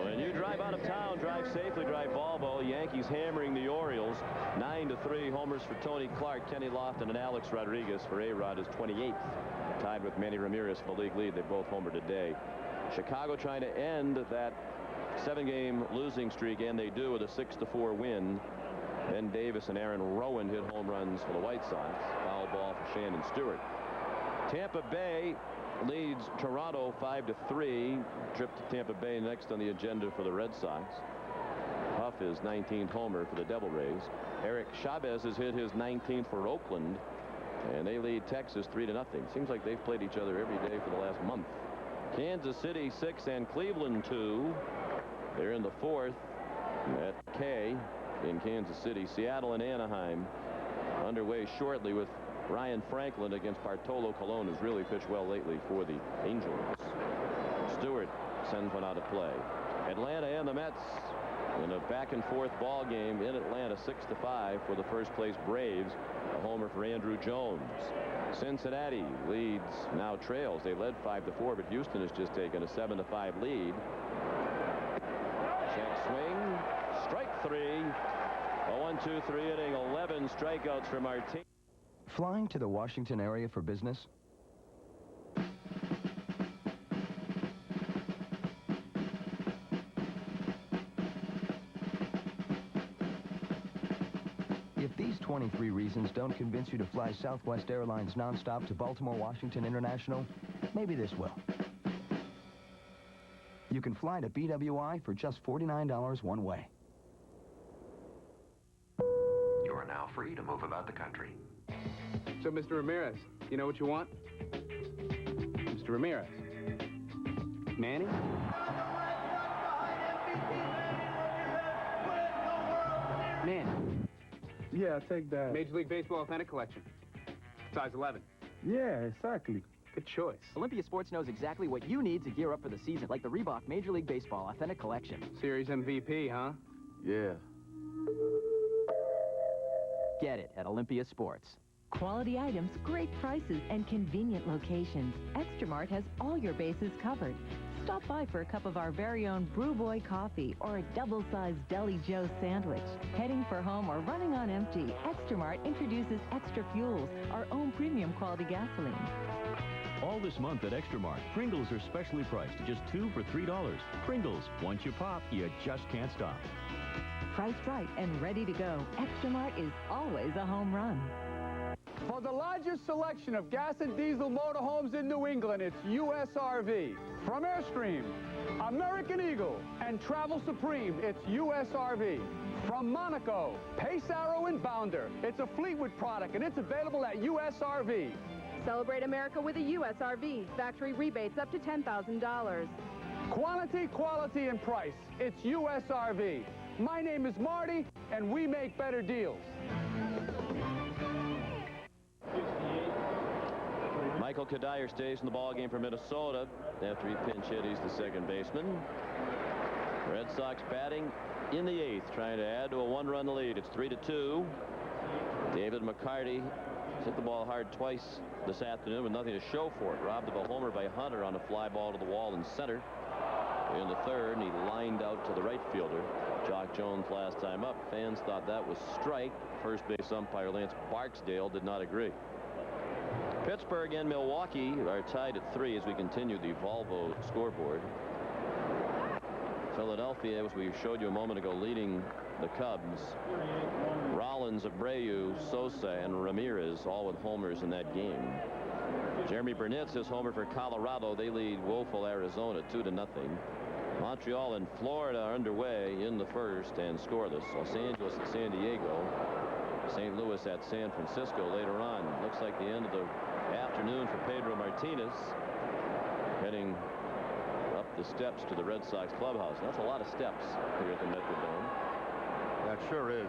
When you drive out of town, drive safely, drive Volvo. Yankees hammering the Orioles 9-3. Homers for Tony Clark, Kenny Lofton, and Alex Rodriguez. For A-Rod is 28th. Tied with Manny Ramirez for the league lead. They both homered today. Chicago trying to end that 7-game losing streak, and they do with a 6-4 win. Ben Davis and Aaron Rowan hit home runs for the White Sox. Foul ball for Shannon Stewart. Tampa Bay leads Toronto 5-3. Trip to Tampa Bay next on the agenda for the Red Sox. Huff is 19th homer for the Devil Rays. Eric Chavez has hit his 19th for Oakland, and they lead Texas 3-0. Seems like they've played each other every day for the last month. Kansas City 6 and Cleveland 2. They're in the 4th at K in Kansas City. Seattle and Anaheim underway shortly with Ryan Franklin against Bartolo Colon, who's really pitched well lately for the Angels. Stewart sends one out of play. Atlanta and the Mets in a back-and-forth ball game in Atlanta, 6-5 for the first-place Braves. A homer for Andrew Jones. Cincinnati leads, now trails. They led 5-4, but Houston has just taken a 7-5 lead. Check swing, strike 3. A 1-2-3 inning, 11 strikeouts for Martinez. Flying to the Washington area for business? If these 23 reasons don't convince you to fly Southwest Airlines nonstop to Baltimore Washington International, maybe this will. You can fly to BWI for just $49 one way. You are now free to move about the country. So, Mr. Ramirez, you know what you want? Mr. Ramirez. Manny? Manny. Yeah, take that. Major League Baseball Authentic Collection. Size 11. Yeah, exactly. Good choice. Olympia Sports knows exactly what you need to gear up for the season, like the Reebok Major League Baseball Authentic Collection. Series MVP, huh? Yeah. Get it at Olympia Sports. Quality items, great prices, and convenient locations. Extra Mart has all your bases covered. Stop by for a cup of our very own Brew Boy coffee or a double-sized Deli Joe sandwich. Heading for home or running on empty, Extra Mart introduces Extra Fuels, our own premium quality gasoline. All this month at Extra Mart, Pringles are specially priced at just 2 for $3. Pringles, once you pop, you just can't stop. Priced right and ready to go, Extra Mart is always a home run. For the largest selection of gas and diesel motorhomes in New England, it's USRV. From Airstream, American Eagle, and Travel Supreme, it's USRV. From Monaco, Pace Arrow and Bounder, it's a Fleetwood product, and it's available at USRV. Celebrate America with a USRV. Factory rebates up to $10,000. Quantity, quality, and price. It's USRV. My name is Marty, and we make better deals. Michael Kadire stays in the ballgame for Minnesota after he pinch hit. He's the second baseman. Red Sox batting in the 8th, trying to add to a 1-run lead. It's 3-2. David McCarty hit the ball hard twice this afternoon with nothing to show for it. Robbed of a homer by Hunter on a fly ball to the wall in center. In the 3rd, and he lined out to the right fielder, Jock Jones, last time up. Fans thought that was strike. First base umpire Lance Barksdale did not agree. Pittsburgh and Milwaukee are tied at 3 as we continue the Volvo scoreboard. Philadelphia, as we showed you a moment ago, leading the Cubs. Rollins, Abreu, Sosa, and Ramirez all with homers in that game. Jeremy Burnett his homer for Colorado. They lead woeful Arizona 2-0. Montreal and Florida are underway in the 1st and scoreless. Los Angeles at San Diego. St. Louis at San Francisco later on. Looks like the end of the afternoon for Pedro Martinez. Heading up the steps to the Red Sox clubhouse. That's a lot of steps here at the Metrodome. That sure is.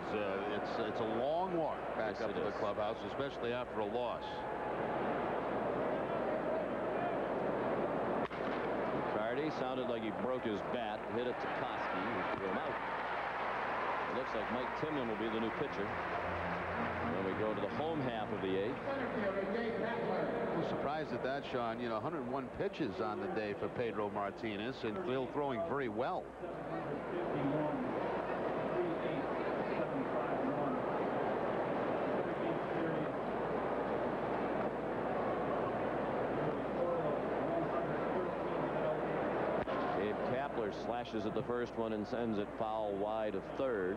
It's a long walk back up to the clubhouse, especially after a loss. McCarty sounded like he broke his bat. Hit it to Koski, who threw him out. It looks like Mike Timlin will be the new pitcher. Then we go to the home half of the 8th. I'm surprised surprised at that, Sean. You know, 101 pitches on the day for Pedro Martinez, and still throwing very well. Slashes at the first one and sends it foul wide of third.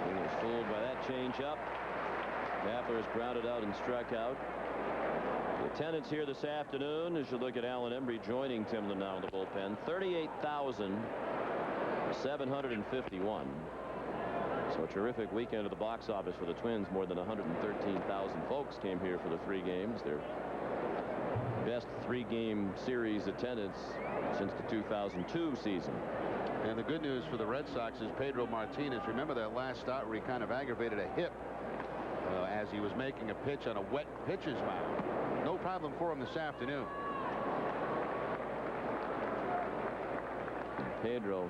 He was fooled by that changeup. Kapler is grounded out and struck out. The attendance here this afternoon, as you look at Alan Embry joining Timlin now in the bullpen, 38,751. So a terrific weekend at the box office for the Twins. More than 113,000 folks came here for the 3 games. Their best 3-game series attendance since the 2002 season. And the good news for the Red Sox is Pedro Martinez. Remember that last start where he kind of aggravated a hip as he was making a pitch on a wet pitcher's mound. No problem for him this afternoon. Pedro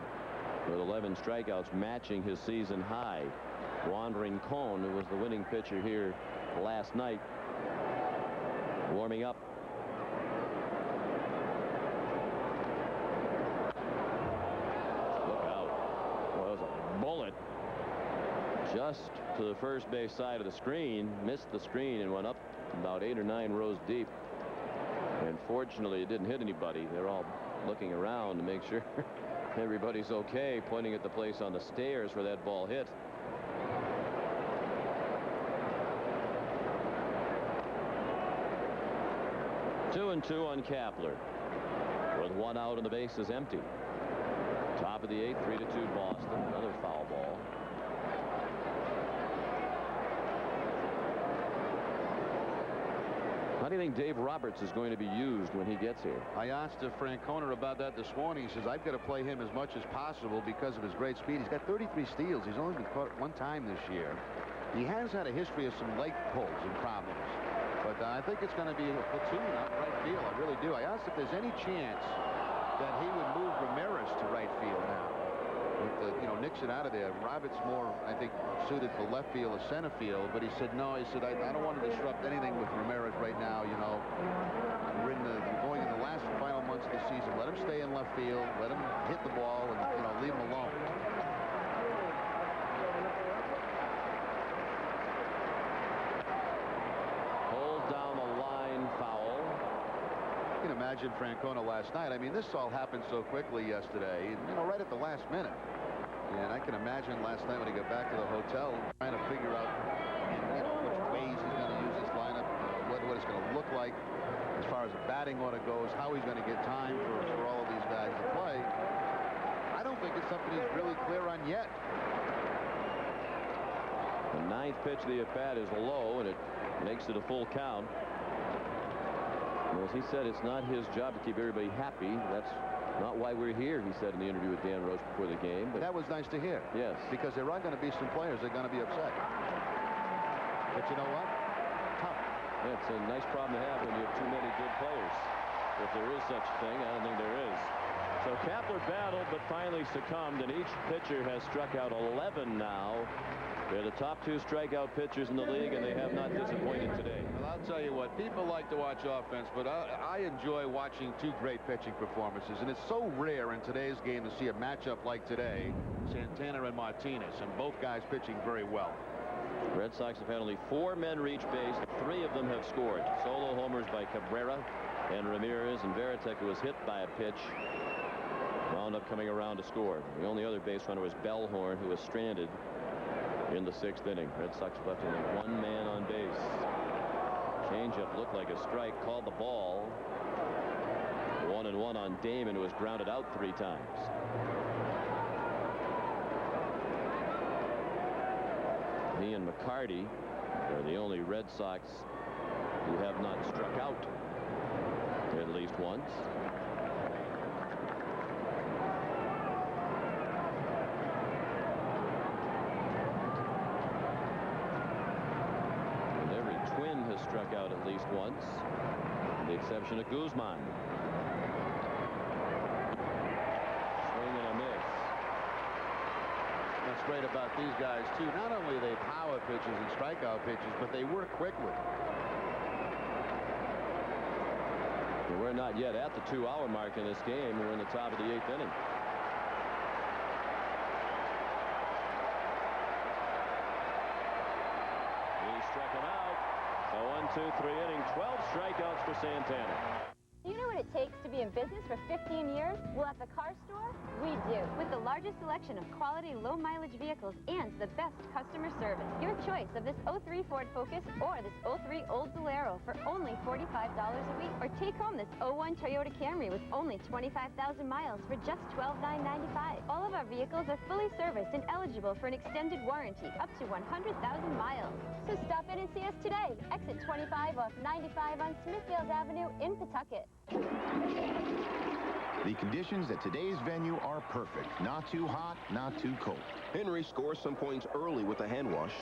with 11 strikeouts, matching his season high. Wandering Cone, who was the winning pitcher here last night, warming up. Look out. Well, that was a bullet just to the first base side of the screen, missed the screen and went up about 8 or 9 rows deep. And fortunately, it didn't hit anybody. They're all looking around to make sure everybody's okay, pointing at the place on the stairs where that ball hit. Two and two on Kapler, with 1 out and the base is empty. Top of the 8th, 3-2 Boston. Another foul ball. How do you think Dave Roberts is going to be used when he gets here? I asked Francona about that this morning. He says, I've got to play him as much as possible because of his great speed. He's got 33 steals. He's only been caught 1 time this year. He has had a history of some leg pulls and problems. But I think it's going to be a platoon out in right field. I really do. I asked if there's any chance that he would move Ramirez to right field now. With the, Nixon out of there. Roberts more, I think, suited for left field or center field. But he said, no, he said, I don't want to disrupt anything with Ramirez right now. We're going in the last final months of the season. Let him stay in left field. Let him hit the ball and, leave him alone. Hold down the line, foul. You can imagine Francona last night. I mean, this all happened so quickly yesterday, right at the last minute. And I can imagine last night when he got back to the hotel trying to figure out which ways he's going to use this lineup, what it's going to look like as far as the batting order goes, how he's going to get time for all of these guys to play. I don't think it's something he's really clear on yet. The 9th pitch of the at-bat is low, and it makes it a full count. As he said, it's not his job to keep everybody happy. That's not why we're here, he said in the interview with Dan Roche before the game. But that was nice to hear. Yes. Because there are going to be some players that are going to be upset. But you know what? Tough. Yeah, it's a nice problem to have when you have too many good players. If there is such a thing, I don't think there is. So Kapler battled but finally succumbed, and each pitcher has struck out 11 now. They're the top 2 strikeout pitchers in the league, and they have not disappointed today. Well, I'll tell you what, people like to watch offense, but I enjoy watching 2 great pitching performances, and it's so rare in today's game to see a matchup like today, Santana and Martinez, and both guys pitching very well. Red Sox have had only 4 men reach base. 3 of them have scored. Solo homers by Cabrera and Ramirez, and Veritek, who was hit by a pitch, wound up coming around to score. The only other base runner was Bellhorn, who was stranded in the 6th inning. Red Sox left only 1 man on base. Changeup looked like a strike, called the ball. 1-1 on Damon, who was grounded out 3 times. He and McCarty are the only Red Sox who have not struck out at least once. Struck out at least once, with the exception of Guzman. Swing and a miss. What's great about these guys, too, not only are they power pitchers and strikeout pitchers, but they work quickly. We're not yet at the 2-hour mark in this game. We're in the top of the 8th inning. He struck him out. So 1-2-3 inning, 12 strikeouts for Santana. Do you know what it takes to be in business for 15 years? Well, at the car store, we do. With the largest selection of quality, low-mileage vehicles and the best customer service. Your choice of this 03 Ford Focus or this 03 Old Bolero for only $45 a week. Or take home this 01 Toyota Camry with only 25,000 miles for just $12,995. All of our vehicles are fully serviced and eligible for an extended warranty up to 100,000 miles. So stop in and see us today. Exit 25 off 95 on Smithfield Avenue in Pawtucket. The conditions at today's venue are perfect. Not too hot, not too cold. Henry scores some points early with the hand wash.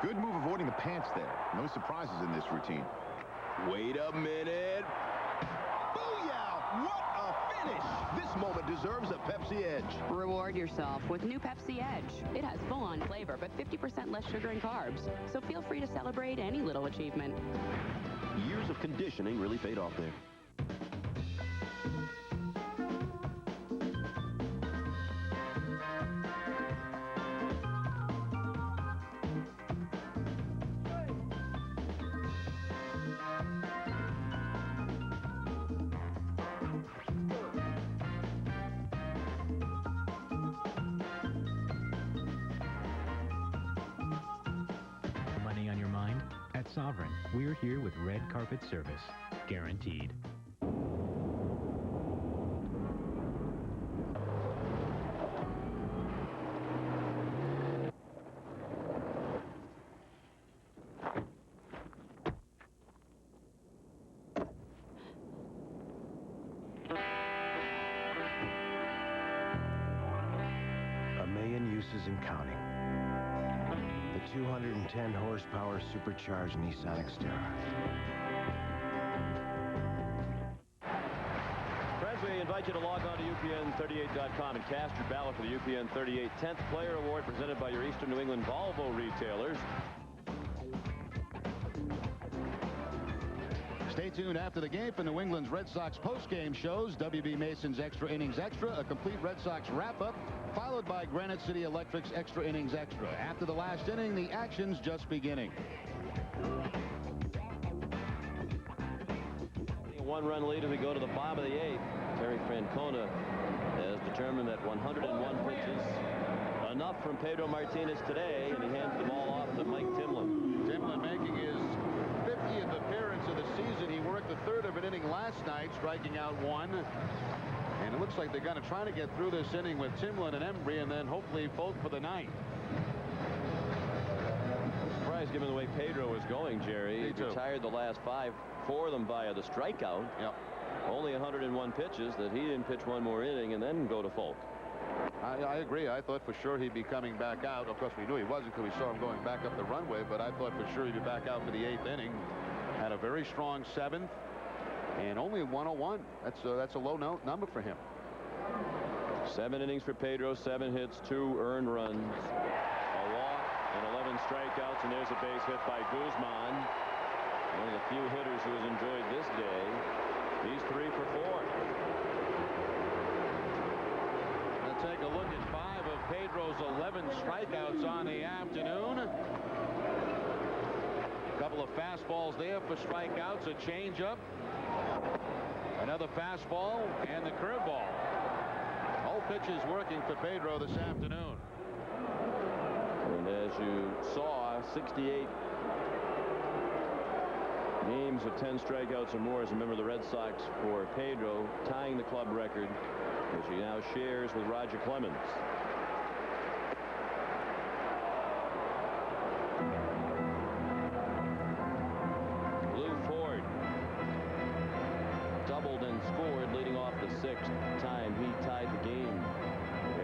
Good move avoiding the pants there. No surprises in this routine. Wait a minute. Booyah! What a finish! This moment deserves a Pepsi Edge. Reward yourself with new Pepsi Edge. It has full-on flavor, but 50% less sugar and carbs. So feel free to celebrate any little achievement. Years of conditioning really paid off there. Money on your mind? At Sovereign, we're here with red carpet service. Guaranteed. A million uses and counting. The 210 horsepower supercharged Nissan Xterra. Friends, we invite you to log on to UPN38.com and cast your ballot for the UPN 38 10th Player Award presented by your Eastern New England Volvo retailers. Stay tuned after the game for New England's Red Sox postgame shows. W.B. Mason's Extra Innings Extra, a complete Red Sox wrap-up, followed by Granite City Electric's Extra Innings Extra. After the last inning, the action's just beginning. A one-run lead as we go to the bottom of the 8th. Terry Francona has determined that 101 pitches enough from Pedro Martinez today, and he hands the ball off to Mike Timlin. Timlin making his 50th appearance of the season. He worked the third of an inning last night, striking out one. And it looks like they're going to try to get through this inning with Timlin and Embry, and then hopefully Folk for the ninth. Surprised given the way Pedro was going, Jerry. He retired the last 5, 4 of them via the strikeout. Yep. Only 101 pitches, that he didn't pitch one more inning and then go to Folk. I agree. I thought for sure he'd be coming back out. Of course, we knew he wasn't because we saw him going back up the runway, but I thought for sure he'd be back out for the 8th inning. Had a very strong 7th and only 101. That's a low number for him. 7 innings for Pedro, 7 hits, 2 earned runs, a walk, and 11 strikeouts, and there's a base hit by Guzman. One of the few hitters who has enjoyed this day. He's 3 for 4. Let's take a look at 5 of Pedro's 11 strikeouts on the afternoon. A couple of fastballs there for strikeouts, a changeup, another fastball, and the curveball. All pitches working for Pedro this afternoon. And as you saw, 68 games of 10 strikeouts or more as a member of the Red Sox for Pedro, tying the club record, which he now shares with Roger Clemens. Lou Ford doubled and scored, leading off the 6th time he tied the game.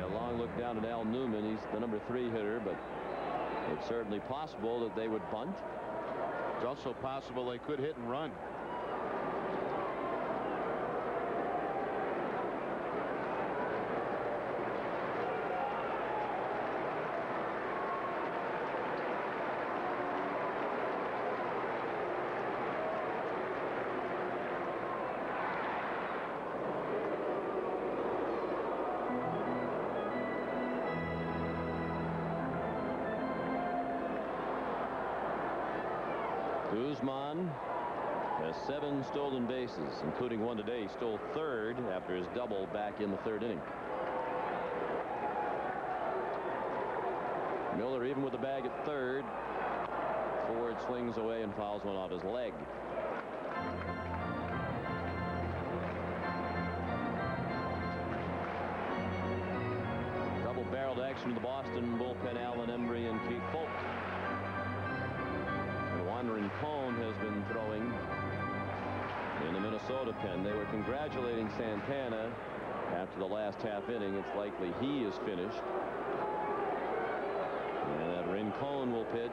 A long look down at Al Newman. He's the number 3 hitter, but it's certainly possible that they would bunt. It's also possible they could hit and run. Guzman has 7 stolen bases, including one today. He stole third after his double back in the 3rd inning. Miller, even with the bag at 3rd, Ford swings away and fouls one off his leg. Double-barreled action in the Boston bullpen. Alan Embry and Keith Folk. Wandering Cone has been throwing in the Minnesota pen. They were congratulating Santana after the last half inning. It's likely he is finished. And that Rincon will pitch.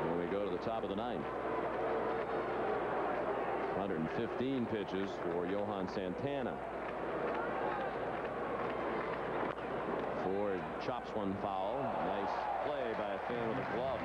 And we go to the top of the 9th. 115 pitches for Johan Santana. Ford chops one foul. Nice play by a fan with a glove.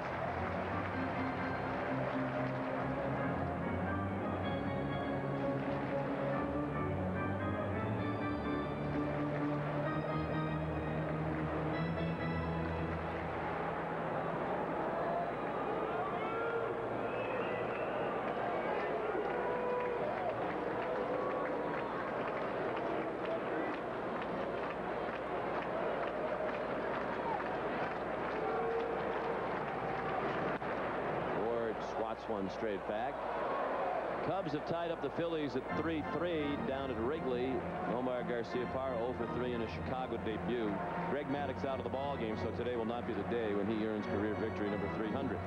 One straight back. Cubs have tied up the Phillies at 3-3 down at Wrigley. Omar Garciaparra 0 for 3 in a Chicago debut. Greg Maddux out of the ball game, so today will not be the day when he earns career victory number 300.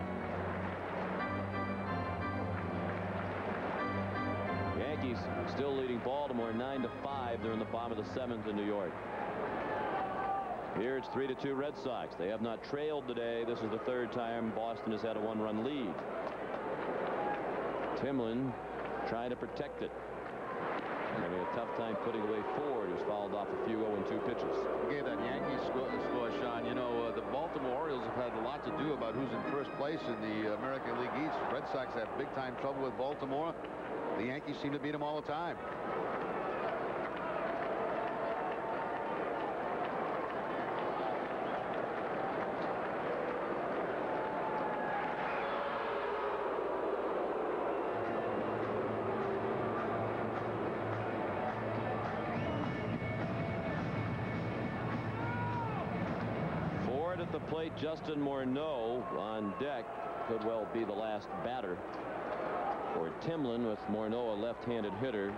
Yankees still leading Baltimore 9-5. They're in the bottom of the 7th in New York. Here it's 3-2 Red Sox. They have not trailed today. This is the 3rd time Boston has had a 1-run lead. Timlin trying to protect it. Having a tough time putting away Ford, who's fouled off a few 0-2 pitches. Gave that Yankees score, Sean. You know, the Baltimore Orioles have had a lot to do about who's in first place in the American League East. Red Sox have big-time trouble with Baltimore. The Yankees seem to beat them all the time. At the plate, Justin Morneau on deck. Could well be the last batter for Timlin, with Morneau a left-handed hitter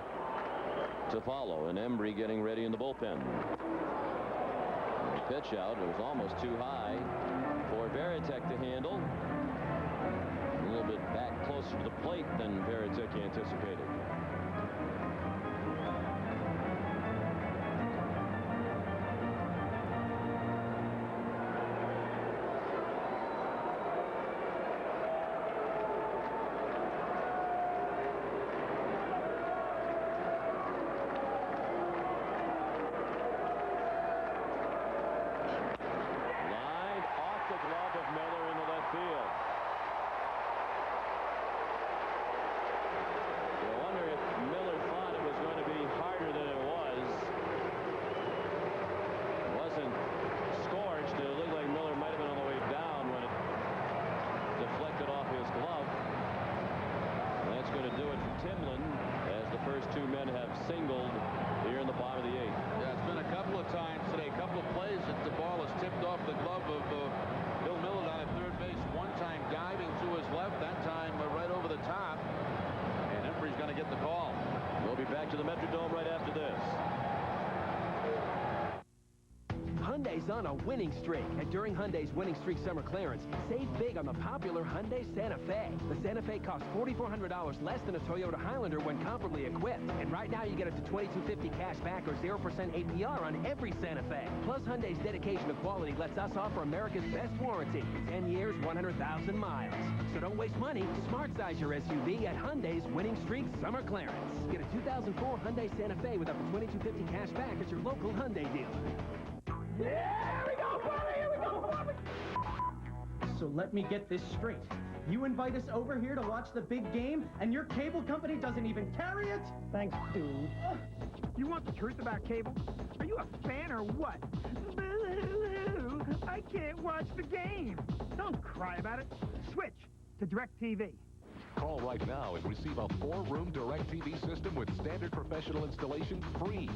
to follow, and Embry getting ready in the bullpen. The pitch out, it was almost too high for Varitek to handle. A little bit back closer to the plate than Varitek anticipated. Hyundai's on a winning streak. And during Hyundai's winning streak summer clearance, save big on the popular Hyundai Santa Fe. The Santa Fe costs $4,400 less than a Toyota Highlander when comparably equipped. And right now you get up to $2,250 cash back or 0% APR on every Santa Fe. Plus, Hyundai's dedication to quality lets us offer America's best warranty. 10 years, 100,000 miles. So don't waste money. Smart size your SUV at Hyundai's winning streak summer clearance. Get a 2004 Hyundai Santa Fe with up to $2,250 cash back at your local Hyundai dealer. Yeah, here we go, Bobby! Here we go, Bobby! So let me get this straight. You invite us over here to watch the big game, and your cable company doesn't even carry it? Thanks, dude. You want the truth about cable? Are you a fan or what? Boo-hoo-hoo! I can't watch the game. Don't cry about it. Switch to DirecTV. Call right now and receive a 4-room DirecTV system with standard professional installation free.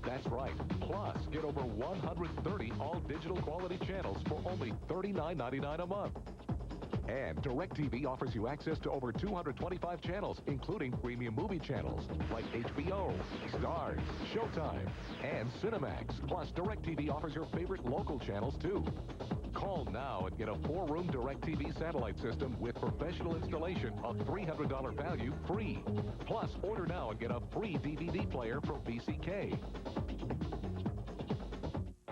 That's right. Plus, get over 130 all-digital quality channels for only $39.99 a month. And DirecTV offers you access to over 225 channels, including premium movie channels like HBO, Starz, Showtime, and Cinemax. Plus, DirecTV offers your favorite local channels, too. Call now and get a 4-room DirecTV satellite system with professional installation of $300 value free. Plus, order now and get a free DVD player from VCK.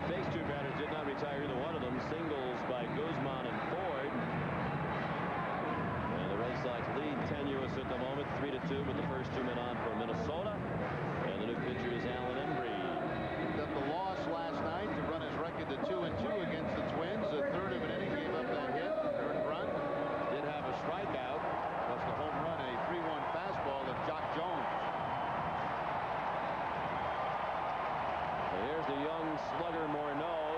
Base two batters did not retire either one of them. Singles by Guzman and Ford. And the Red Sox lead tenuous at the moment, 3-2 with the first 2 men on for Minnesota. And the new pitcher is Alan Embry. Got the loss last night to run his record to 2-2 against the Twins. A third of an inning, gave up that hit, earned run. Did have a strikeout, plus the home run, a 3-1 fastball of Jock Jones. Here's the young slugger Morneau.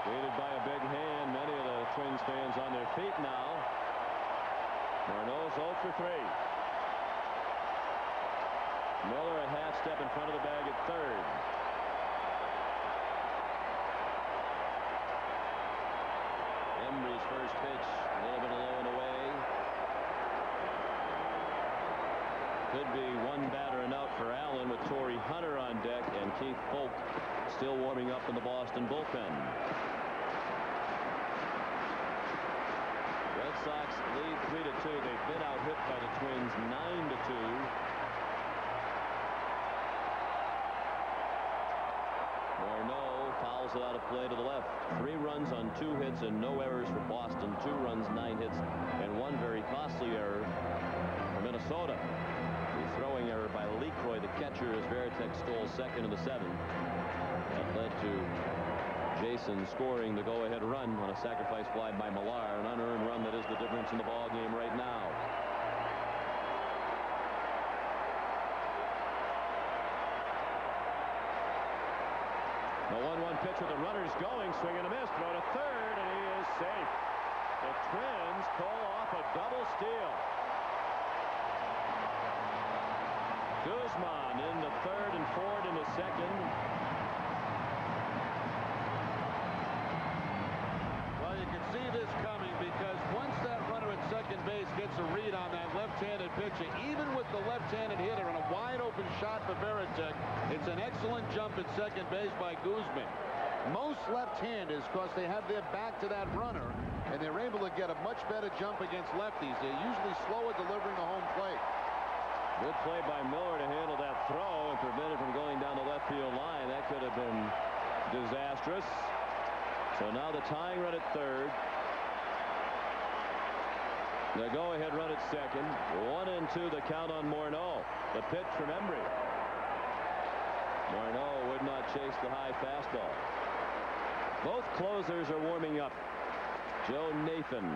Aided by a big hand. Many of the Twins fans on their feet now. Morneau's 0 for 3. Miller a half step in front of the bag at third. Embry's first pitch, a little bit low and away. Could be one batter and out for Allen with Torrey Hunter on deck and Keith Folk still warming up in the Boston bullpen. Red Sox lead 3-2. They've been out hit by the Twins 9-2. Morneau fouls it out of play to the left. 3 runs on 2 hits and no errors for Boston. 2 runs, 9 hits, and 1 very costly error for Minnesota. The throwing error by LeCroy, the catcher, as Veritek stole second in the 7th. That led to Jason scoring the go-ahead run on a sacrifice fly by Millar, an unearned run that is the difference in the ball game right now. The 1-1 pitch with the runners going, swing and a miss, throw to third, and he is safe. The Twins pull off a double steal. Guzman in the third and Ford in the second. Well, you can see this coming because once that runner at second base gets a read on that left-handed pitcher, even with the left-handed hitter and a wide-open shot for Veritek, it's an excellent jump at second base by Guzman. Most left-handers, because they have their back to that runner, and they're able to get a much better jump against lefties. They're usually slower delivering the home plate. Good play by Miller to handle that throw and prevent it from going down the left field line. That could have been disastrous. So now the tying run at third. The go-ahead run at second. 1-2 the count on Morneau. The pitch from Embry. Morneau would not chase the high fastball. Both closers are warming up. Joe Nathan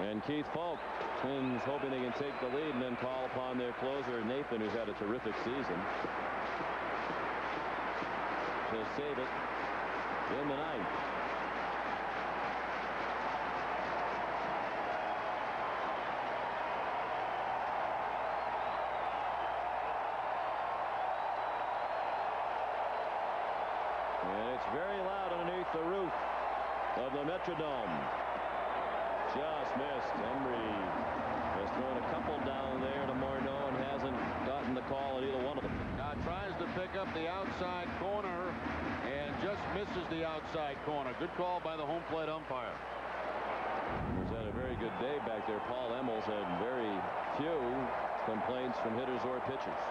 and Keith Folk. Twins hoping they can take the lead and then call upon their closer, Nathan, who's had a terrific season. He'll save it in the ninth. And it's very loud underneath the roof of the Metrodome. just missed. Emery has thrown a couple down there to Morneau and hasn't gotten the call on either one of them. Now tries to pick up the outside corner and just misses the outside corner. Good call by the home plate umpire. He's had a very good day back there. Paul Emmels had very few complaints from hitters or pitchers.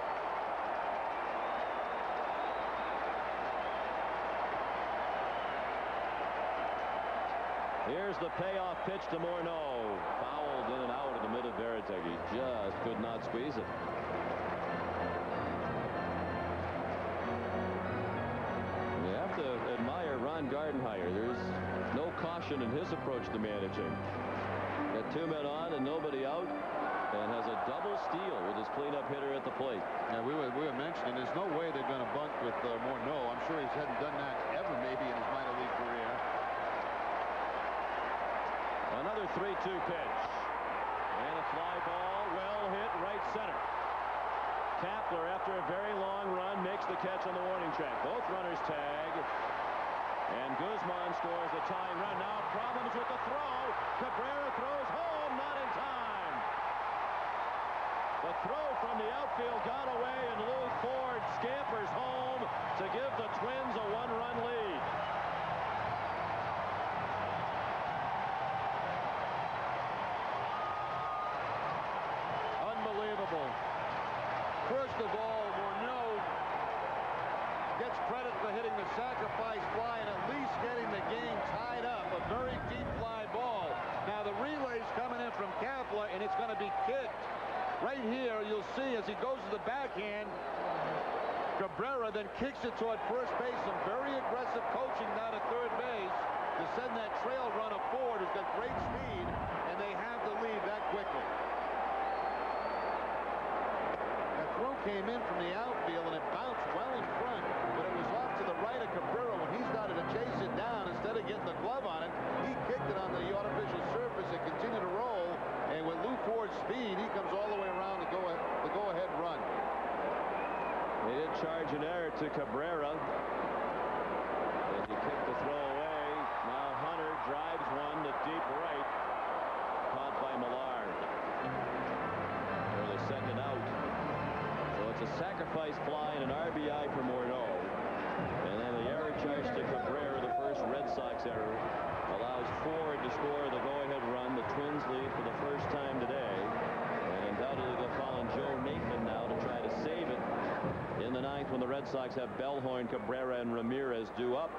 Here's the payoff pitch to Morneau. Fouled in and out of the mid of Veritek. He just could not squeeze it. You have to admire Ron Gardenhire. There's no caution in his approach to managing. Got 2 men on and nobody out, and has a double steal with his cleanup hitter at the plate. Yeah, we were mentioning there's no way they're going to bunt with Morneau. I'm sure he hadn't done that ever maybe in his minor league career. Another 3-2 pitch. And a fly ball, well hit right center. Kapler, after a very long run, makes the catch on the warning track. Both runners tag. And Guzman scores the tying run. Now problems with the throw. Cabrera throws home, not in time. The throw from the outfield got away, and Lou Ford scampers home to give the Twins a 1-run lead. Unbelievable. First of all, Morneau gets credit for hitting the sacrifice fly and at least getting the game tied up. A very deep fly ball. Now the relay's coming in from Kapler, and it's going to be kicked. Right here, you'll see as he goes to the backhand, Cabrera then kicks it toward first base. Some very aggressive coaching down at third base to send that trail runner forward, who's got great speed, and they have the lead that quickly. That throw came in from the outfield, and it bounced well in front, but it was off to the right of Cabrera. When he started to chase it down, instead of getting the glove on it, he kicked it on the artificial surface and continued to roll. And with Lou Ford's speed, he comes all the way around to go-ahead run. They did charge an error to Cabrera as he kicked the throw away. Now Hunter drives one to deep right, caught by Millard for the second out. So it's a sacrifice fly and an RBI for Morneau. And then the error charge to Cabrera, the first Red Sox error, allows Ford to score the go-ahead run. The Twins lead for the first time today. And undoubtedly they'll call on Joe Nathan now to try to save it in the ninth when the Red Sox have Bellhorn, Cabrera, and Ramirez due up.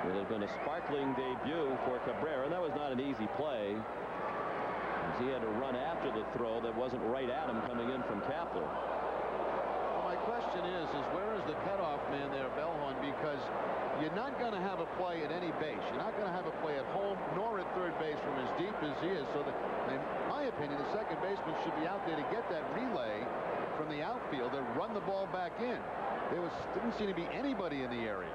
It has been a sparkling debut for Cabrera, and that was not an easy play, as he had to run after the throw that wasn't right at him coming in from Kapler. Well, my question is where is the cutoff man there, Bellhorn? Because you're not going to have a play at any base. You're not going to have a play at home nor at third base from as deep as he is. So, in my opinion, the second baseman should be out there to get that relay from the outfield and run the ball back in. Didn't seem to be anybody in the area.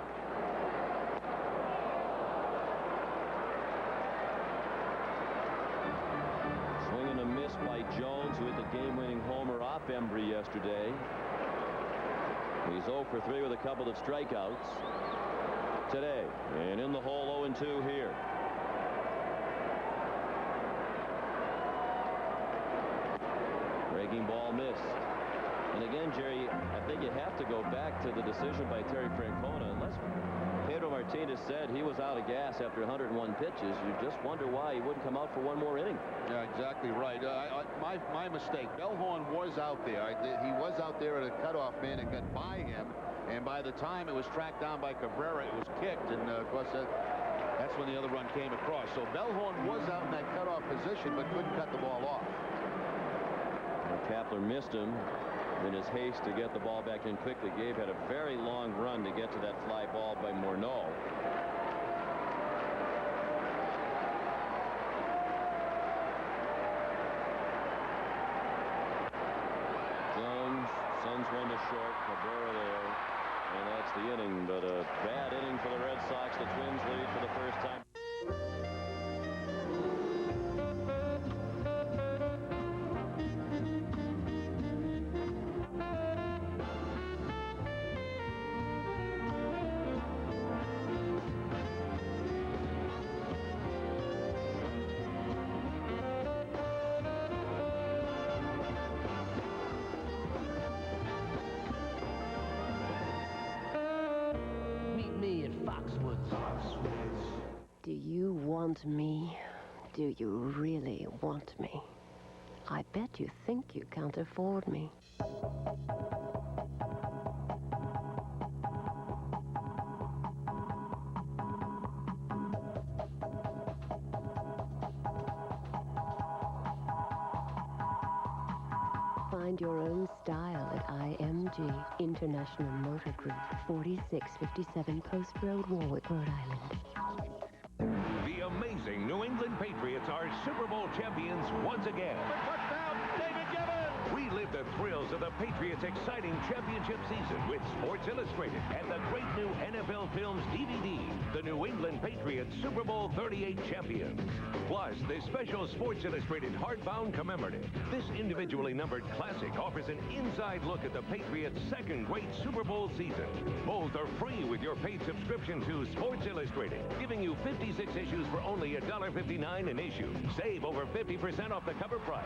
Swing and a miss by Jones, who hit the game-winning homer off Embry yesterday. He's 0 for 3 with a couple of strikeouts today. And in the hole, 0-2 here. Breaking ball missed. And again, Jerry, I think you have to go back to the decision by Terry Francona. Unless Pedro Martinez said he was out of gas after 101 pitches, you just wonder why he wouldn't come out for one more inning. Yeah, exactly right. My mistake. Bellhorn was out there. He was out there at a cutoff man and got by him. And by the time it was tracked down by Cabrera, it was kicked. And, of course, that's when the other run came across. So Bellhorn was out in that cutoff position but couldn't cut the ball off. Well, Kapler missed him in his haste to get the ball back in quickly. Gabe had a very long run to get to that fly ball by Morneau. Jones sends one to short. Cabrera there. And that's the inning, but a bad inning for the Red Sox. The Twins lead for the first time. want me? Do you really want me? I bet you think you can't afford me. Find your own style at IMG, International Motor Group, 4657 Post Road, Warwick, Rhode Island. The amazing New England Patriots are Super Bowl champions once again. Touchdown, David Gibbons! We live the thrills of the Patriots' exciting championship season with Sports Illustrated and the great new NFL Films DVD, the New England Patriots Super Bowl 38 champions. Plus, this special Sports Illustrated hardbound commemorative. This individually numbered classic offers an inside look at the Patriots' second great Super Bowl season. Both are free with your paid subscription to Sports Illustrated, giving you 56 issues for only $1.59 an issue. Save over 50% off the cover price.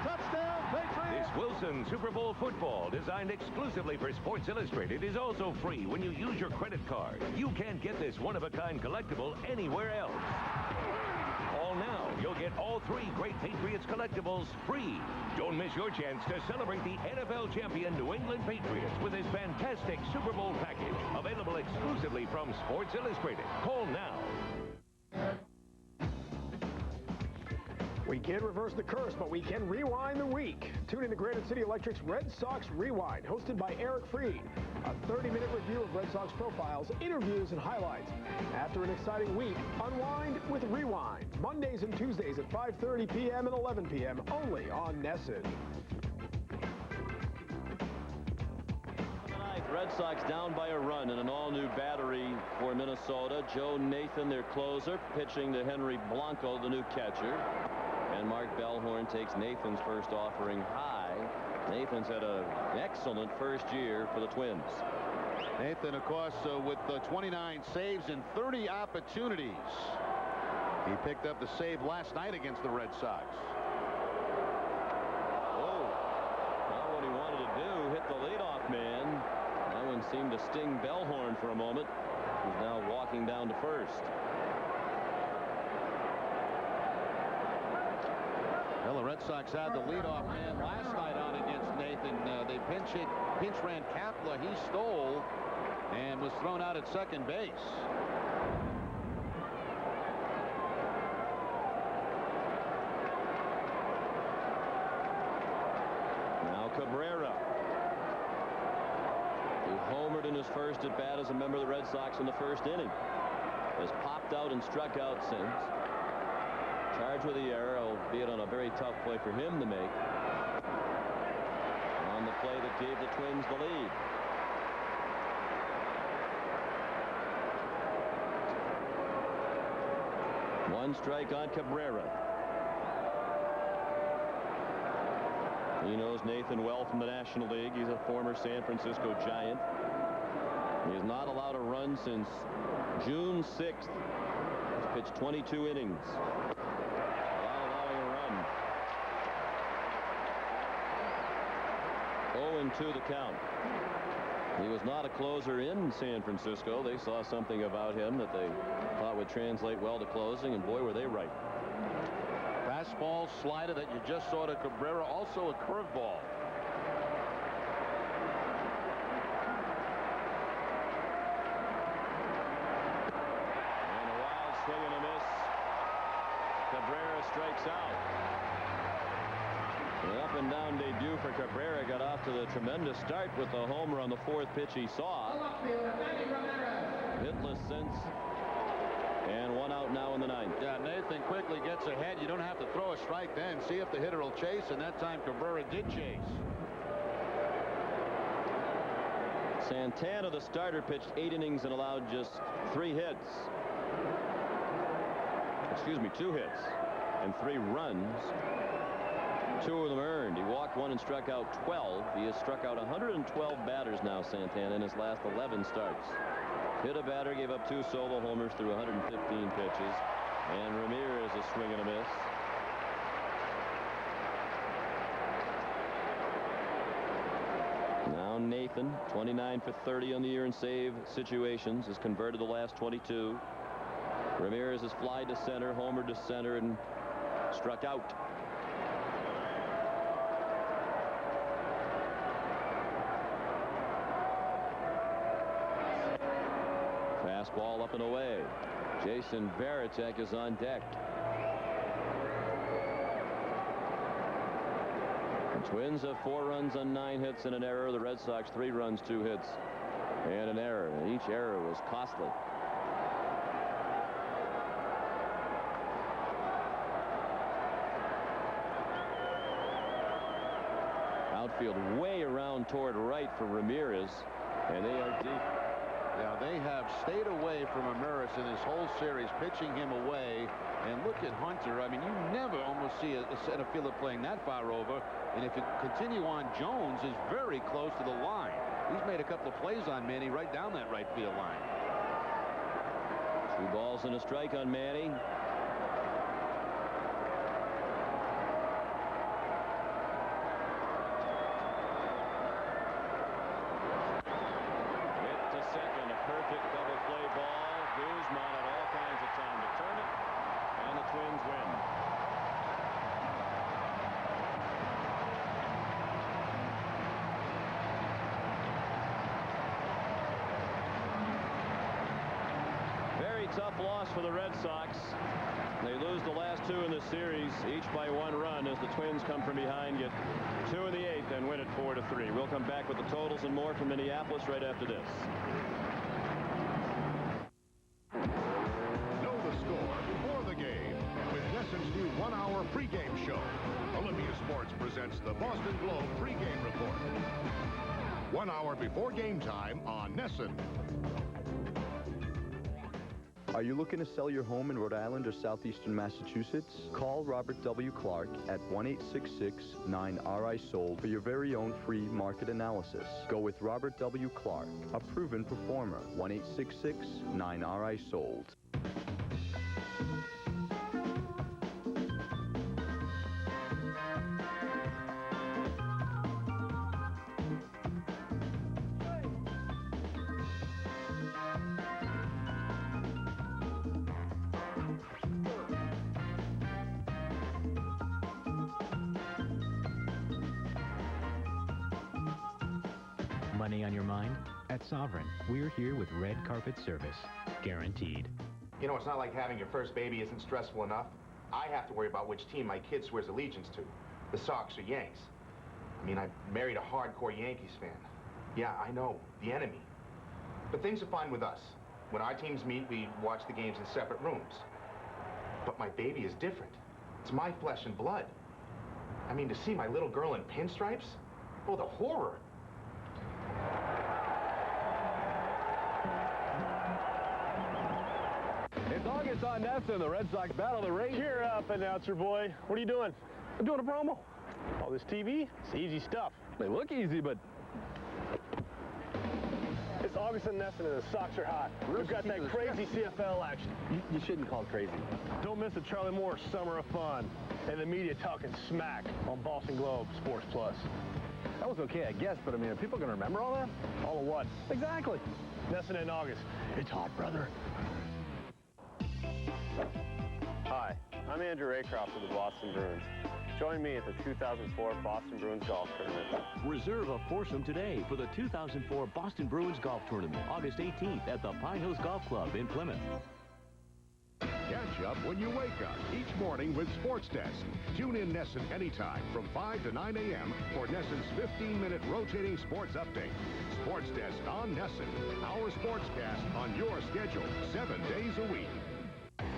Touchdown, Patriots! This Wilson Super Bowl football, designed exclusively for Sports Illustrated, is also free when you use your credit card. You can't get this one-of-a-kind collectible anywhere else. Call now. You'll get all 3 great Patriots collectibles free. Don't miss your chance to celebrate the NFL champion New England Patriots with this fantastic Super Bowl package, available exclusively from Sports Illustrated. Call now. We can't reverse the curse, but we can rewind the week. Tune in to Granite City Electric's Red Sox Rewind, hosted by Eric Freed. A 30-minute review of Red Sox profiles, interviews, and highlights. After an exciting week, unwind with Rewind. Mondays and Tuesdays at 5:30 p.m. and 11 p.m. only on NESN. Red Sox down by a run in an all-new battery for Minnesota. Joe Nathan, their closer, pitching to Henry Blanco, the new catcher. And Mark Bellhorn takes Nathan's first offering high. Nathan's had an excellent first year for the Twins. Nathan, of course, with 29 saves and 30 opportunities. He picked up the save last night against the Red Sox. Oh, not what he wanted to do. Hit the leadoff man. That one seemed to sting Bellhorn for a moment. He's now walking down to first. Well, the Red Sox had the leadoff man last night on against Nathan. They pinch ran Kapla. He stole and was thrown out at second base. Now Cabrera, who homered in his first at bat as a member of the Red Sox in the first inning, has popped out and struck out since. Charged with the error, albeit on a very tough play for him to make. On the play that gave the Twins the lead. One strike on Cabrera. He knows Nathan well from the National League. He's a former San Francisco Giant. He has not allowed a run since June 6th. He's pitched 22 innings. Without allowing a run. 0-2 the count. He was not a closer in San Francisco. They saw something about him that they thought would translate well to closing, and boy, were they right. Fastball, slider that you just saw to Cabrera, also a curveball. And a wild swing and a miss. Cabrera strikes out. An up and down debut for Cabrera. Got off to the tremendous start with the homer on the fourth pitch he saw. Hitless since. And one out now in the ninth. Yeah, Nathan quickly gets ahead. You don't have to throw a strike then. See if the hitter will chase, and that time Cabrera did chase. Santana, the starter, pitched 8 innings and allowed just 3 hits. Excuse me, 2 hits and 3 runs. 2 of them earned. He walked 1 and struck out 12. He has struck out 112 batters now, Santana, in his last 11 starts. Hit a batter, gave up 2 solo homers through 115 pitches. And Ramirez a swing and a miss. Now Nathan, 29 for 30 on the year in save situations, has converted the last 22. Ramirez has flied to center, homered to center, and struck out. Fastball up and away. Jason Varitek is on deck. The Twins have 4 runs on 9 hits and an error. The Red Sox 3 runs, 2 hits and an error. Each error was costly. Outfield way around toward right for Ramirez, and they are deep. Yeah, they have stayed away from Ramirez in this whole series, pitching him away. And look at Hunter. I mean, you never almost see a center fielder playing that far over. And if you continue on, Jones is very close to the line. He's made a couple of plays on Manny right down that right field line. 2 balls and a strike on Manny. Tough loss for the Red Sox. They lose the last 2 in the series, each by 1 run, as the Twins come from behind, get 2 in the 8th, and win it 4-3. We'll come back with the totals and more from Minneapolis right after this. Know the score before the game with NESN's new 1-hour pregame show. Olympia Sports presents the Boston Globe pregame report. 1 hour before game time on NESN. Are you looking to sell your home in Rhode Island or southeastern Massachusetts? Call Robert W. Clark at 1-866-9-RI-SOLD for your very own free market analysis. Go with Robert W. Clark, a proven performer. 1-866-9-RI-SOLD. Money on your mind? At Sovereign, we're here with red carpet service. Guaranteed. You know, it's not like having your first baby isn't stressful enough. I have to worry about which team my kid swears allegiance to. The Sox or Yanks. I mean, I married a hardcore Yankees fan. Yeah, I know, the enemy. But things are fine with us. When our teams meet, we watch the games in separate rooms. But my baby is different. It's my flesh and blood. I mean, to see my little girl in pinstripes? Oh, the horror. It's August on NESN. The Red Sox battle the rain. Cheer up, announcer boy. What are you doing? I'm doing a promo. All this TV, it's easy stuff. They look easy, but... It's August on NESN, and the Sox are hot. We've got that crazy CFL action. You shouldn't call it crazy. Don't miss the Charlie Moore Summer of Fun and the media talking smack on Boston Globe Sports Plus. That was okay, I guess, but I mean, are people going to remember all that? All of what? Exactly. NESN in August. It's hot, brother. Hi, I'm Andrew Raycroft of the Boston Bruins. Join me at the 2004 Boston Bruins Golf Tournament. Reserve a foursome today for the 2004 Boston Bruins Golf Tournament, August 18th at the Pine Hills Golf Club in Plymouth. Catch up when you wake up each morning with Sports Desk. Tune in NESN anytime from 5 to 9 a.m. for NESN's 15-minute rotating sports update. Sports Desk on NESN. Our sportscast on your schedule, 7 days a week.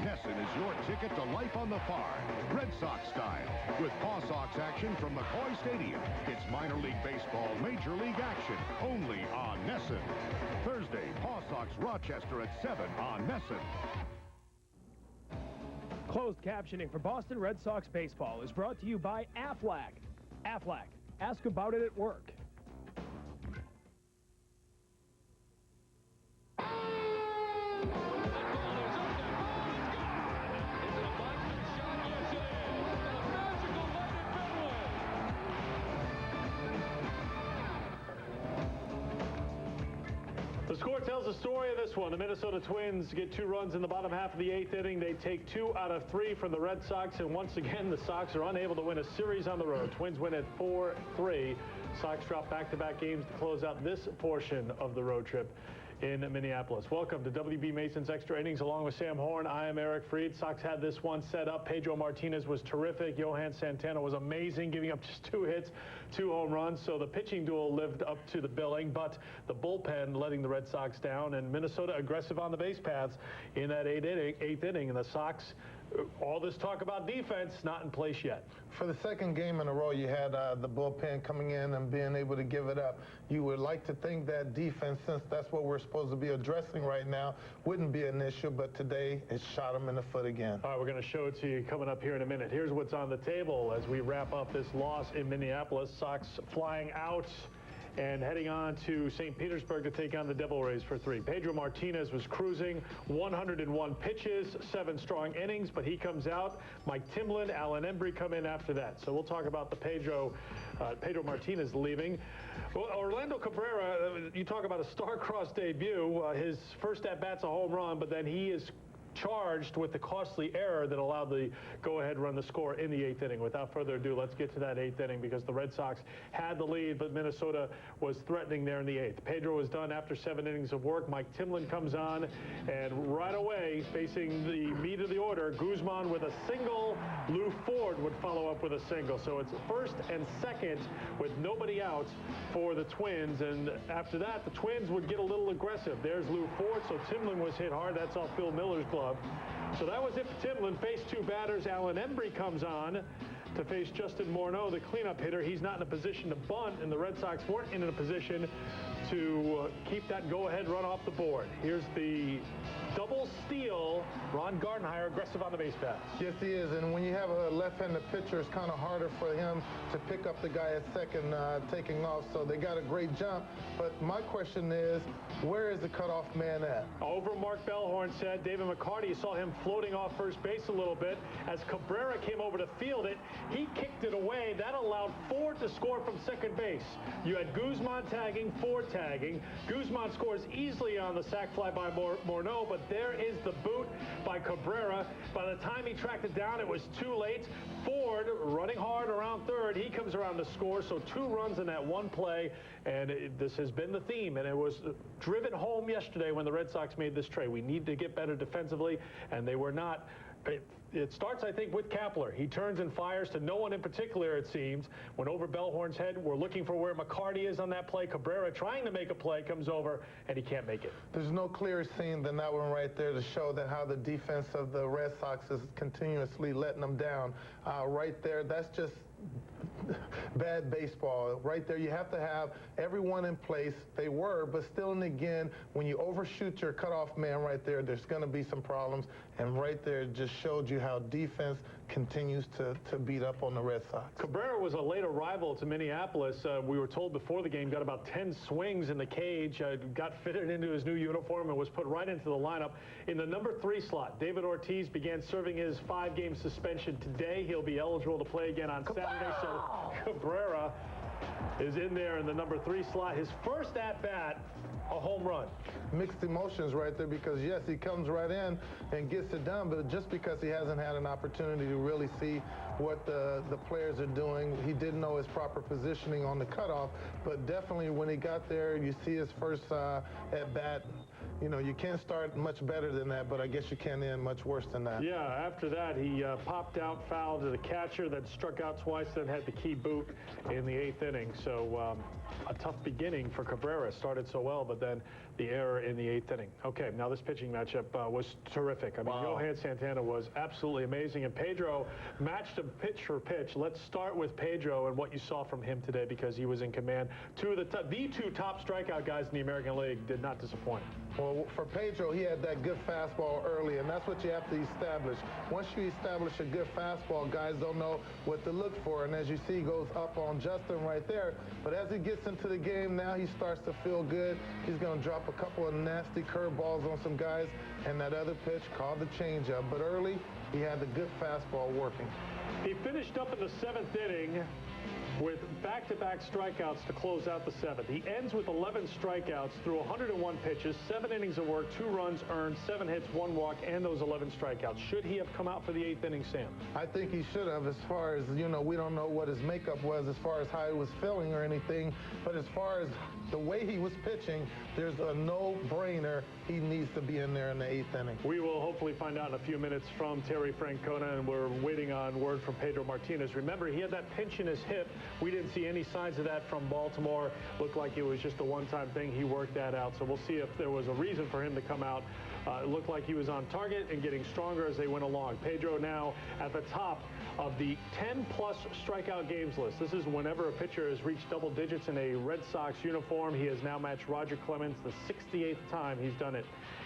NESN is your ticket to life on the farm, Red Sox style, with Paw Sox action from McCoy Stadium. It's minor league baseball, major league action, only on NESN. Thursday, Paw Sox Rochester at 7 on NESN. Closed captioning for Boston Red Sox baseball is brought to you by Aflac. Aflac, ask about it at work. The score tells tells the story of this one. The Minnesota Twins get 2 runs in the bottom half of the 8th inning. They take 2 out of 3 from the Red Sox, and once again, the Sox are unable to win a series on the road. Twins win at 4-3. Sox drop back-to-back games to close out this portion of the road trip in Minneapolis. Welcome to WB Mason's Extra Innings along with Sam Horn. I am Eric Fried. Sox had this one set up. Pedro Martinez was terrific. Johan Santana was amazing, giving up just 2 hits, 2 home runs. So the pitching duel lived up to the billing, but the bullpen letting the Red Sox down, and Minnesota aggressive on the base paths in that 8th inning. And the Sox, all this talk about defense, not in place yet. For the second game in a row, you had the bullpen coming in and being able to give it up. You would like to think that defense, since that's what we're supposed to be addressing right now, wouldn't be an issue, but today it shot them in the foot again. All right, we're going to show it to you coming up here in a minute. Here's what's on the table as we wrap up this loss in Minneapolis. Sox flying out and heading on to St. Petersburg to take on the Devil Rays for 3. Pedro Martinez was cruising, 101 pitches, 7 strong innings, but he comes out. Mike Timlin, Alan Embry come in after that. So we'll talk about the Pedro Martinez leaving. Well, Orlando Cabrera, you talk about a star-crossed debut. His first at-bat's a home run, but then he is charged with the costly error that allowed the go-ahead run the score in the 8th inning. Without further ado, let's get to that 8th inning because the Red Sox had the lead, but Minnesota was threatening there in the 8th. Pedro was done after 7 innings of work. Mike Timlin comes on, and right away, facing the meat of the order, Guzman with a single. Lou Ford would follow up with a single. So it's first and second with nobody out for the Twins, and after that, the Twins would get a little aggressive. There's Lou Ford, so Timlin was hit hard. That's off Phil Miller's glove. So that was it for Timlin. Faced 2 batters. Alan Embry comes on to face Justin Morneau, the cleanup hitter. He's not in a position to bunt, and the Red Sox weren't in a position to keep that go-ahead run off the board. Here's the double steal. Ron Gardenhire aggressive on the base paths. Yes, he is. And when you have a left-handed pitcher, it's kind of harder for him to pick up the guy at second taking off. So they got a great jump. But my question is, where is the cutoff man at? Over Mark Bellhorn said. David McCarty, you saw him floating off first base a little bit. As Cabrera came over to field it, he kicked it away. That allowed Ford to score from second base. You had Guzman tagging, Ford tagging. Guzman scores easily on the sac fly by Morneau, but there is the boot by Cabrera. By the time he tracked it down, it was too late. Ford running hard around third. He comes around to score, so 2 runs in that one play, and this has been the theme, and it was driven home yesterday when the Red Sox made this trade. We need to get better defensively, and they were not. It starts, I think, with Kapler. He turns and fires to no one in particular, it seems. When over Bellhorn's head, we're looking for where McCarty is on that play. Cabrera trying to make a play, comes over, and he can't make it. There's no clearer scene than that one right there to show that how the defense of the Red Sox is continuously letting them down. Right there, that's just bad baseball. Right there, you have to have everyone in place. They were, but still and again, when you overshoot your cutoff man right there, there's going to be some problems. And right there, it just showed you how defense continues to beat up on the Red Sox. Cabrera was a late arrival to Minneapolis. We were told before the game, got about 10 swings in the cage, got fitted into his new uniform and was put right into the lineup in the number 3 slot. David Ortiz began serving his 5-game suspension today. He'll be eligible to play again on Saturday. So Cabrera is in there in the number 3 slot. His first at-bat, a home run. Mixed emotions right there because, yes, he comes right in and gets it done, but just because he hasn't had an opportunity to really see what the players are doing, he didn't know his proper positioning on the cutoff, but definitely when he got there, you see his first at-bat. You know, you can't start much better than that, but I guess you can't end much worse than that. Yeah, after that, he popped out, fouled to the catcher, then struck out twice, then had the key boot in the 8th inning. So a tough beginning for Cabrera. Started so well, but then the error in the 8th inning. Okay, now this pitching matchup was terrific. I mean, Johan Santana was absolutely amazing, and Pedro matched him pitch for pitch. Let's start with Pedro and what you saw from him today because he was in command. The 2 top strikeout guys in the American League did not disappoint. Well, for Pedro, he had that good fastball early, and that's what you have to establish. Once you establish a good fastball, guys don't know what to look for, and as you see, he goes up on Justin right there. But as he gets into the game now, he starts to feel good. He's going to drop a couple of nasty curveballs on some guys, and that other pitch called the changeup. But early, he had the good fastball working. He finished up in the 7th inning. with back-to-back strikeouts to close out the seventh. He ends with 11 strikeouts through 101 pitches, 7 innings of work, 2 runs earned, 7 hits, 1 walk, and those 11 strikeouts. Should he have come out for the 8th inning, Sam? I think he should have. As far as, you know, we don't know what his makeup was as far as how he was feeling or anything, but as far as the way he was pitching, there's a no-brainer. He needs to be in there in the 8th inning. We will hopefully find out in a few minutes from Terry Francona, and we're waiting on word from Pedro Martinez. Remember, he had that pinch in his hip. We didn't see any signs of that from Baltimore. Looked like it was just a one-time thing. He worked that out, so we'll see if there was a reason for him to come out. It looked like he was on target and getting stronger as they went along. Pedro now at the top of the 10-plus strikeout games list. This is whenever a pitcher has reached double digits in a Red Sox uniform. He has now matched Roger Clemens, the 68th time he's done it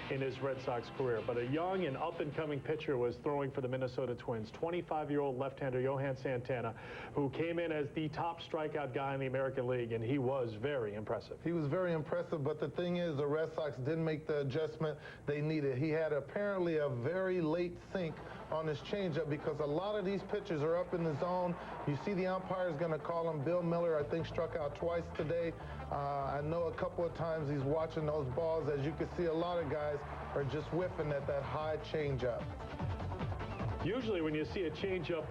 in his Red Sox career. But a young and up-and-coming pitcher was throwing for the Minnesota Twins, 25-year-old left-hander Johan Santana, who came in as the top strikeout guy in the American League, and he was very impressive. He was very impressive, but the thing is, the Red Sox didn't make the adjustment they needed. He had apparently a very late sink on his changeup because a lot of these pitchers are up in the zone. You see the umpire's going to call him. Bill Miller, I think, struck out twice today. I know a couple of times he's watching those balls. As you can see, a lot of guys are just whiffing at that high changeup. Usually when you see a changeup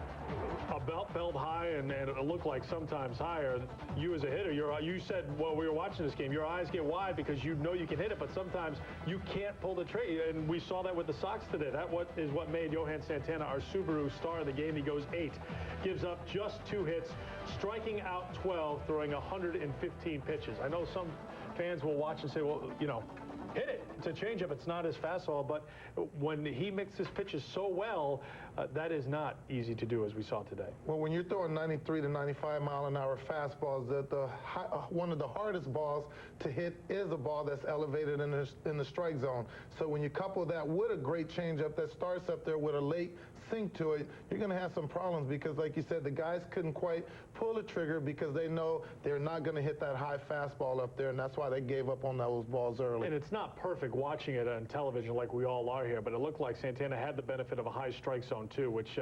about belt high and it'll look like sometimes higher, you as a hitter, you said while we were watching this game, your eyes get wide because you know you can hit it, but sometimes you can't pull the trigger, and we saw that with the Sox today. That is what made Johan Santana our Subaru star of the game. He goes 8, gives up just 2 hits, striking out 12, throwing 115 pitches. I know some fans will watch and say, well, you know, hit it. It's a changeup. It's not his fastball, but when he mixes pitches so well, that is not easy to do, as we saw today. Well, when you're throwing 93 to 95 mile an hour fastballs, one of the hardest balls to hit is a ball that's elevated in the strike zone. So when you couple that with a great changeup that starts up there with a late sink to it, you're going to have some problems because, like you said, the guys couldn't quite pull the trigger because they know they're not going to hit that high fastball up there, and that's why they gave up on those balls early. And it's not perfect watching it on television like we all are here, but it looked like Santana had the benefit of a high strike zone too, which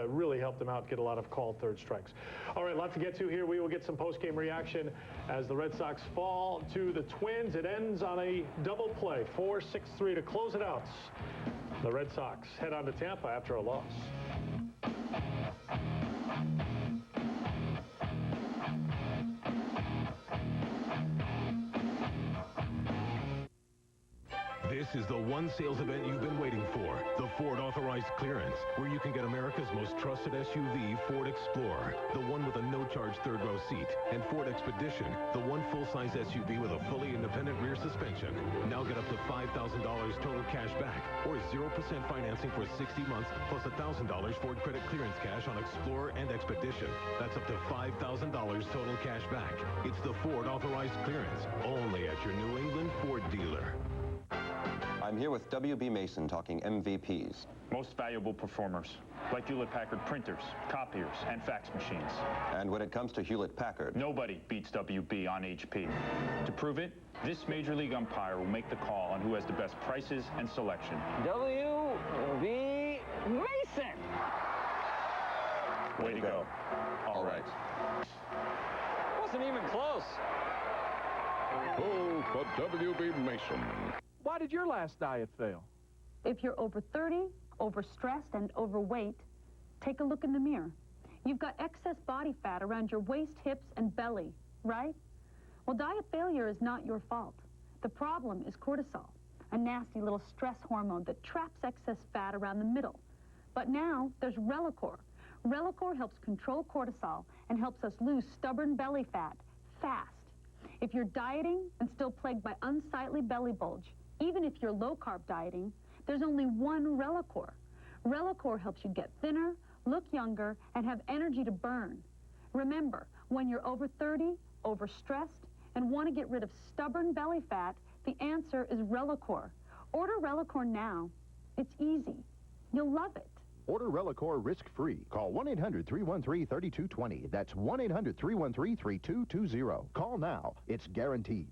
really helped him out get a lot of called third strikes. All right, lots to get to here. We will get some post-game reaction as the Red Sox fall to the Twins. It ends on a double play, 4-6-3 to close it out. The Red Sox head on to Tampa after a loss. This is the one sales event you've been waiting for, the Ford Authorized Clearance, where you can get America's most trusted SUV, Ford Explorer, the one with a no-charge third-row seat, and Ford Expedition, the one full-size SUV with a fully independent rear suspension. Now get up to $5,000 total cash back, or 0% financing for 60 months, plus $1,000 Ford credit clearance cash on Explorer and Expedition. That's up to $5,000 total cash back. It's the Ford Authorized Clearance, only at your New England Ford dealer. I'm here with W.B. Mason talking MVPs. Most valuable performers, like Hewlett-Packard printers, copiers, and fax machines. And when it comes to Hewlett-Packard, nobody beats WB on HP. To prove it, this Major League umpire will make the call on who has the best prices and selection. W.B. Mason! Way to go. All right. Wasn't even close. Oh, for W.B. Mason. Why did your last diet fail? If you're over 30, overstressed, and overweight, take a look in the mirror. You've got excess body fat around your waist, hips, and belly, right? Well, diet failure is not your fault. The problem is cortisol, a nasty little stress hormone that traps excess fat around the middle. But now there's Relacor. Relacor helps control cortisol and helps us lose stubborn belly fat fast. If you're dieting and still plagued by unsightly belly bulge, even if you're low-carb dieting, there's only one Relacor. Relacor helps you get thinner, look younger, and have energy to burn. Remember, when you're over 30, overstressed, and want to get rid of stubborn belly fat, the answer is Relacor. Order Relacor now. It's easy. You'll love it. Order Relacor risk-free. Call 1-800-313-3220. That's 1-800-313-3220. Call now. It's guaranteed.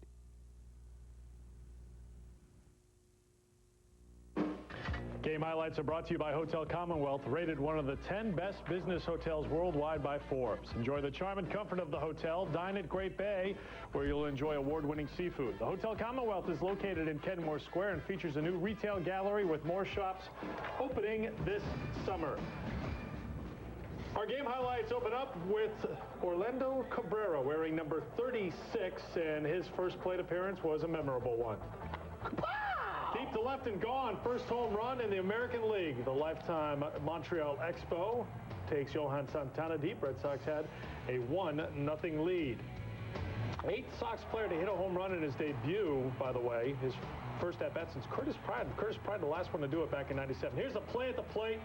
Game highlights are brought to you by Hotel Commonwealth, rated one of the 10 best business hotels worldwide by Forbes. Enjoy the charm and comfort of the hotel. Dine at Great Bay, where you'll enjoy award-winning seafood. The Hotel Commonwealth is located in Kenmore Square and features a new retail gallery with more shops opening this summer. Our game highlights open up with Orlando Cabrera wearing number 36, and his first plate appearance was a memorable one. Deep to left and gone, first home run in the American League. The lifetime Montreal Expo takes Johan Santana deep. Red Sox had a 1-0 lead. 8th Sox player to hit a home run in his debut, by the way. His first at-bat since Curtis Pride. Curtis Pride, the last one to do it back in '97. Here's a play at the plate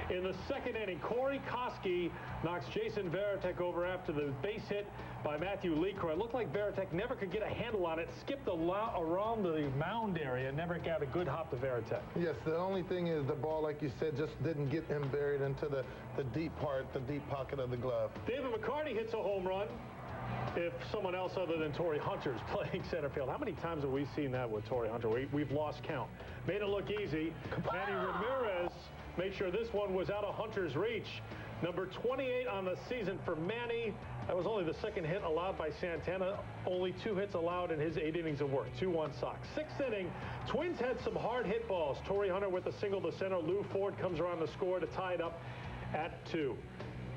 in the second inning. Corey Koski knocks Jason Varitek over after the base hit by Matthew Lecroy. It looked like Varitek never could get a handle on it. Skipped around the mound area. Never got a good hop to Varitek. Yes, the only thing is the ball, like you said, just didn't get him buried into the deep part, the deep pocket of the glove. David McCarty hits a home run. If someone else other than Torrey Hunter is playing center field. How many times have we seen that with Torrey Hunter? We've lost count. Made it look easy. Manny Ramirez made sure this one was out of Hunter's reach. Number 28 on the season for Manny. That was only the second hit allowed by Santana. Only 2 hits allowed in his 8 innings of work. 2-1 Sox. 6th inning, Twins had some hard hit balls. Torrey Hunter with a single to center. Lou Ford comes around the score to tie it up at 2.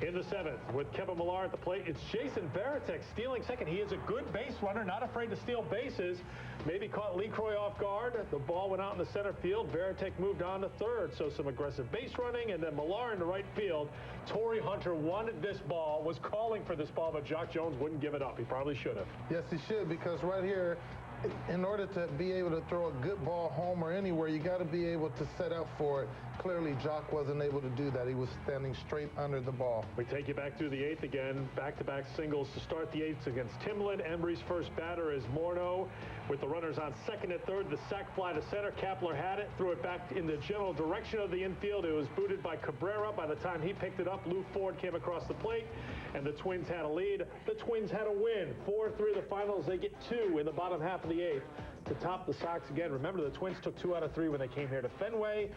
In the 7th, with Kevin Millar at the plate, it's Jason Varitek stealing second. He is a good base runner, not afraid to steal bases. Maybe caught Lecroy off guard. The ball went out in the center field. Varitek moved on to third, so some aggressive base running, and then Millar in the right field. Torrey Hunter wanted this ball, was calling for this ball, but Jock Jones wouldn't give it up. He probably should have. Yes, he should, because right here, in order to be able to throw a good ball home or anywhere, you got to be able to set up for it. Clearly, Jock wasn't able to do that. He was standing straight under the ball. We take you back through the 8th again. Back-to-back singles to start the 8th against Timlin. Embry's first batter is Morneau. With the runners on second and third, the sac fly to center. Kapler had it, threw it back in the general direction of the infield. It was booted by Cabrera. By the time he picked it up, Lou Ford came across the plate, and the Twins had a lead. The Twins had a win. 4-3 the finals. They get 2 in the bottom half of the 8th to top the Sox again. Remember, the Twins took 2 out of 3 when they came here to Fenway.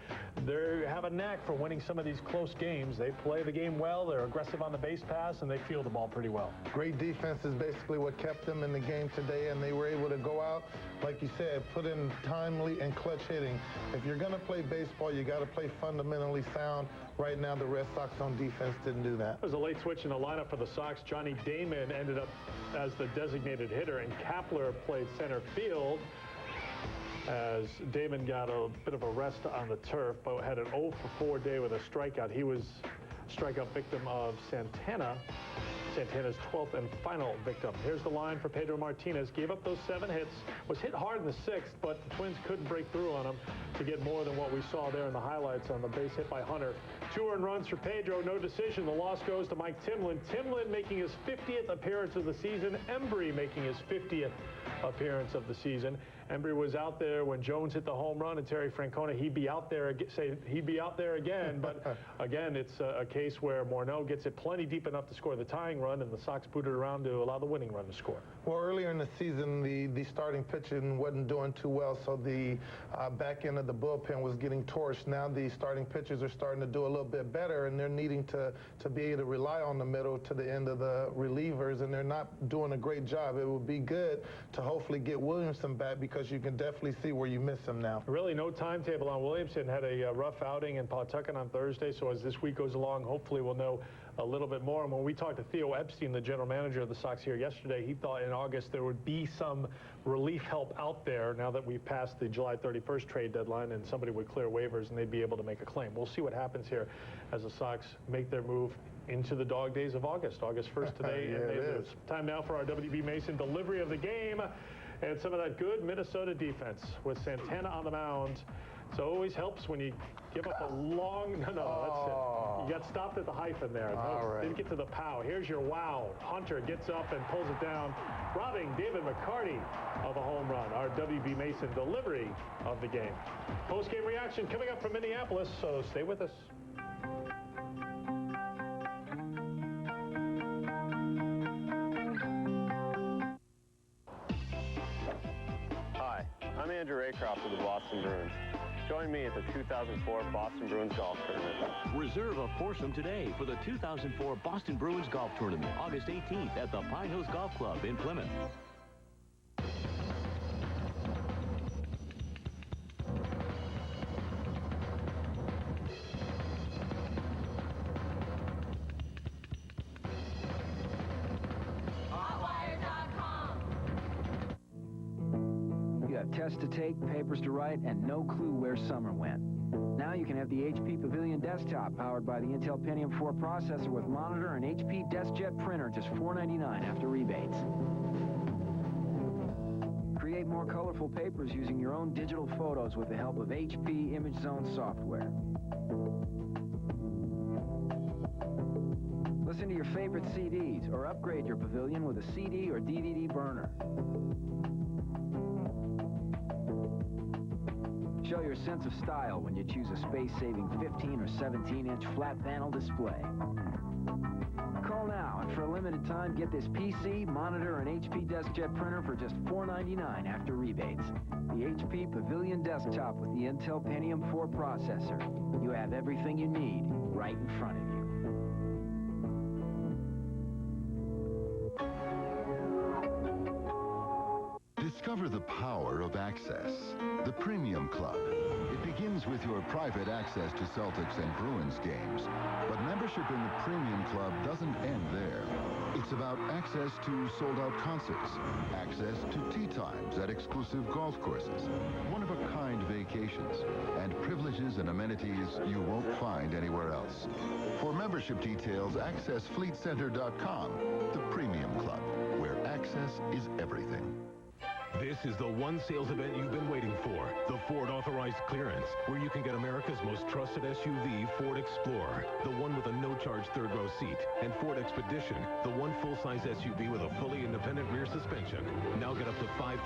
They have a knack for winning some of these close games. They play the game well. They're aggressive on the base pass, and they field the ball pretty well. Great defense is basically what kept them in the game today, and they were able to go out, like you said, put in timely and clutch hitting. If you're going to play baseball, you got to play fundamentally sound. Right now, the Red Sox on defense didn't do that. There's a late switch in the lineup for the Sox. Johnny Damon ended up as the designated hitter, and Kapler played center field, as Damon got a bit of a rest on the turf, but had an 0-for-4 day with a strikeout. He was strikeout victim of Santana, Santana's 12th and final victim. Here's the line for Pedro Martinez. Gave up those 7 hits, was hit hard in the 6th, but the Twins couldn't break through on him to get more than what we saw there in the highlights on the base hit by Hunter. 2 earned runs for Pedro, no decision. The loss goes to Mike Timlin. Timlin making his 50th appearance of the season. Embry making his 50th appearance of the season. Embry was out there when Jones hit the home run, and Terry Francona, he'd be out there again. But again, it's a case where Morneau gets it plenty deep enough to score the tying run, and the Sox booted around to allow the winning run to score. Well, earlier in the season, the starting pitching wasn't doing too well, so the back end of the bullpen was getting torched. Now the starting pitchers are starting to do a little bit better, and they're needing to be able to rely on the middle to the end of the relievers, and they're not doing a great job. It would be good to hopefully get Williamson back, because you can definitely see where you miss him now. Really no timetable on Williamson. Had a rough outing in Pawtucket on Thursday, so as this week goes along, hopefully we'll know a little bit more. And when we talked to Theo Epstein, the general manager of the Sox here yesterday, he thought in August there would be some relief help out there now that we've passed the July 31st trade deadline, and somebody would clear waivers and they'd be able to make a claim. We'll see what happens here as the Sox make their move into the dog days of August. August 1st today, yeah, and they lose. Time now for our W.B. Mason delivery of the game. And some of that good Minnesota defense with Santana on the mound. So it always helps when you give up a long... No, that's it. You got stopped at the hyphen there. Didn't get to the pow. Here's your wow. Hunter gets up and pulls it down, robbing David McCarty of a home run. Our W.B. Mason delivery of the game. Post-game reaction coming up from Minneapolis, so stay with us. Hi, I'm Andrew Raycroft of the Boston Bruins. Join me at the 2004 Boston Bruins Golf Tournament. Reserve a foursome today for the 2004 Boston Bruins Golf Tournament, August 18th at the Pine Hills Golf Club in Plymouth. You have tests to take, papers to write, and no clue where summer went. Now you can have the HP Pavilion desktop powered by the Intel Pentium 4 processor with monitor and HP DeskJet printer, just $4.99 after rebates. Create more colorful papers using your own digital photos with the help of HP Image Zone software. Listen to your favorite CDs or upgrade your Pavilion with a CD or DVD burner. Show your sense of style when you choose a space-saving 15 or 17-inch flat panel display. Call now, and for a limited time, get this PC, monitor, and HP DeskJet printer for just $4.99 after rebates. The HP Pavilion desktop with the Intel Pentium 4 processor. You have everything you need right in front of you. Discover the power of access. The Premium Club. It begins with your private access to Celtics and Bruins games. But membership in the Premium Club doesn't end there. It's about access to sold-out concerts, access to tee times at exclusive golf courses, one-of-a-kind vacations, and privileges and amenities you won't find anywhere else. For membership details, access fleetcenter.com. The Premium Club, where access is everything. This is the one sales event you've been waiting for, the Ford Authorized Clearance, where you can get America's most trusted SUV, Ford Explorer, the one with a no-charge third-row seat, and Ford Expedition, the one full-size SUV with a fully independent rear suspension. Now get up to $5,000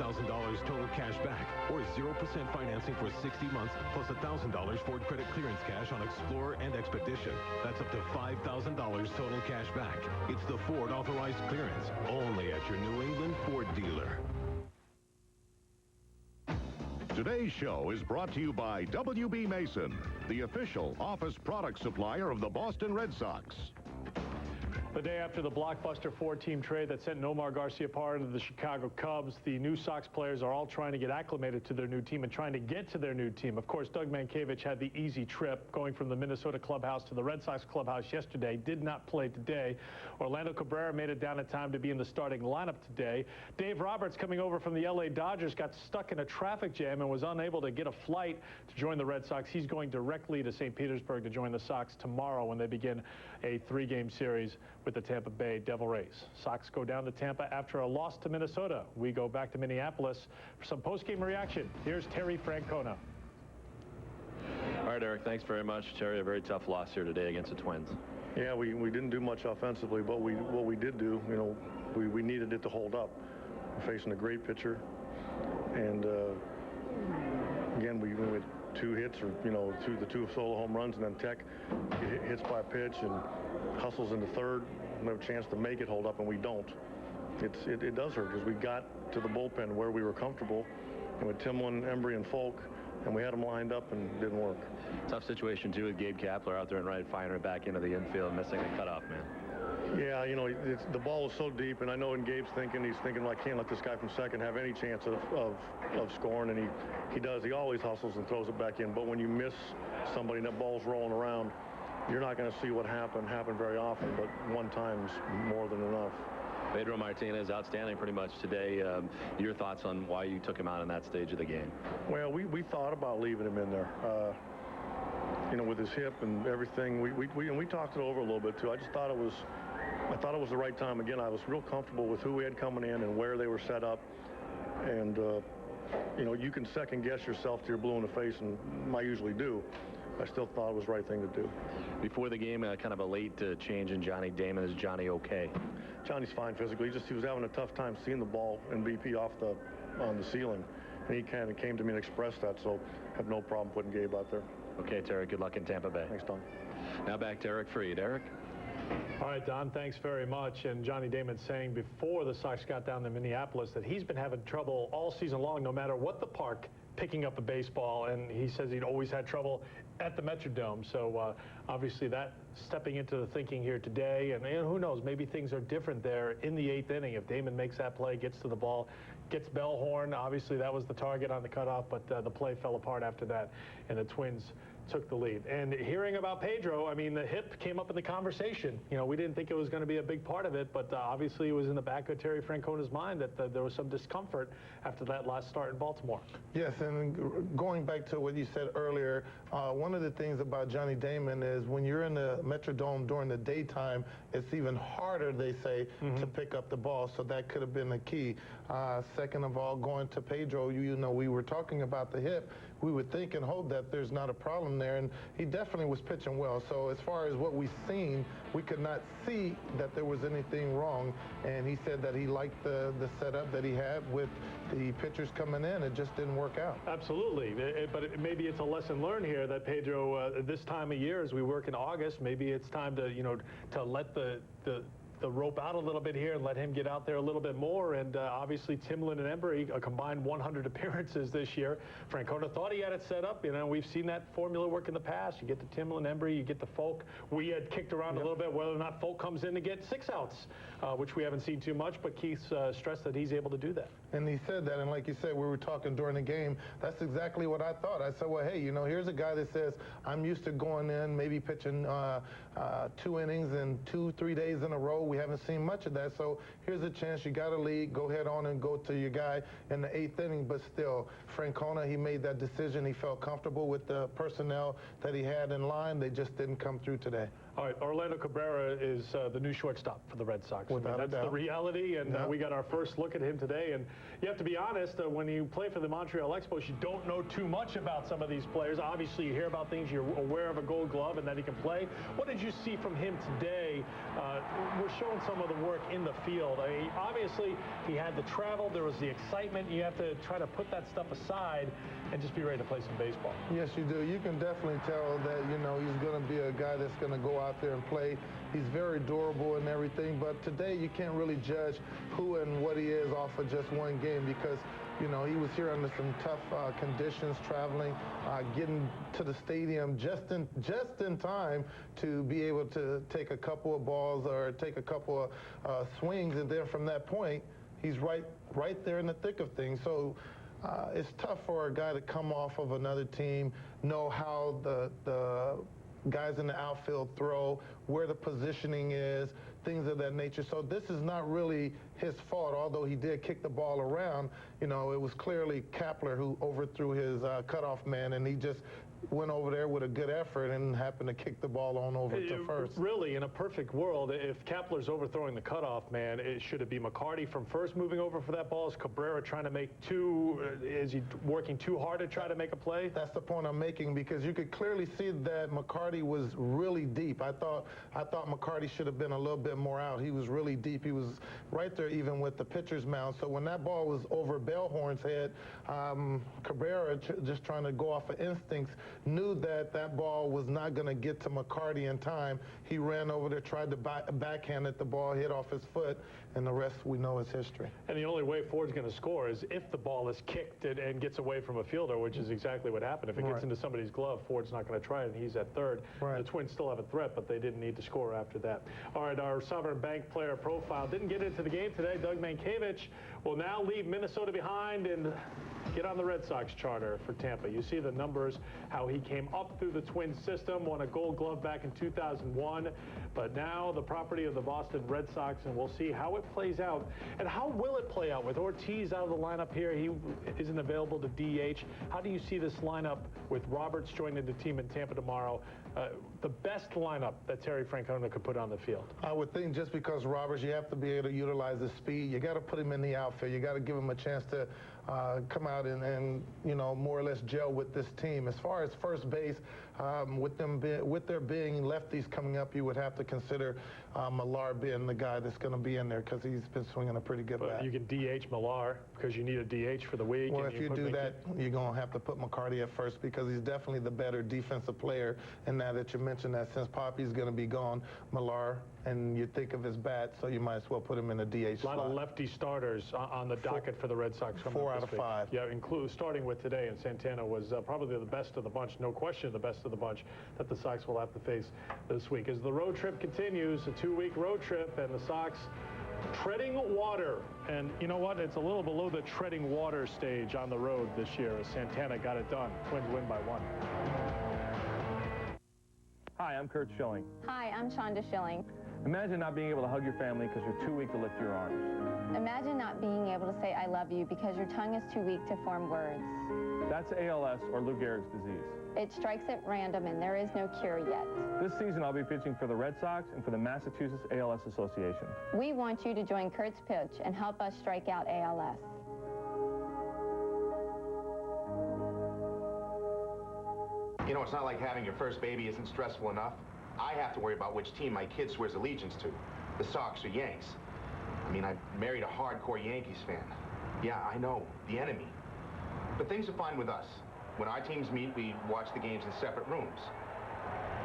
total cash back, or 0% financing for 60 months, plus $1,000 Ford credit clearance cash on Explorer and Expedition. That's up to $5,000 total cash back. It's the Ford Authorized Clearance, only at your New England Ford dealer. Today's show is brought to you by WB Mason, the official office product supplier of the Boston Red Sox. The day after the blockbuster four-team trade that sent Nomar Garciaparra to the Chicago Cubs, the new Sox players are all trying to get acclimated to their new team and trying to get to their new team. Of course, Doug Mankiewicz had the easy trip going from the Minnesota clubhouse to the Red Sox clubhouse yesterday, did not play today. Orlando Cabrera made it down in time to be in the starting lineup today. Dave Roberts, coming over from the LA Dodgers, got stuck in a traffic jam and was unable to get a flight to join the Red Sox. He's going directly to St. Petersburg to join the Sox tomorrow when they begin a three-game series with the Tampa Bay Devil Rays. Sox go down to Tampa after a loss to Minnesota. We go back to Minneapolis for some post-game reaction. Here's Terry Francona. All right, Eric, thanks very much. Terry, a very tough loss here today against the Twins. Yeah, we didn't do much offensively, but what we did do, you know, we needed it to hold up. We're facing a great pitcher, and again, we had two hits, or the two solo home runs, and then Tech hits by a pitch and hustles into third. We have a chance to make it hold up, and we don't. It does hurt because we got to the bullpen where we were comfortable, and with Timlin, Embry, and Folk, and we had them lined up and it didn't work. Tough situation too with Gabe Kapler out there and right, firing it back into the infield, missing the cutoff man. Yeah, the ball was so deep, and I know in Gabe's thinking, he's thinking, well, I can't let this guy from second have any chance of scoring, and he does. He always hustles and throws it back in. But when you miss somebody and that ball's rolling around, you're not going to see what happened very often, but one time's more than enough. Pedro Martinez, outstanding pretty much today. Your thoughts on why you took him out in that stage of the game? Well, we thought about leaving him in there. With his hip and everything, we talked it over a little bit too. I thought it was the right time. Again, I was real comfortable with who we had coming in and where they were set up. And you can second guess yourself till you're blue in the face, and I usually do. I still thought it was the right thing to do. Before the game, kind of a late change in Johnny Damon. Is Johnny okay? Johnny's fine physically. He was having a tough time seeing the ball and BP on the ceiling, and he kind of came to me and expressed that. So have no problem putting Gabe out there. Okay, Terry. Good luck in Tampa Bay. Thanks, Don. Now back to Eric Freed. Eric. All right, Don, thanks very much. And Johnny Damon saying before the Sox got down to Minneapolis that he's been having trouble all season long, no matter what the park picking up a baseball, and he says he'd always had trouble at the Metrodome. So obviously that stepping into the thinking here today, and who knows, maybe things are different there in the 8th inning. If Damon makes that play, gets to the ball, gets Bellhorn, obviously that was the target on the cutoff, but the play fell apart after that, and the Twins took the lead. And hearing about Pedro, I mean, the hip came up in the conversation. You know, we didn't think it was going to be a big part of it, but obviously it was in the back of Terry Francona's mind that there was some discomfort after that last start in Baltimore. Yes, and going back to what you said earlier, one of the things about Johnny Damon is when you're in the Metrodome during the daytime, it's even harder, they say, to pick up the ball, so that could have been the key. Second of all, going to Pedro, you know, we were talking about the hip. We would think and hope that there's not a problem there, and he definitely was pitching well. So as far as what we've seen, we could not see that there was anything wrong, and he said that he liked the setup that he had with the pitchers coming in. It just didn't work out. Absolutely, but maybe it's a lesson learned here that Pedro, this time of year, as we work in August, maybe it's time to, you know, to let the rope out a little bit here and let him get out there a little bit more. And obviously Timlin and Embry, a combined 100 appearances this year. Francona thought he had it set up. You know, we've seen that formula work in the past. You get the Timlin, Embry, you get the Folk. We had kicked around a little bit whether or not Folk comes in to get 6 outs, which we haven't seen too much, but Keith's stressed that he's able to do that. And he said that, and like you said, we were talking during the game, that's exactly what I thought. I said, well, hey, you know, here's a guy that says, I'm used to going in, maybe pitching 2 innings in 2-3 days in a row. We haven't seen much of that, so here's a chance. You got a lead. Go ahead on and go to your guy in the 8th inning, but still, Francona, he made that decision. He felt comfortable with the personnel that he had in line. They just didn't come through today. All right, Orlando Cabrera is the new shortstop for the Red Sox. Without that's the reality, and we got our first look at him today. And you have to be honest, when you play for the Montreal Expos, you don't know too much about some of these players. Obviously, you hear about things, you're aware of a Gold Glove and that he can play. What did you see from him today? We're showing some of the work in the field. I mean, obviously, he had the travel, there was the excitement. You have to try to put that stuff aside and just be ready to play some baseball. Yes, you do. You can definitely tell that, you know, he's going to be a guy that's going to go out there and play. He's very durable and everything, but today you can't really judge who and what he is off of just one game because, you know, he was here under some tough conditions, traveling, getting to the stadium just in time to be able to take a couple of balls or take a couple of swings, and then from that point, he's right there in the thick of things. So it's tough for a guy to come off of another team, know how the guys in the outfield throw, where the positioning is, things of that nature. So this is not really his fault, although he did kick the ball around. You know, it was clearly Kapler who overthrew his cutoff man, and he just went over there with a good effort and happened to kick the ball on over to first. Really, in a perfect world, if Kapler's overthrowing the cutoff man, should it be McCarty from first moving over for that ball? Is Cabrera trying to make is he working too hard to try to make a play? That's the point I'm making, because you could clearly see that McCarty was really deep. I thought McCarty should have been a little bit more out. He was really deep. He was right there even with the pitcher's mound. So when that ball was over Bellhorn's head, Cabrera, just trying to go off of instincts, knew that that ball was not going to get to McCarty in time. He ran over there, tried to backhand it. The ball hit off his foot, and the rest we know is history. And the only way Ford's going to score is if the ball is kicked and gets away from a fielder, which is exactly what happened. If it gets into somebody's glove, Ford's not going to try it, and he's at third. The Twins still have a threat, but they didn't need to score after that. All right, our Sovereign Bank player profile didn't get into the game today. Doug Mankiewicz will now leave Minnesota behind and get on the Red Sox charter for Tampa. You see the numbers, how he came up through the Twins system, won a Gold Glove back in 2001, but now the property of the Boston Red Sox, and we'll see how it plays out. And how will it play out with Ortiz out of the lineup here? He isn't available to DH. How do you see this lineup with Roberts joining the team in Tampa tomorrow? The best lineup that Terry Francona could put on the field? I would think just because Roberts, you have to be able to utilize his speed. You got to put him in the outfield. You got to give him a chance to come out and, you know, more or less gel with this team. As far as first base, With there being lefties coming up, you would have to consider Millar being the guy that's going to be in there because he's been swinging a pretty good bat. You can DH Millar because you need a DH for the week. Well, if you do that, you're going to have to put McCarty at first because he's definitely the better defensive player. And now that you mentioned that, since Poppy's going to be gone, Millar, and you think of his bat, so you might as well put him in a DH slot. A lot of lefty starters on the docket for the Red Sox. 4 out of 5. Yeah, starting with today, and Santana was probably the best of the bunch, no question the best of the bunch that the Sox will have to face this week. As the road trip continues, a 2-week road trip, and the Sox treading water. And you know what? It's a little below the treading water stage on the road this year as Santana got it done. Twins win by 1. Hi, I'm Kurt Schilling. Hi, I'm Shonda Schilling. Imagine not being able to hug your family because you're too weak to lift your arms. Imagine not being able to say I love you because your tongue is too weak to form words. That's ALS, or Lou Gehrig's disease. It strikes at random and there is no cure yet. This season I'll be pitching for the Red Sox and for the Massachusetts ALS Association. We want you to join Kurt's pitch and help us strike out ALS. You know, it's not like having your first baby isn't stressful enough. I have to worry about which team my kid swears allegiance to, the Sox or Yanks. I mean, I married a hardcore Yankees fan. Yeah, I know, the enemy. But things are fine with us. When our teams meet, we watch the games in separate rooms.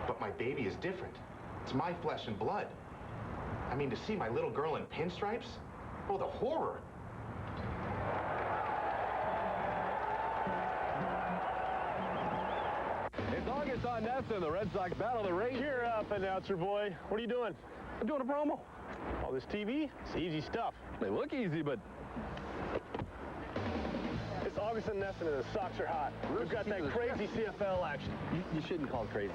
But my baby is different. It's my flesh and blood. I mean, to see my little girl in pinstripes? Oh, the horror. It's August on Nesson. The Red Sox battle the race. Cheer up, announcer boy. What are you doing? I'm doing a promo. All this TV? It's easy stuff. They look easy, but... It's August on Nesson and the Sox are hot. We've got that crazy CFL action. You shouldn't call it crazy.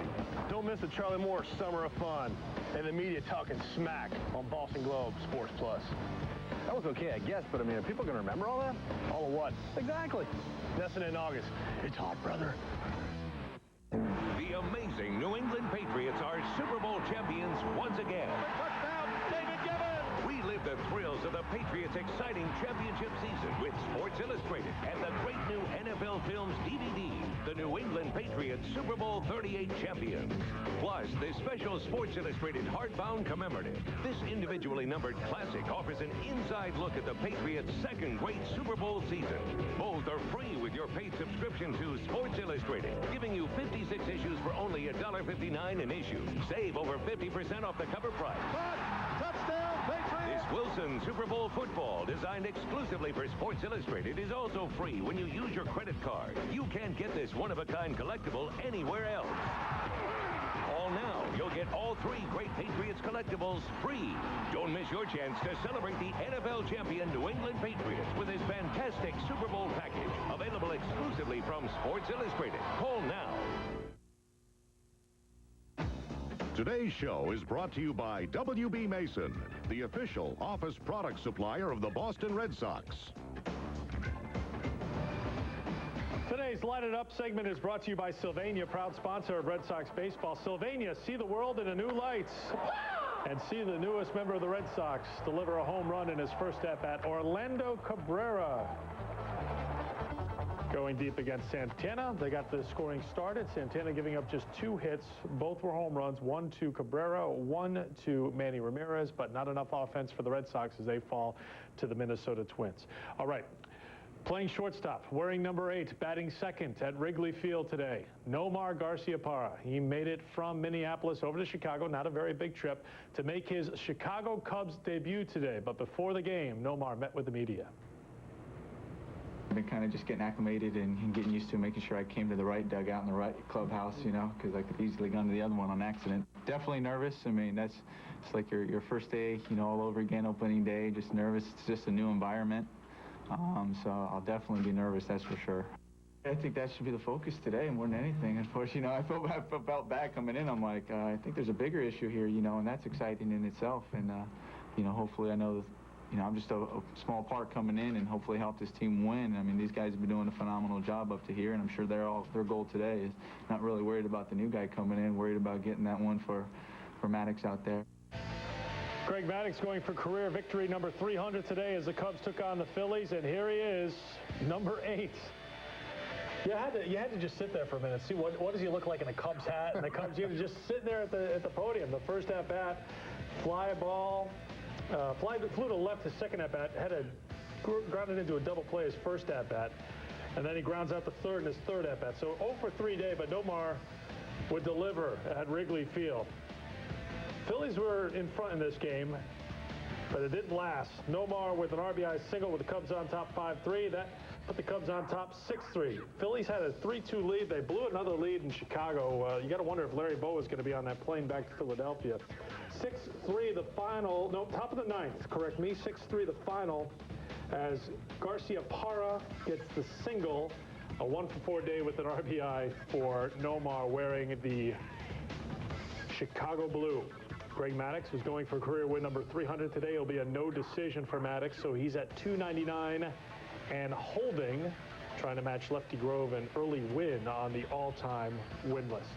Don't miss the Charlie Moore Summer of Fun and the media talking smack on Boston Globe Sports Plus. That was okay, I guess, but I mean, are people going to remember all that? All of what? Exactly. Nesson in August. It's hot, brother. The amazing New England Patriots are Super Bowl champions once again. Touchdown, David Gibbons! We live the thrills of the Patriots' exciting championship season with Sports Illustrated and the great new NFL Films DVD, the New England Patriots Super Bowl 38 champions. Plus, this special Sports Illustrated hardbound commemorative. This individually numbered classic offers an inside look at the Patriots' second great Super Bowl season. Both are free with your paid subscription to Sports Illustrated, giving you 56 issues for only $1.59 an issue. Save over 50% off the cover price. Touchdown, Patriots! This Wilson Super Bowl football, designed exclusively for Sports Illustrated, is also free when you use your credit card. You can't get this one-of-a-kind collectible anywhere else. Call now. You'll get all 3 great Patriots collectibles free. Don't miss your chance to celebrate the NFL champion New England Patriots with this fantastic Super Bowl package. Available exclusively from Sports Illustrated. Call now. Today's show is brought to you by WB Mason, the official office product supplier of the Boston Red Sox. Today's Light It Up segment is brought to you by Sylvania, proud sponsor of Red Sox baseball. Sylvania, see the world in a new light. And see the newest member of the Red Sox deliver a home run in his first at-bat, Orlando Cabrera. Going deep against Santana. They got the scoring started. Santana giving up just 2 hits. Both were home runs. 1 to Cabrera, 1 to Manny Ramirez, but not enough offense for the Red Sox as they fall to the Minnesota Twins. All right. Playing shortstop, wearing number 8, batting second at Wrigley Field today, Nomar Garciaparra. He made it from Minneapolis over to Chicago, not a very big trip, to make his Chicago Cubs debut today. But before the game, Nomar met with the media. I've been kind of just getting acclimated and getting used to making sure I came to the right dugout in the right clubhouse, you know, because I could easily gone to the other one on accident. Definitely nervous. I mean, it's like your first day, you know, all over again, opening day, just nervous. It's just a new environment. So I'll definitely be nervous, that's for sure. I think that should be the focus today more than anything. Of course, you know, I felt bad coming in. I'm like, I think there's a bigger issue here, you know, and that's exciting in itself. And, you know, hopefully I know, you know, I'm just a small part coming in and hopefully help this team win. I mean, these guys have been doing a phenomenal job up to here, and I'm sure their goal today is not really worried about the new guy coming in, worried about getting that one for Maddox out there. Greg Maddux going for career victory number 300 today as the Cubs took on the Phillies, and here he is, number 8. You had to just sit there for a minute, see what does he look like in a Cubs hat, and the Cubs, he was just sitting there at the podium. The first at bat, fly ball, flew to left. His second at bat, had grounded into a double play his first at bat, and then he grounds out the third in his third at bat. So 0 for 3 day, but Nomar would deliver at Wrigley Field. Phillies were in front in this game, but it didn't last. Nomar with an RBI single with the Cubs on top 5-3. That put the Cubs on top 6-3. Phillies had a 3-2 lead. They blew another lead in Chicago. You got to wonder if Larry Bowa is going to be on that plane back to Philadelphia. 6-3 the final. No, top of the ninth, correct me. 6-3 the final as Garcia Parra gets the single. A 1 for 4 day with an RBI for Nomar wearing the Chicago blue. Greg Maddux is going for career win number 300 today. It'll be a no decision for Maddux, so he's at 299 and holding, trying to match Lefty Grove an early win on the all-time win list.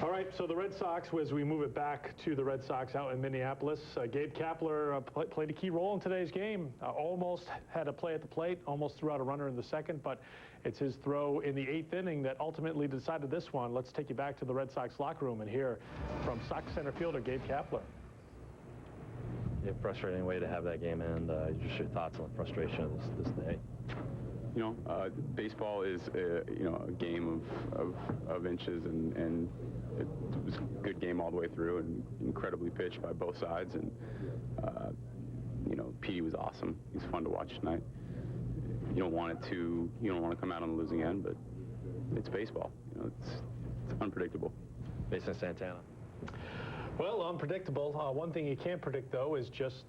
All right, so the Red Sox, as we move it back to the Red Sox out in Minneapolis, Gabe Kapler played a key role in today's game. Almost had a play at the plate, almost threw out a runner in the second, but it's his throw in the 8th inning that ultimately decided this one. Let's take you back to the Red Sox locker room and hear from Sox center fielder Gabe Kapler. Yeah, frustrating way to have that game end. Just your thoughts on the frustration of this day. You know, baseball is a game of inches, and it was a good game all the way through, and incredibly pitched by both sides. And you know, Petey was awesome. He was fun to watch tonight. You don't want to come out on the losing end, but it's baseball. You know, it's unpredictable. Based on Santana. Well, unpredictable. One thing you can't predict, though, is just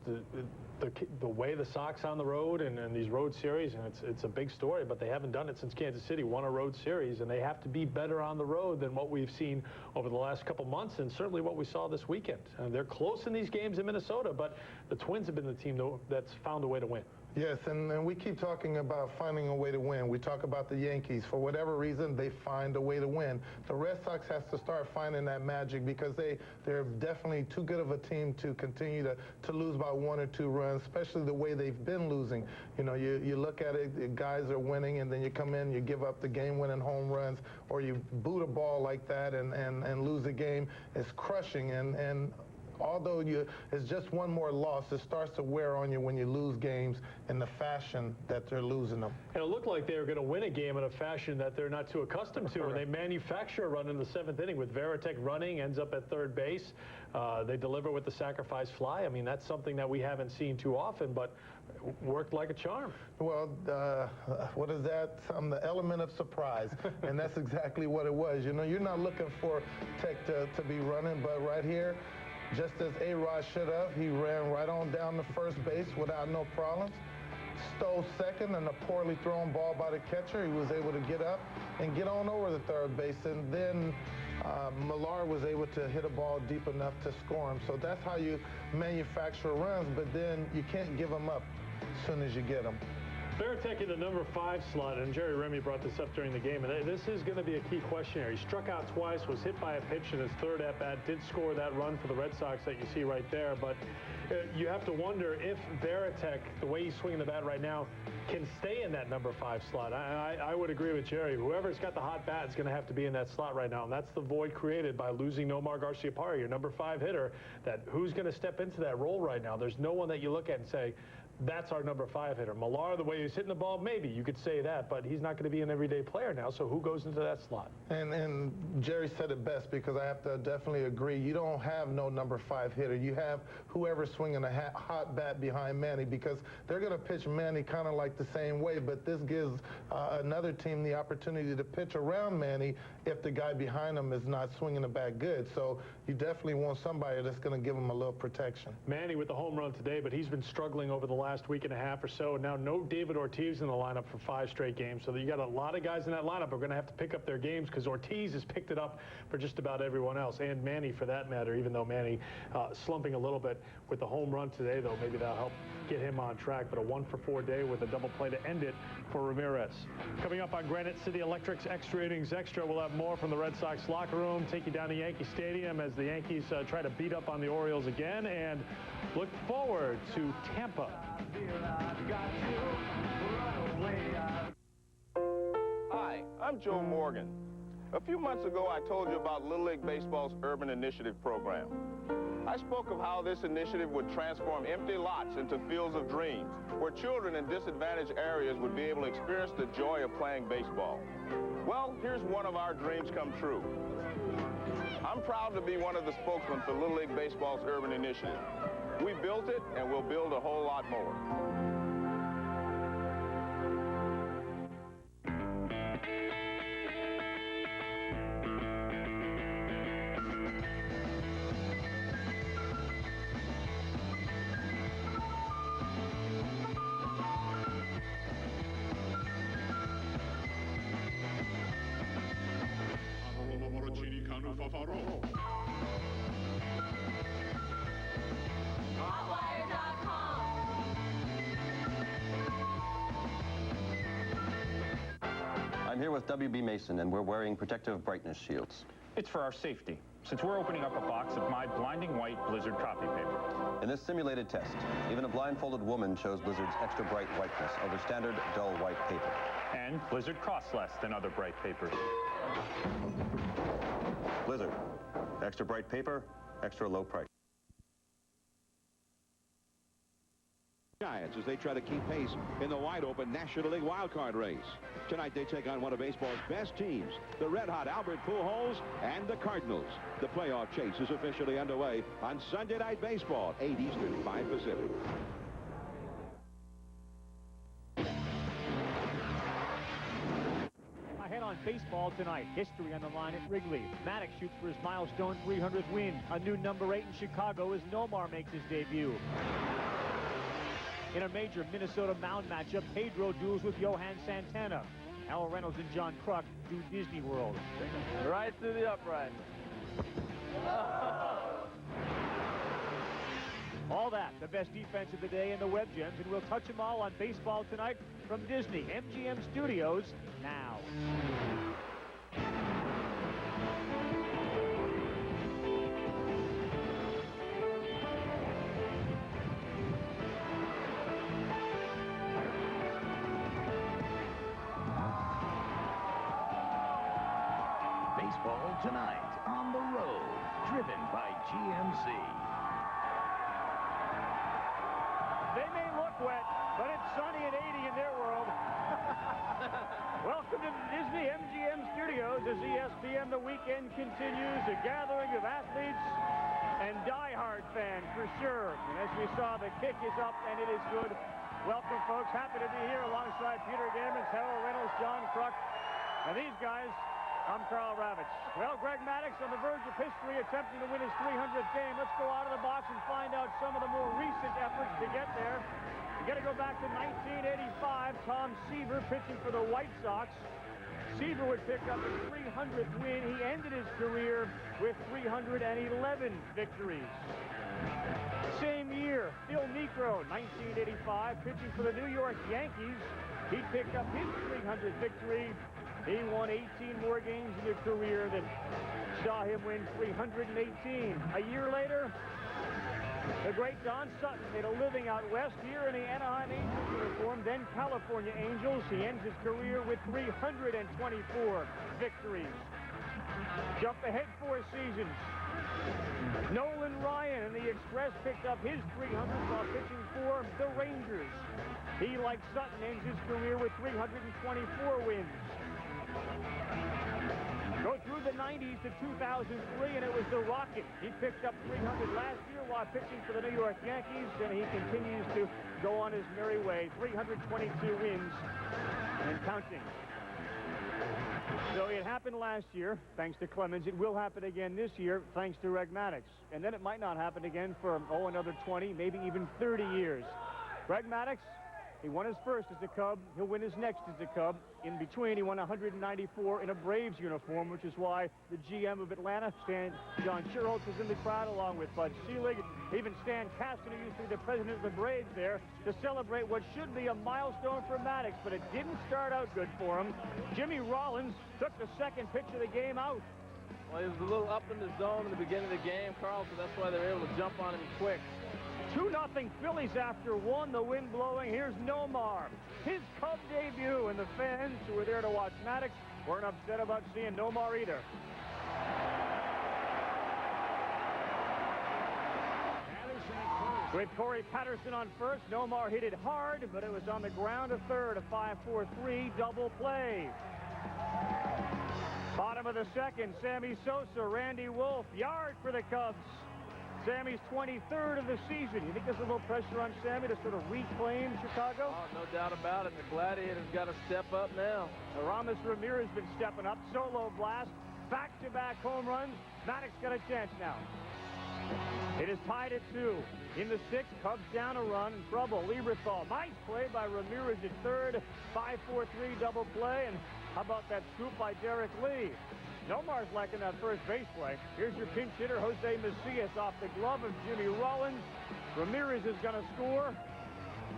the way the Sox on the road and these road series, and it's a big story, but they haven't done it since Kansas City won a road series, and they have to be better on the road than what we've seen over the last couple months, and certainly what we saw this weekend. They're close in these games in Minnesota, but the Twins have been the team that's found a way to win. Yes, and we keep talking about finding a way to win. We talk about the Yankees. For whatever reason, they find a way to win. The Red Sox has to start finding that magic because they're definitely too good of a team to continue to lose by 1 or 2 runs, especially the way they've been losing. You know, you look at it, the guys are winning, and then you come in, you give up the game-winning home runs, or you boot a ball like that and lose a game. It's crushing, and although it's just one more loss, it starts to wear on you when you lose games in the fashion that they're losing them. And it looked like they were going to win a game in a fashion that they're not too accustomed to. When they manufacture a run in the 7th inning with Veritek running, ends up at third base. They deliver with the sacrifice fly. I mean, that's something that we haven't seen too often, but worked like a charm. Well, what is that? The element of surprise, and that's exactly what it was. You know, you're not looking for Tech to be running, but right here, just as A-Rod should have, he ran right on down to first base without no problems. Stole second, and a poorly thrown ball by the catcher. He was able to get up and get on over the third base, and then Millar was able to hit a ball deep enough to score him. So that's how you manufacture runs, but then you can't give them up as soon as you get them. Veritek in the number 5 slot, and Jerry Remy brought this up during the game, and this is going to be a key question here. He struck out twice, was hit by a pitch in his third at-bat, did score that run for the Red Sox that you see right there, but you have to wonder if Veritek, the way he's swinging the bat right now, can stay in that number 5 slot. I would agree with Jerry. Whoever's got the hot bat is going to have to be in that slot right now, and that's the void created by losing Nomar Garciaparra, your number 5 hitter, that who's going to step into that role right now? There's no one that you look at and say, that's our number 5 hitter. Millar, the way he's hitting the ball, maybe you could say that, but he's not going to be an everyday player now, so who goes into that slot? And Jerry said it best, because I have to definitely agree. You don't have no number 5 hitter. You have whoever's swinging a hot bat behind Manny, because they're going to pitch Manny kind of like the same way, but this gives another team the opportunity to pitch around Manny if the guy behind him is not swinging the bat good. So you definitely want somebody that's going to give him a little protection. Manny with the home run today, but he's been struggling over the last week and a half or so. Now no David Ortiz in the lineup for 5 straight games, so you got a lot of guys in that lineup who are going to have to pick up their games, because Ortiz has picked it up for just about everyone else, and Manny for that matter, even though Manny slumping a little bit with the home run today, though maybe that'll help get him on track. But a 1 for 4 day with a double play to end it for Ramirez. Coming up on Granite City Electric's Extra Innings Extra, we'll have more from the Red Sox locker room, take you down to Yankee Stadium as the Yankees try to beat up on the Orioles again, and look forward to Tampa. I'm Joe Morgan. A few months ago, I told you about Little League Baseball's Urban Initiative program. I spoke of how this initiative would transform empty lots into fields of dreams, where children in disadvantaged areas would be able to experience the joy of playing baseball. Well, here's one of our dreams come true. I'm proud to be one of the spokesmen for Little League Baseball's Urban Initiative. We built it, and we'll build a whole lot more. I'm here with WB Mason, and we're wearing protective brightness shields. It's for our safety, since we're opening up a box of my blinding white Blizzard copy paper. In this simulated test, even a blindfolded woman shows Blizzard's extra bright whiteness over standard dull white paper. And Blizzard costs less than other bright papers. Blizzard, extra bright paper, extra low price. Giants as they try to keep pace in the wide-open National League wildcard race. Tonight they take on one of baseball's best teams, the red-hot Albert Pujols and the Cardinals. The playoff chase is officially underway on Sunday Night Baseball, 8 Eastern, 5 Pacific. Ahead on baseball tonight. History on the line at Wrigley. Maddox shoots for his milestone 300th win. A new number 8 in Chicago as Nomar makes his debut. In a major Minnesota mound matchup, Pedro duels with Johan Santana. Al Reynolds and John Kruk do Disney World. Right through the upright. All that, the best defense of the day in the Web Gems, and we'll touch them all on baseball tonight from Disney MGM Studios now. Baseball tonight on the road, driven by GMC. They may look wet, but it's sunny and 80 in their world. Welcome to the Disney MGM Studios as ESPN The Weekend continues, a gathering of athletes and die-hard fans for sure. And as we saw, the kick is up and it is good. Welcome, folks. Happy to be here alongside Peter Gammons, Harold Reynolds, John Kruk, and these guys. I'm Carl Ravitch. Well, Greg Maddux on the verge of history, attempting to win his 300th game. Let's go out of the box and find out some of the more recent efforts to get there. You got to go back to 1985. Tom Seaver pitching for the White Sox. Seaver would pick up his 300th win. He ended his career with 311 victories. Same year, Phil Niekro, 1985, pitching for the New York Yankees. He picked up his 300th victory. He won 18 more games in his career than saw him win 318. A year later, the great Don Sutton made a living out west here in the Anaheim Angels uniform, then California Angels. He ends his career with 324 victories. Jump ahead 4 seasons. Nolan Ryan and the Express picked up his 300 while pitching for the Rangers. He, like Sutton, ends his career with 324 wins. Go through the 90s to 2003, and it was the Rocket. He picked up 300 last year while pitching for the New York Yankees, and he continues to go on his merry way. 322 wins and counting. So it happened last year, thanks to Clemens. It will happen again this year, thanks to Greg Maddux. And then it might not happen again for, another 20, maybe even 30 years. Greg Maddux, he won his first as a Cub. He'll win his next as a Cub. In between, he won 194 in a Braves uniform, which is why the GM of Atlanta, John Sherholtz, was in the crowd along with Bud Selig. Even Stan Kasten, who used to be the president of the Braves there, to celebrate what should be a milestone for Maddux, but it didn't start out good for him. Jimmy Rollins took the second pitch of the game out. Well, he was a little up in the zone in the beginning of the game, Carl, so that's why they were able to jump on him quick. 2-0 Phillies after 1, the wind blowing. Here's Nomar, his Cub debut, and the fans who were there to watch Maddux weren't upset about seeing Nomar either. With Corey Patterson on first, Nomar hit it hard, but it was on the ground to third, a 5-4-3 double play. Bottom of the second, Sammy Sosa, Randy Wolf, yard for the Cubs. Sammy's 23rd of the season. You think there's a little pressure on Sammy to sort of reclaim Chicago? Oh, no doubt about it. The Gladiator's got to step up now. Aramis Ramirez has been stepping up. Solo blast. Back-to-back home runs. Maddox got a chance now. It is tied at 2. In the 6th, Cubs down a run in trouble. Lieberthal. Nice play by Ramirez at third. 5-4-3 double play. And how about that scoop by Derek Lee? Nomar's liking that first base play. Here's your pinch hitter, Jose Macias, off the glove of Jimmy Rollins. Ramirez is going to score.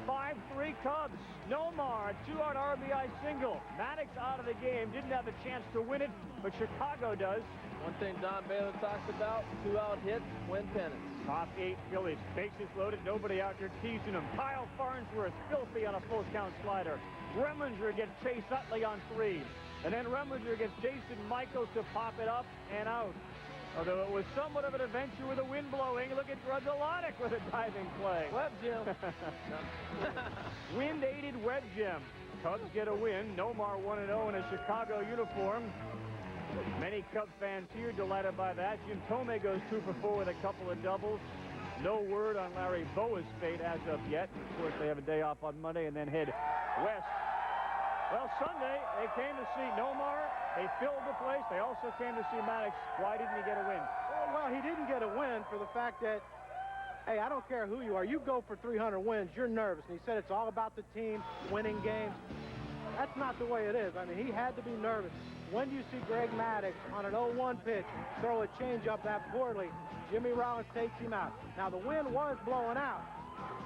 5-3 Cubs. Nomar, 2-out RBI single. Maddox out of the game. Didn't have a chance to win it, but Chicago does. One thing Don Baylor talks about, 2-out hits, win pennants. Top 8 Phillies. Bases loaded, nobody out there teasing them. Kyle Farnsworth, filthy on a full count slider. Remlinger gets Chase Utley on 3. And then Remlinger gets Jason Michaels to pop it up and out. Although it was somewhat of an adventure with the wind blowing. Look at Dragolonic with a diving play. Web gem. Wind-aided web gem. Cubs get a win. Nomar 1-0 in a Chicago uniform. Many Cub fans here delighted by that. Jim Tomei goes 2 for 4 with a couple of doubles. No word on Larry Boa's fate as of yet. Of course, they have a day off on Monday and then head west. Well, Sunday, they came to see Nomar. They filled the place. They also came to see Maddox. Why didn't he get a win? Well, he didn't get a win for the fact that, hey, I don't care who you are. You go for 300 wins, you're nervous. And he said it's all about the team, winning games. That's not the way it is. I mean, he had to be nervous. When you see Greg Maddox on an 0-1 pitch throw a changeup that poorly, Jimmy Rollins takes him out. Now, the wind was blowing out.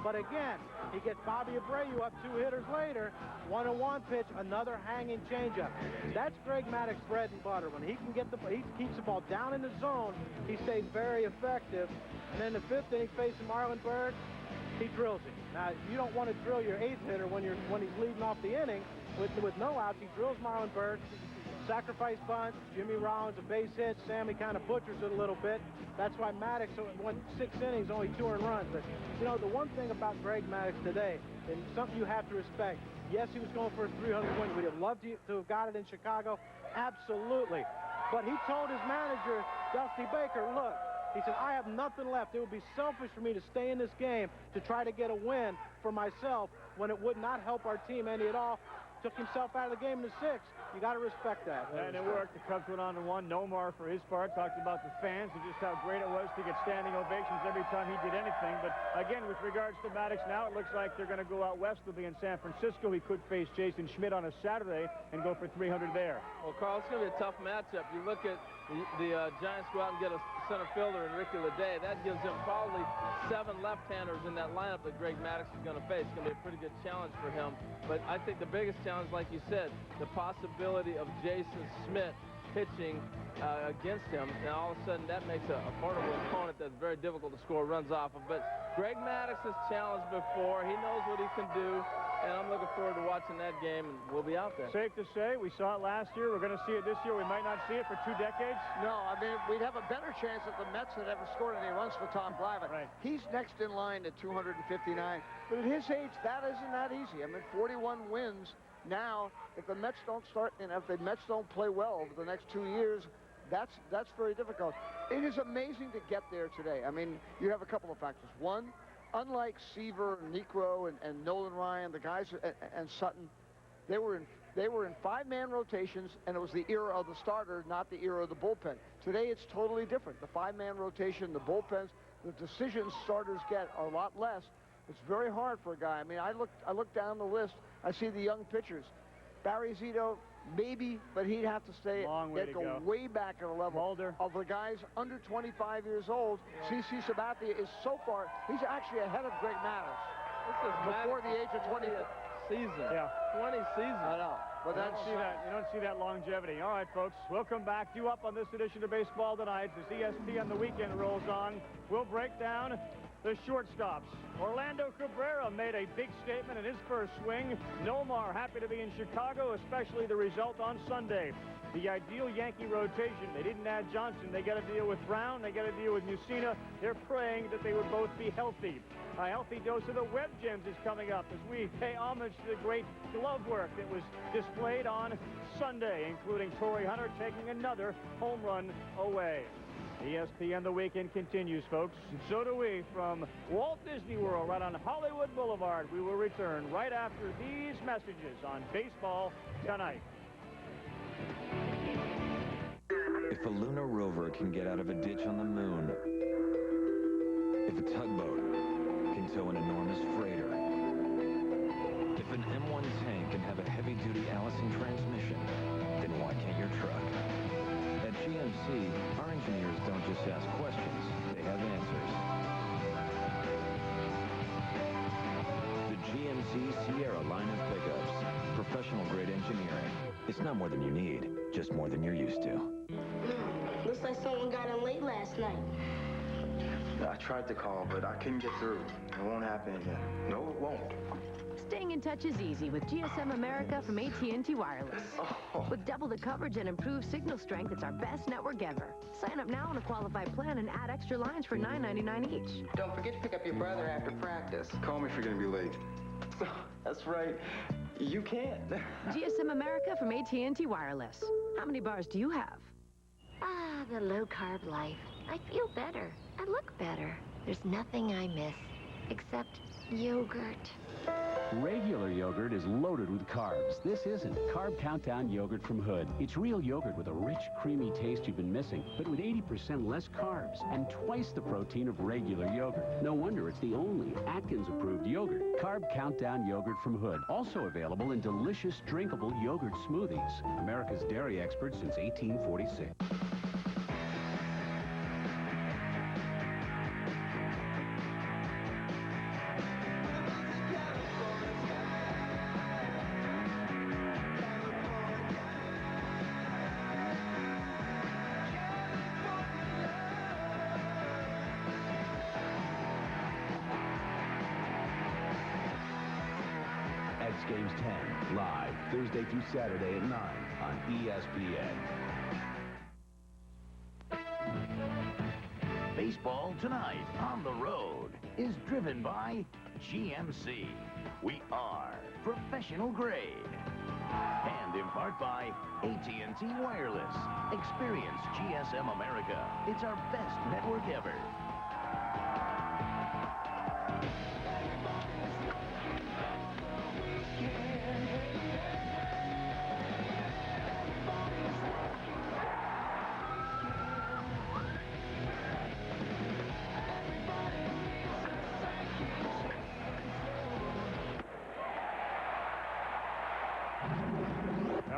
But again, he gets Bobby Abreu up 2 hitters later. 1-1 pitch, another hanging changeup. That's Greg Maddox's bread and butter. When he can get he keeps the ball down in the zone, he stays very effective. And then the 5th inning, facing Marlon Byrd, he drills it. Now, you don't want to drill your 8th hitter when he's leading off the inning with no outs. He drills Marlon Byrd. Sacrifice bunt, Jimmy Rollins a base hit. Sammy kind of butchers it a little bit. That's why Maddox went 6 innings, only 2 earned runs. But, you know, the one thing about Greg Maddox today, and something you have to respect, yes, he was going for his 300 win. Would he have loved to have got it in Chicago? Absolutely. But he told his manager, Dusty Baker, look, he said, I have nothing left. It would be selfish for me to stay in this game to try to get a win for myself when it would not help our team any at all. Took himself out of the game in the 6th. You got to respect that. And it worked. The Cubs went on to 1. Nomar, for his part, talked about the fans and just how great it was to get standing ovations every time he did anything. But again, with regards to Maddox now, it looks like they're going to go out west. They'll be in San Francisco. He could face Jason Schmidt on a Saturday and go for 300 there. Well, Carl, it's going to be a tough matchup. You look at the Giants go out and get a center fielder in Ricky Leday. That gives him probably 7 left-handers in that lineup that Greg Maddox is going to face. It's going to be a pretty good challenge for him. But I think the biggest challenge, like you said, the possibility of Jason Schmidt pitching against him. Now, all of a sudden, that makes a formidable opponent that's very difficult to score runs off of. But Greg Maddox has challenged before. He knows what he can do. And I'm looking forward to watching that game, and we'll be out there. Safe to say, we saw it last year. We're going to see it this year. We might not see it for 2 decades. No, I mean, we'd have a better chance if the Mets had ever scored any runs for Tom Glavine. Right. He's next in line at 259. But at his age, that isn't that easy. I mean, 41 wins now. If the Mets don't start, and if the Mets don't play well over the next 2 years, that's very difficult. It is amazing to get there today. I mean, you have a couple of factors. One, unlike Seaver, Necro, and Nolan Ryan, the guys, and Sutton, they were in 5-man rotations, and it was the era of the starter, not the era of the bullpen. Today, it's totally different. The 5-man rotation, the bullpens, the decisions starters get are a lot less. It's very hard for a guy. I mean, I look down the list. I see the young pitchers. Barry Zito, maybe, but he'd have to stay. They'd go way back at a level of the guys under 25 years old. C.C. Sabathia is so far, he's actually ahead of Greg Maddox. This is before the age of 20 season. Yeah. 20 seasons. I know. But you don't see that longevity. All right, folks, we'll come back. Due up on this edition of Baseball Tonight as ESPN The Weekend rolls on. We'll break down the shortstops. Orlando Cabrera made a big statement in his first swing. Nomar happy to be in Chicago, especially the result on Sunday. The ideal Yankee rotation. They didn't add Johnson. They got to deal with Brown. They got to deal with Mussina. They're praying that they would both be healthy. A healthy dose of the Web Gems is coming up as we pay homage to the great glove work that was displayed on Sunday, including Torrey Hunter taking another home run away. ESPN The Weekend continues, folks. And so do we from Walt Disney World right on Hollywood Boulevard. We will return right after these messages on Baseball Tonight. If a lunar rover can get out of a ditch on the moon, if a tugboat can tow an enormous freighter, if an M1 tank can have a heavy-duty Allison transmission, then why can't your truck? At GMC, our engineers don't just ask questions, they have answers. The GMC Sierra line of pickups. Professional-grade engineering. It's not more than you need, just more than you're used to. Looks like someone got in late last night. I tried to call, but I couldn't get through. It won't happen again. No, it won't. Staying in touch is easy with GSM America from AT&T Wireless. Oh. With double the coverage and improved signal strength, it's our best network ever. Sign up now on a qualified plan and add extra lines for $9.99 each. Don't forget to pick up your brother after practice. Call me if you're going to be late. That's right. You can't. GSM America from AT&T Wireless. How many bars do you have? Ah, the low-carb life. I feel better. I look better. There's nothing I miss except yogurt. Regular yogurt is loaded with carbs. This isn't. Carb Countdown yogurt from Hood. It's real yogurt with a rich, creamy taste you've been missing, but with 80% less carbs and twice the protein of regular yogurt. No wonder it's the only Atkins-approved yogurt. Carb Countdown yogurt from Hood. Also available in delicious, drinkable yogurt smoothies. America's dairy expert since 1846. Games 10, live, Thursday through Saturday at 9 on ESPN. Baseball Tonight on the road is driven by GMC. We are professional grade. And in part by AT&T Wireless. Experience GSM America. It's our best network ever.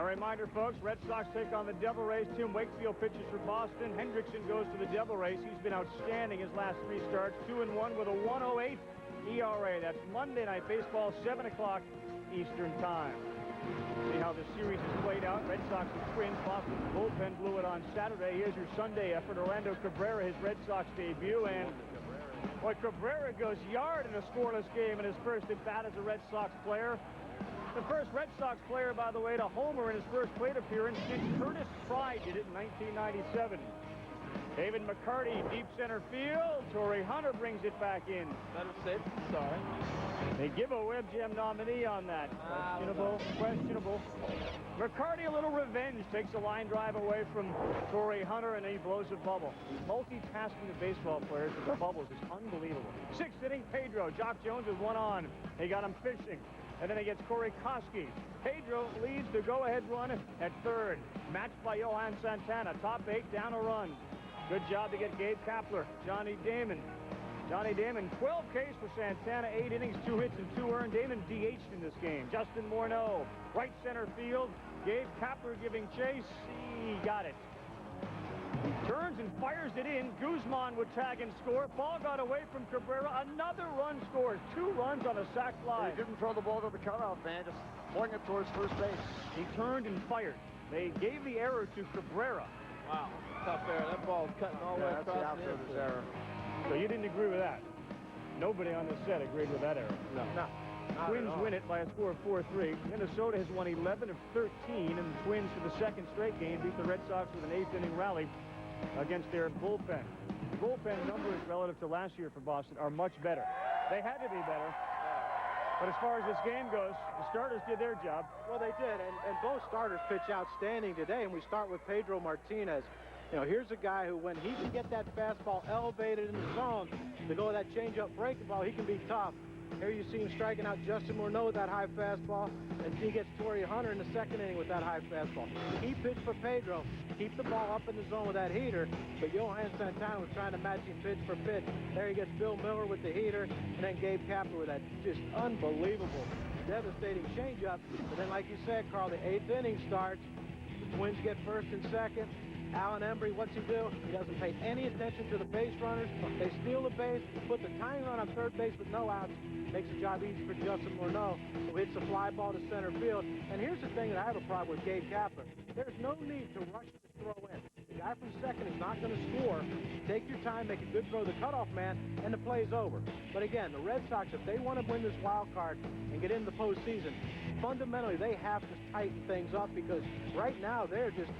Reminder, folks, Red Sox take on the Devil Rays. Tim Wakefield pitches for Boston. Hendrickson goes to the Devil Rays. He's been outstanding his last 3 starts. 2-1 with a 1.08 ERA. That's Monday Night Baseball, 7 o'clock Eastern Time. See how the series is played out. Red Sox and Twins. Boston's bullpen blew it on Saturday. Here's your Sunday effort. Orlando Cabrera, his Red Sox debut. And, boy, Cabrera goes yard in a scoreless game in his first at-bat as a Red Sox player. The first Red Sox player, by the way, to homer in his first plate appearance since Curtis Pry did it in 1997. David McCarty, deep center field. Torrey Hunter brings it back in. Better safe than sorry. They give a Web Gem nominee on that. Questionable. McCarty, a little revenge, takes a line drive away from Torrey Hunter, and then he blows a bubble. Multitasking of baseball players with the bubbles is unbelievable. 6th inning, Pedro. Jock Jones with 1 on. They got him fishing. And then he gets Corey Koski. Pedro leads the go-ahead run at 3rd. Matched by Johan Santana. Top 8, down a run. Good job to get Gabe Kapler. Johnny Damon, 12 Ks for Santana. 8 innings, 2 hits, and 2 earned. Damon DH'd in this game. Justin Morneau, right center field. Gabe Kapler giving chase. He got it. He turns and fires it in. Guzman would tag and score. Ball got away from Cabrera. Another run scores. 2 runs on a sac fly. He didn't throw the ball to the cutoff man, just flung it towards first base. He turned and fired. They gave the error to Cabrera. Wow, tough error. That ball's cutting all the way across the outfielder's error. So you didn't agree with that? Nobody on the set agreed with that error. No. Twins win it by a score of 4-3. Minnesota has won 11 of 13, and the Twins, for the second straight game, beat the Red Sox with an 8th-inning rally against their bullpen. The bullpen numbers relative to last year for Boston are much better. They had to be better. But as far as this game goes, the starters did their job. Well, they did, and both starters pitch outstanding today, and we start with Pedro Martinez. You know, here's a guy who, when he can get that fastball elevated in the zone to go with that changeup breaking ball, he can be tough. Here you see him striking out Justin Morneau with that high fastball, and he gets Torrey Hunter in the second inning with that high fastball. Key pitch for Pedro. Keep the ball up in the zone with that heater, but Johan Santana was trying to match him pitch for pitch. There he gets Bill Miller with the heater, and then Gabe Kapler with that just unbelievable, devastating changeup. And then, like you said, Carl, the 8th inning starts. The Twins get first and second. Alan Embry, what's he do? He doesn't pay any attention to the base runners. They steal the base, put the tying run on third base with no outs. Makes the job easy for Justin Morneau, who hits a fly ball to center field. And here's the thing that I have a problem with Gabe Kapler. There's no need to rush to throw in. The guy from second is not going to score. Take your time, make a good throw to the cutoff man, and the play's over. But again, the Red Sox, if they want to win this wild card and get into the postseason, fundamentally they have to tighten things up, because right now they're just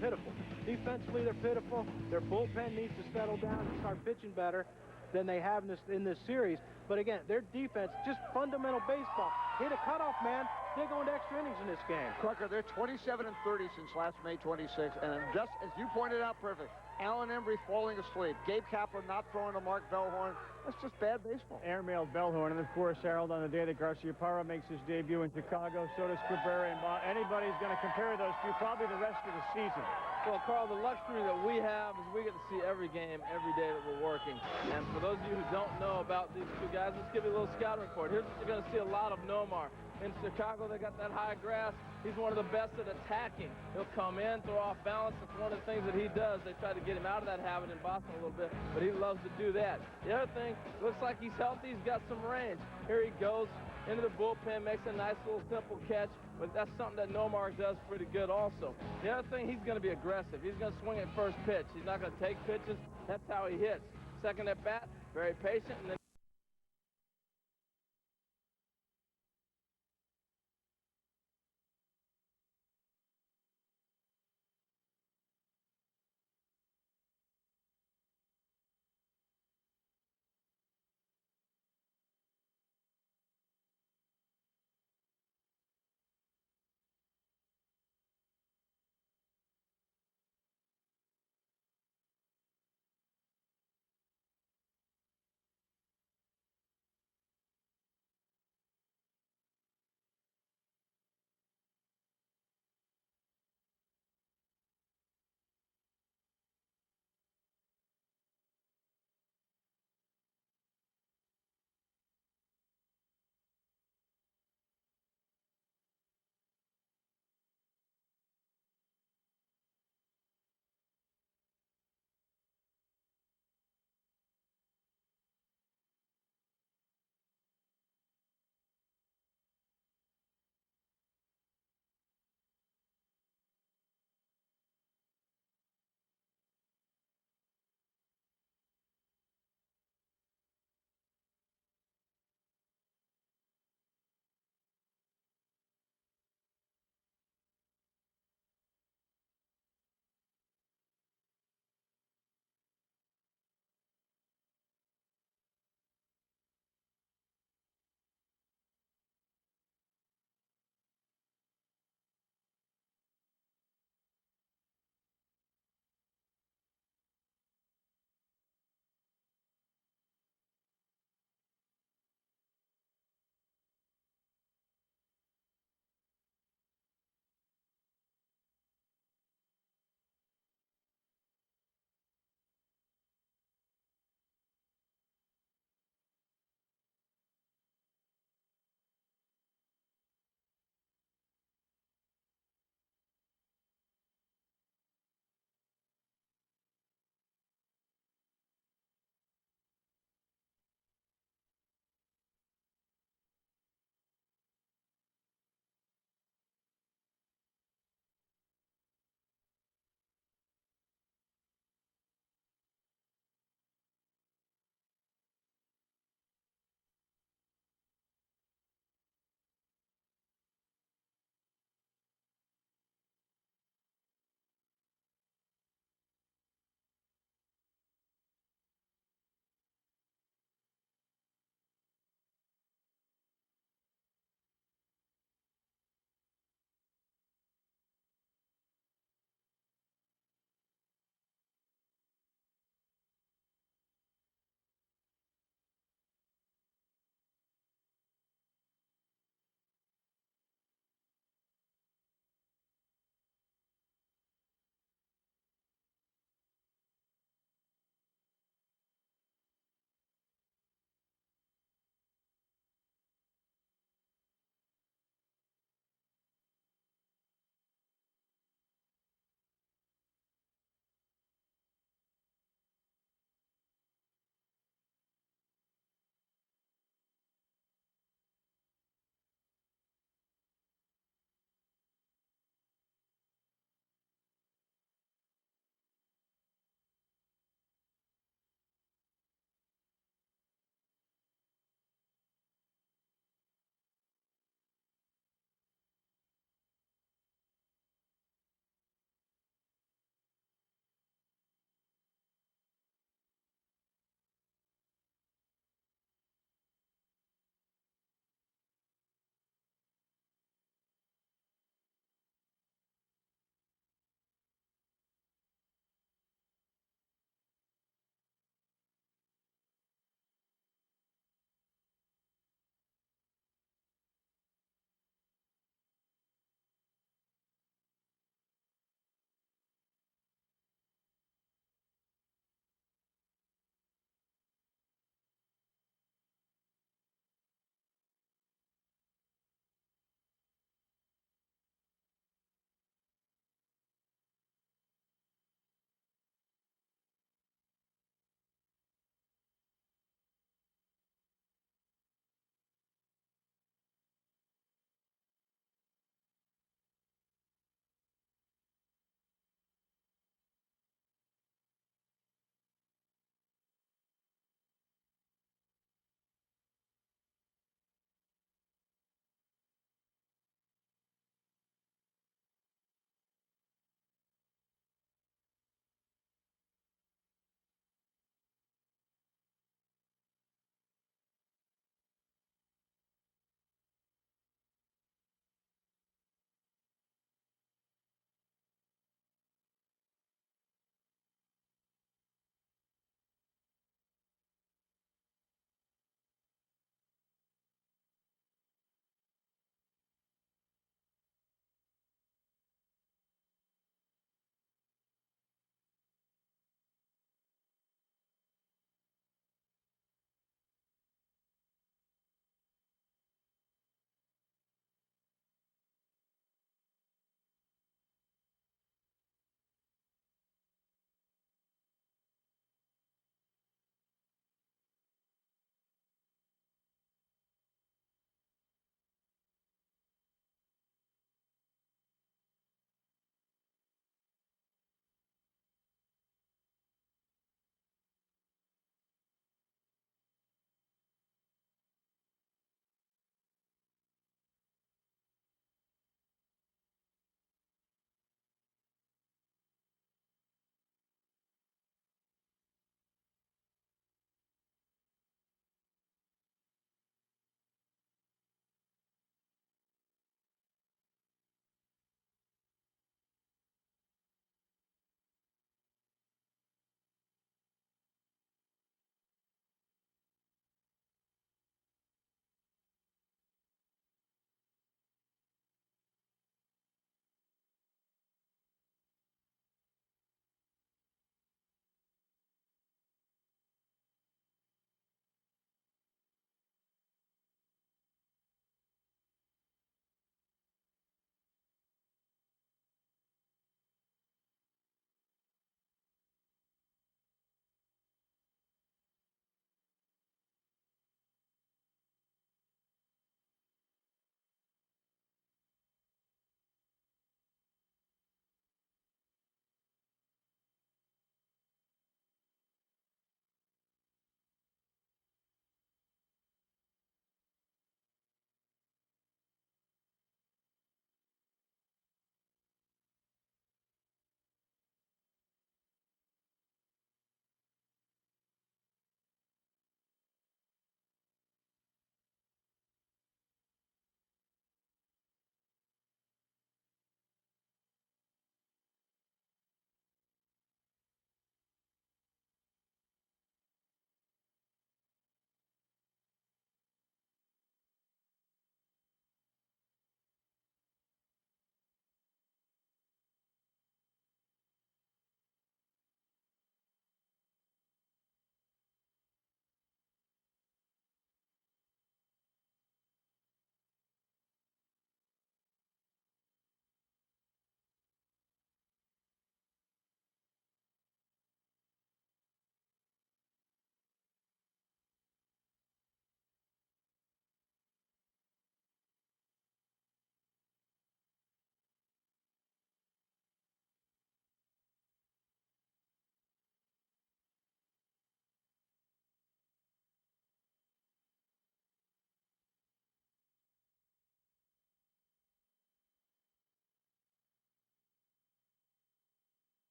pitiful. Defensively, they're pitiful. Their bullpen needs to settle down and start pitching better than they have in this series. But again, their defense, just fundamental baseball. Hit a cutoff man, they go into extra innings in this game. Crocker, they're 27 and 30 since last May 26th, and just as you pointed out perfect, Alan Embry falling asleep, Gabe Kapler not throwing to Mark Bellhorn. That's just bad baseball. Airmailed Bellhorn, and of course, Harold, on the day that Garciaparra makes his debut in Chicago, so does Cabrera. And anybody's going to compare those two probably the rest of the season. Well, Carl, the luxury that we have is we get to see every game, every day that we're working. And for those of you who don't know about these two guys, let's give you a little scouting report. Here's what you're going to see a lot of Nomar. In Chicago, they got that high grass. He's one of the best at attacking. He'll come in, throw off balance. It's one of the things that he does. They try to get him out of that habit in Boston a little bit, but he loves to do that. The other thing, looks like he's healthy. He's got some range. Here he goes into the bullpen, makes a nice little simple catch, but that's something that Nomar does pretty good also. The other thing, he's going to be aggressive. He's going to swing at first pitch. He's not going to take pitches. That's how he hits. Second at bat, very patient, and then